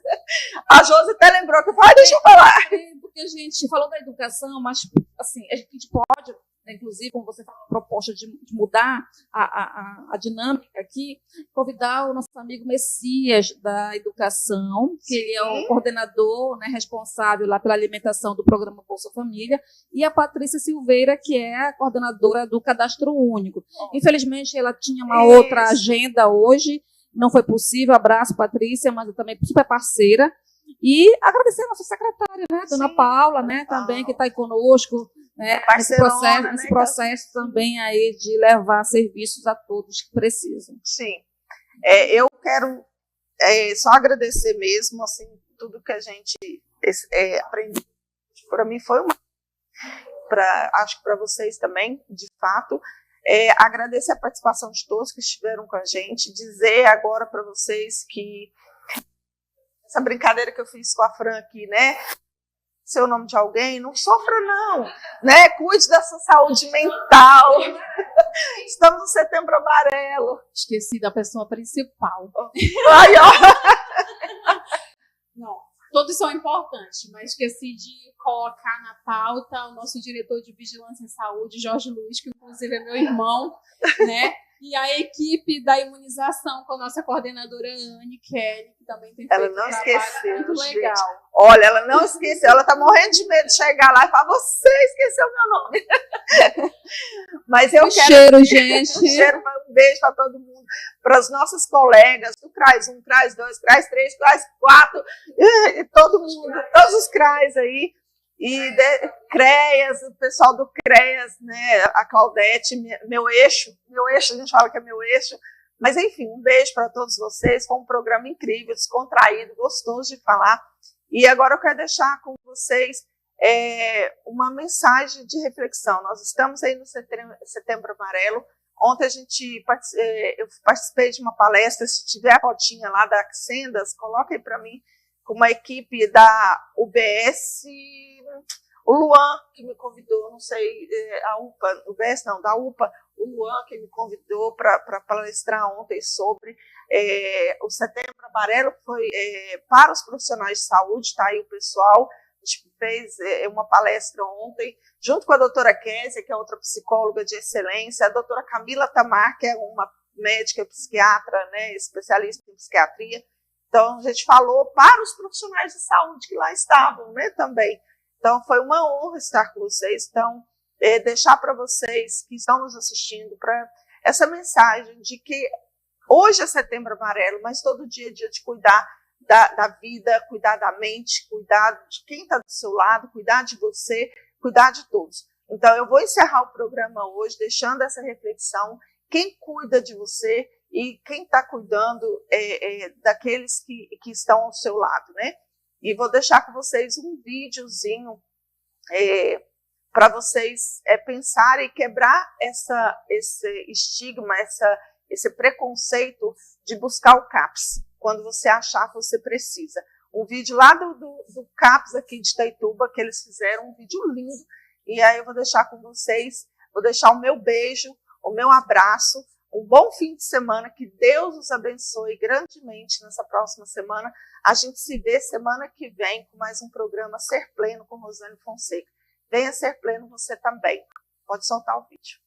a Josi até lembrou que eu falei, deixa eu falar. Porque a gente falou da educação, mas assim, a gente pode, inclusive, como você fala, proposta de mudar a dinâmica aqui, convidar o nosso amigo Messias da Educação, que ele é o coordenador, né, responsável lá pela alimentação do programa Bolsa Família, e a Patrícia Silveira, que é a coordenadora do Cadastro Único. Infelizmente, ela tinha uma outra agenda hoje, não foi possível. Abraço, Patrícia, mas eu também super parceira. E agradecer a nossa secretária, né, Dona Paula, né, também, que está aí conosco, nesse processo também aí de levar serviços a todos que precisam. Sim. Eu quero só agradecer mesmo, assim, tudo que a gente aprendeu. Para mim foi acho que para vocês também, de fato. Agradecer a participação de todos que estiveram com a gente, dizer agora para vocês que essa brincadeira que eu fiz com a Fran aqui, né? Seu nome de alguém, não sofra não, né? Cuide da sua saúde mental. Estamos no Setembro Amarelo. Esqueci da pessoa principal. Ai, ó. Não, todos são importantes, mas esqueci de colocar na pauta o nosso diretor de Vigilância em Saúde, Jorge Luiz, que inclusive é meu irmão, né? E a equipe da imunização com a nossa coordenadora Anne Kelly, que também tem feito um trabalho muito legal. Olha, ela não esqueceu, ela está morrendo de medo de chegar lá e falar, você esqueceu meu nome. Mas eu quero... Cheiro, gente. Um beijo para todo mundo, para as nossas colegas do CRAS 1, CRAS 2, CRAS 3, CRAS 4, todo mundo, todos os CRAS aí. E CREAS, o pessoal do CREAS, né, a Claudete, meu eixo, a gente fala que é meu eixo, mas enfim, um beijo para todos vocês, foi um programa incrível, descontraído, gostoso de falar, e agora eu quero deixar com vocês uma mensagem de reflexão. Nós estamos aí no Setembro Amarelo. Ontem eu participei de uma palestra, se tiver a fotinha lá da Axendas, coloca aí para mim, com uma equipe da UBS, o Luan, que me convidou, não sei, a UPA, UBS não, da UPA, o Luan, que me convidou para palestrar ontem sobre o Setembro Amarelo, foi para os profissionais de saúde, tá aí o pessoal, a gente fez uma palestra ontem, junto com a doutora Kézia, que é outra psicóloga de excelência, a doutora Camila Tamar, que é uma médica psiquiatra, né, especialista em psiquiatria. Então, a gente falou para os profissionais de saúde que lá estavam, né, também. Então, foi uma honra estar com vocês. Então, deixar para vocês que estão nos assistindo para essa mensagem de que hoje é Setembro Amarelo, mas todo dia é dia de cuidar da vida, cuidar da mente, cuidar de quem está do seu lado, cuidar de você, cuidar de todos. Então, eu vou encerrar o programa hoje deixando essa reflexão. Quem cuida de você e quem está cuidando daqueles que estão ao seu lado, né? E vou deixar com vocês um videozinho para vocês pensarem e quebrar esse estigma, esse preconceito de buscar o CAPS, quando você achar que você precisa. um vídeo lá do CAPS aqui de Itaituba, que eles fizeram um vídeo lindo. E aí eu vou deixar com vocês, vou deixar o meu beijo, o meu abraço, um bom fim de semana, que Deus os abençoe grandemente nessa próxima semana. A gente se vê semana que vem com mais um programa Ser Pleno com Rosane Fonseca. Venha ser pleno você também. Pode soltar o vídeo.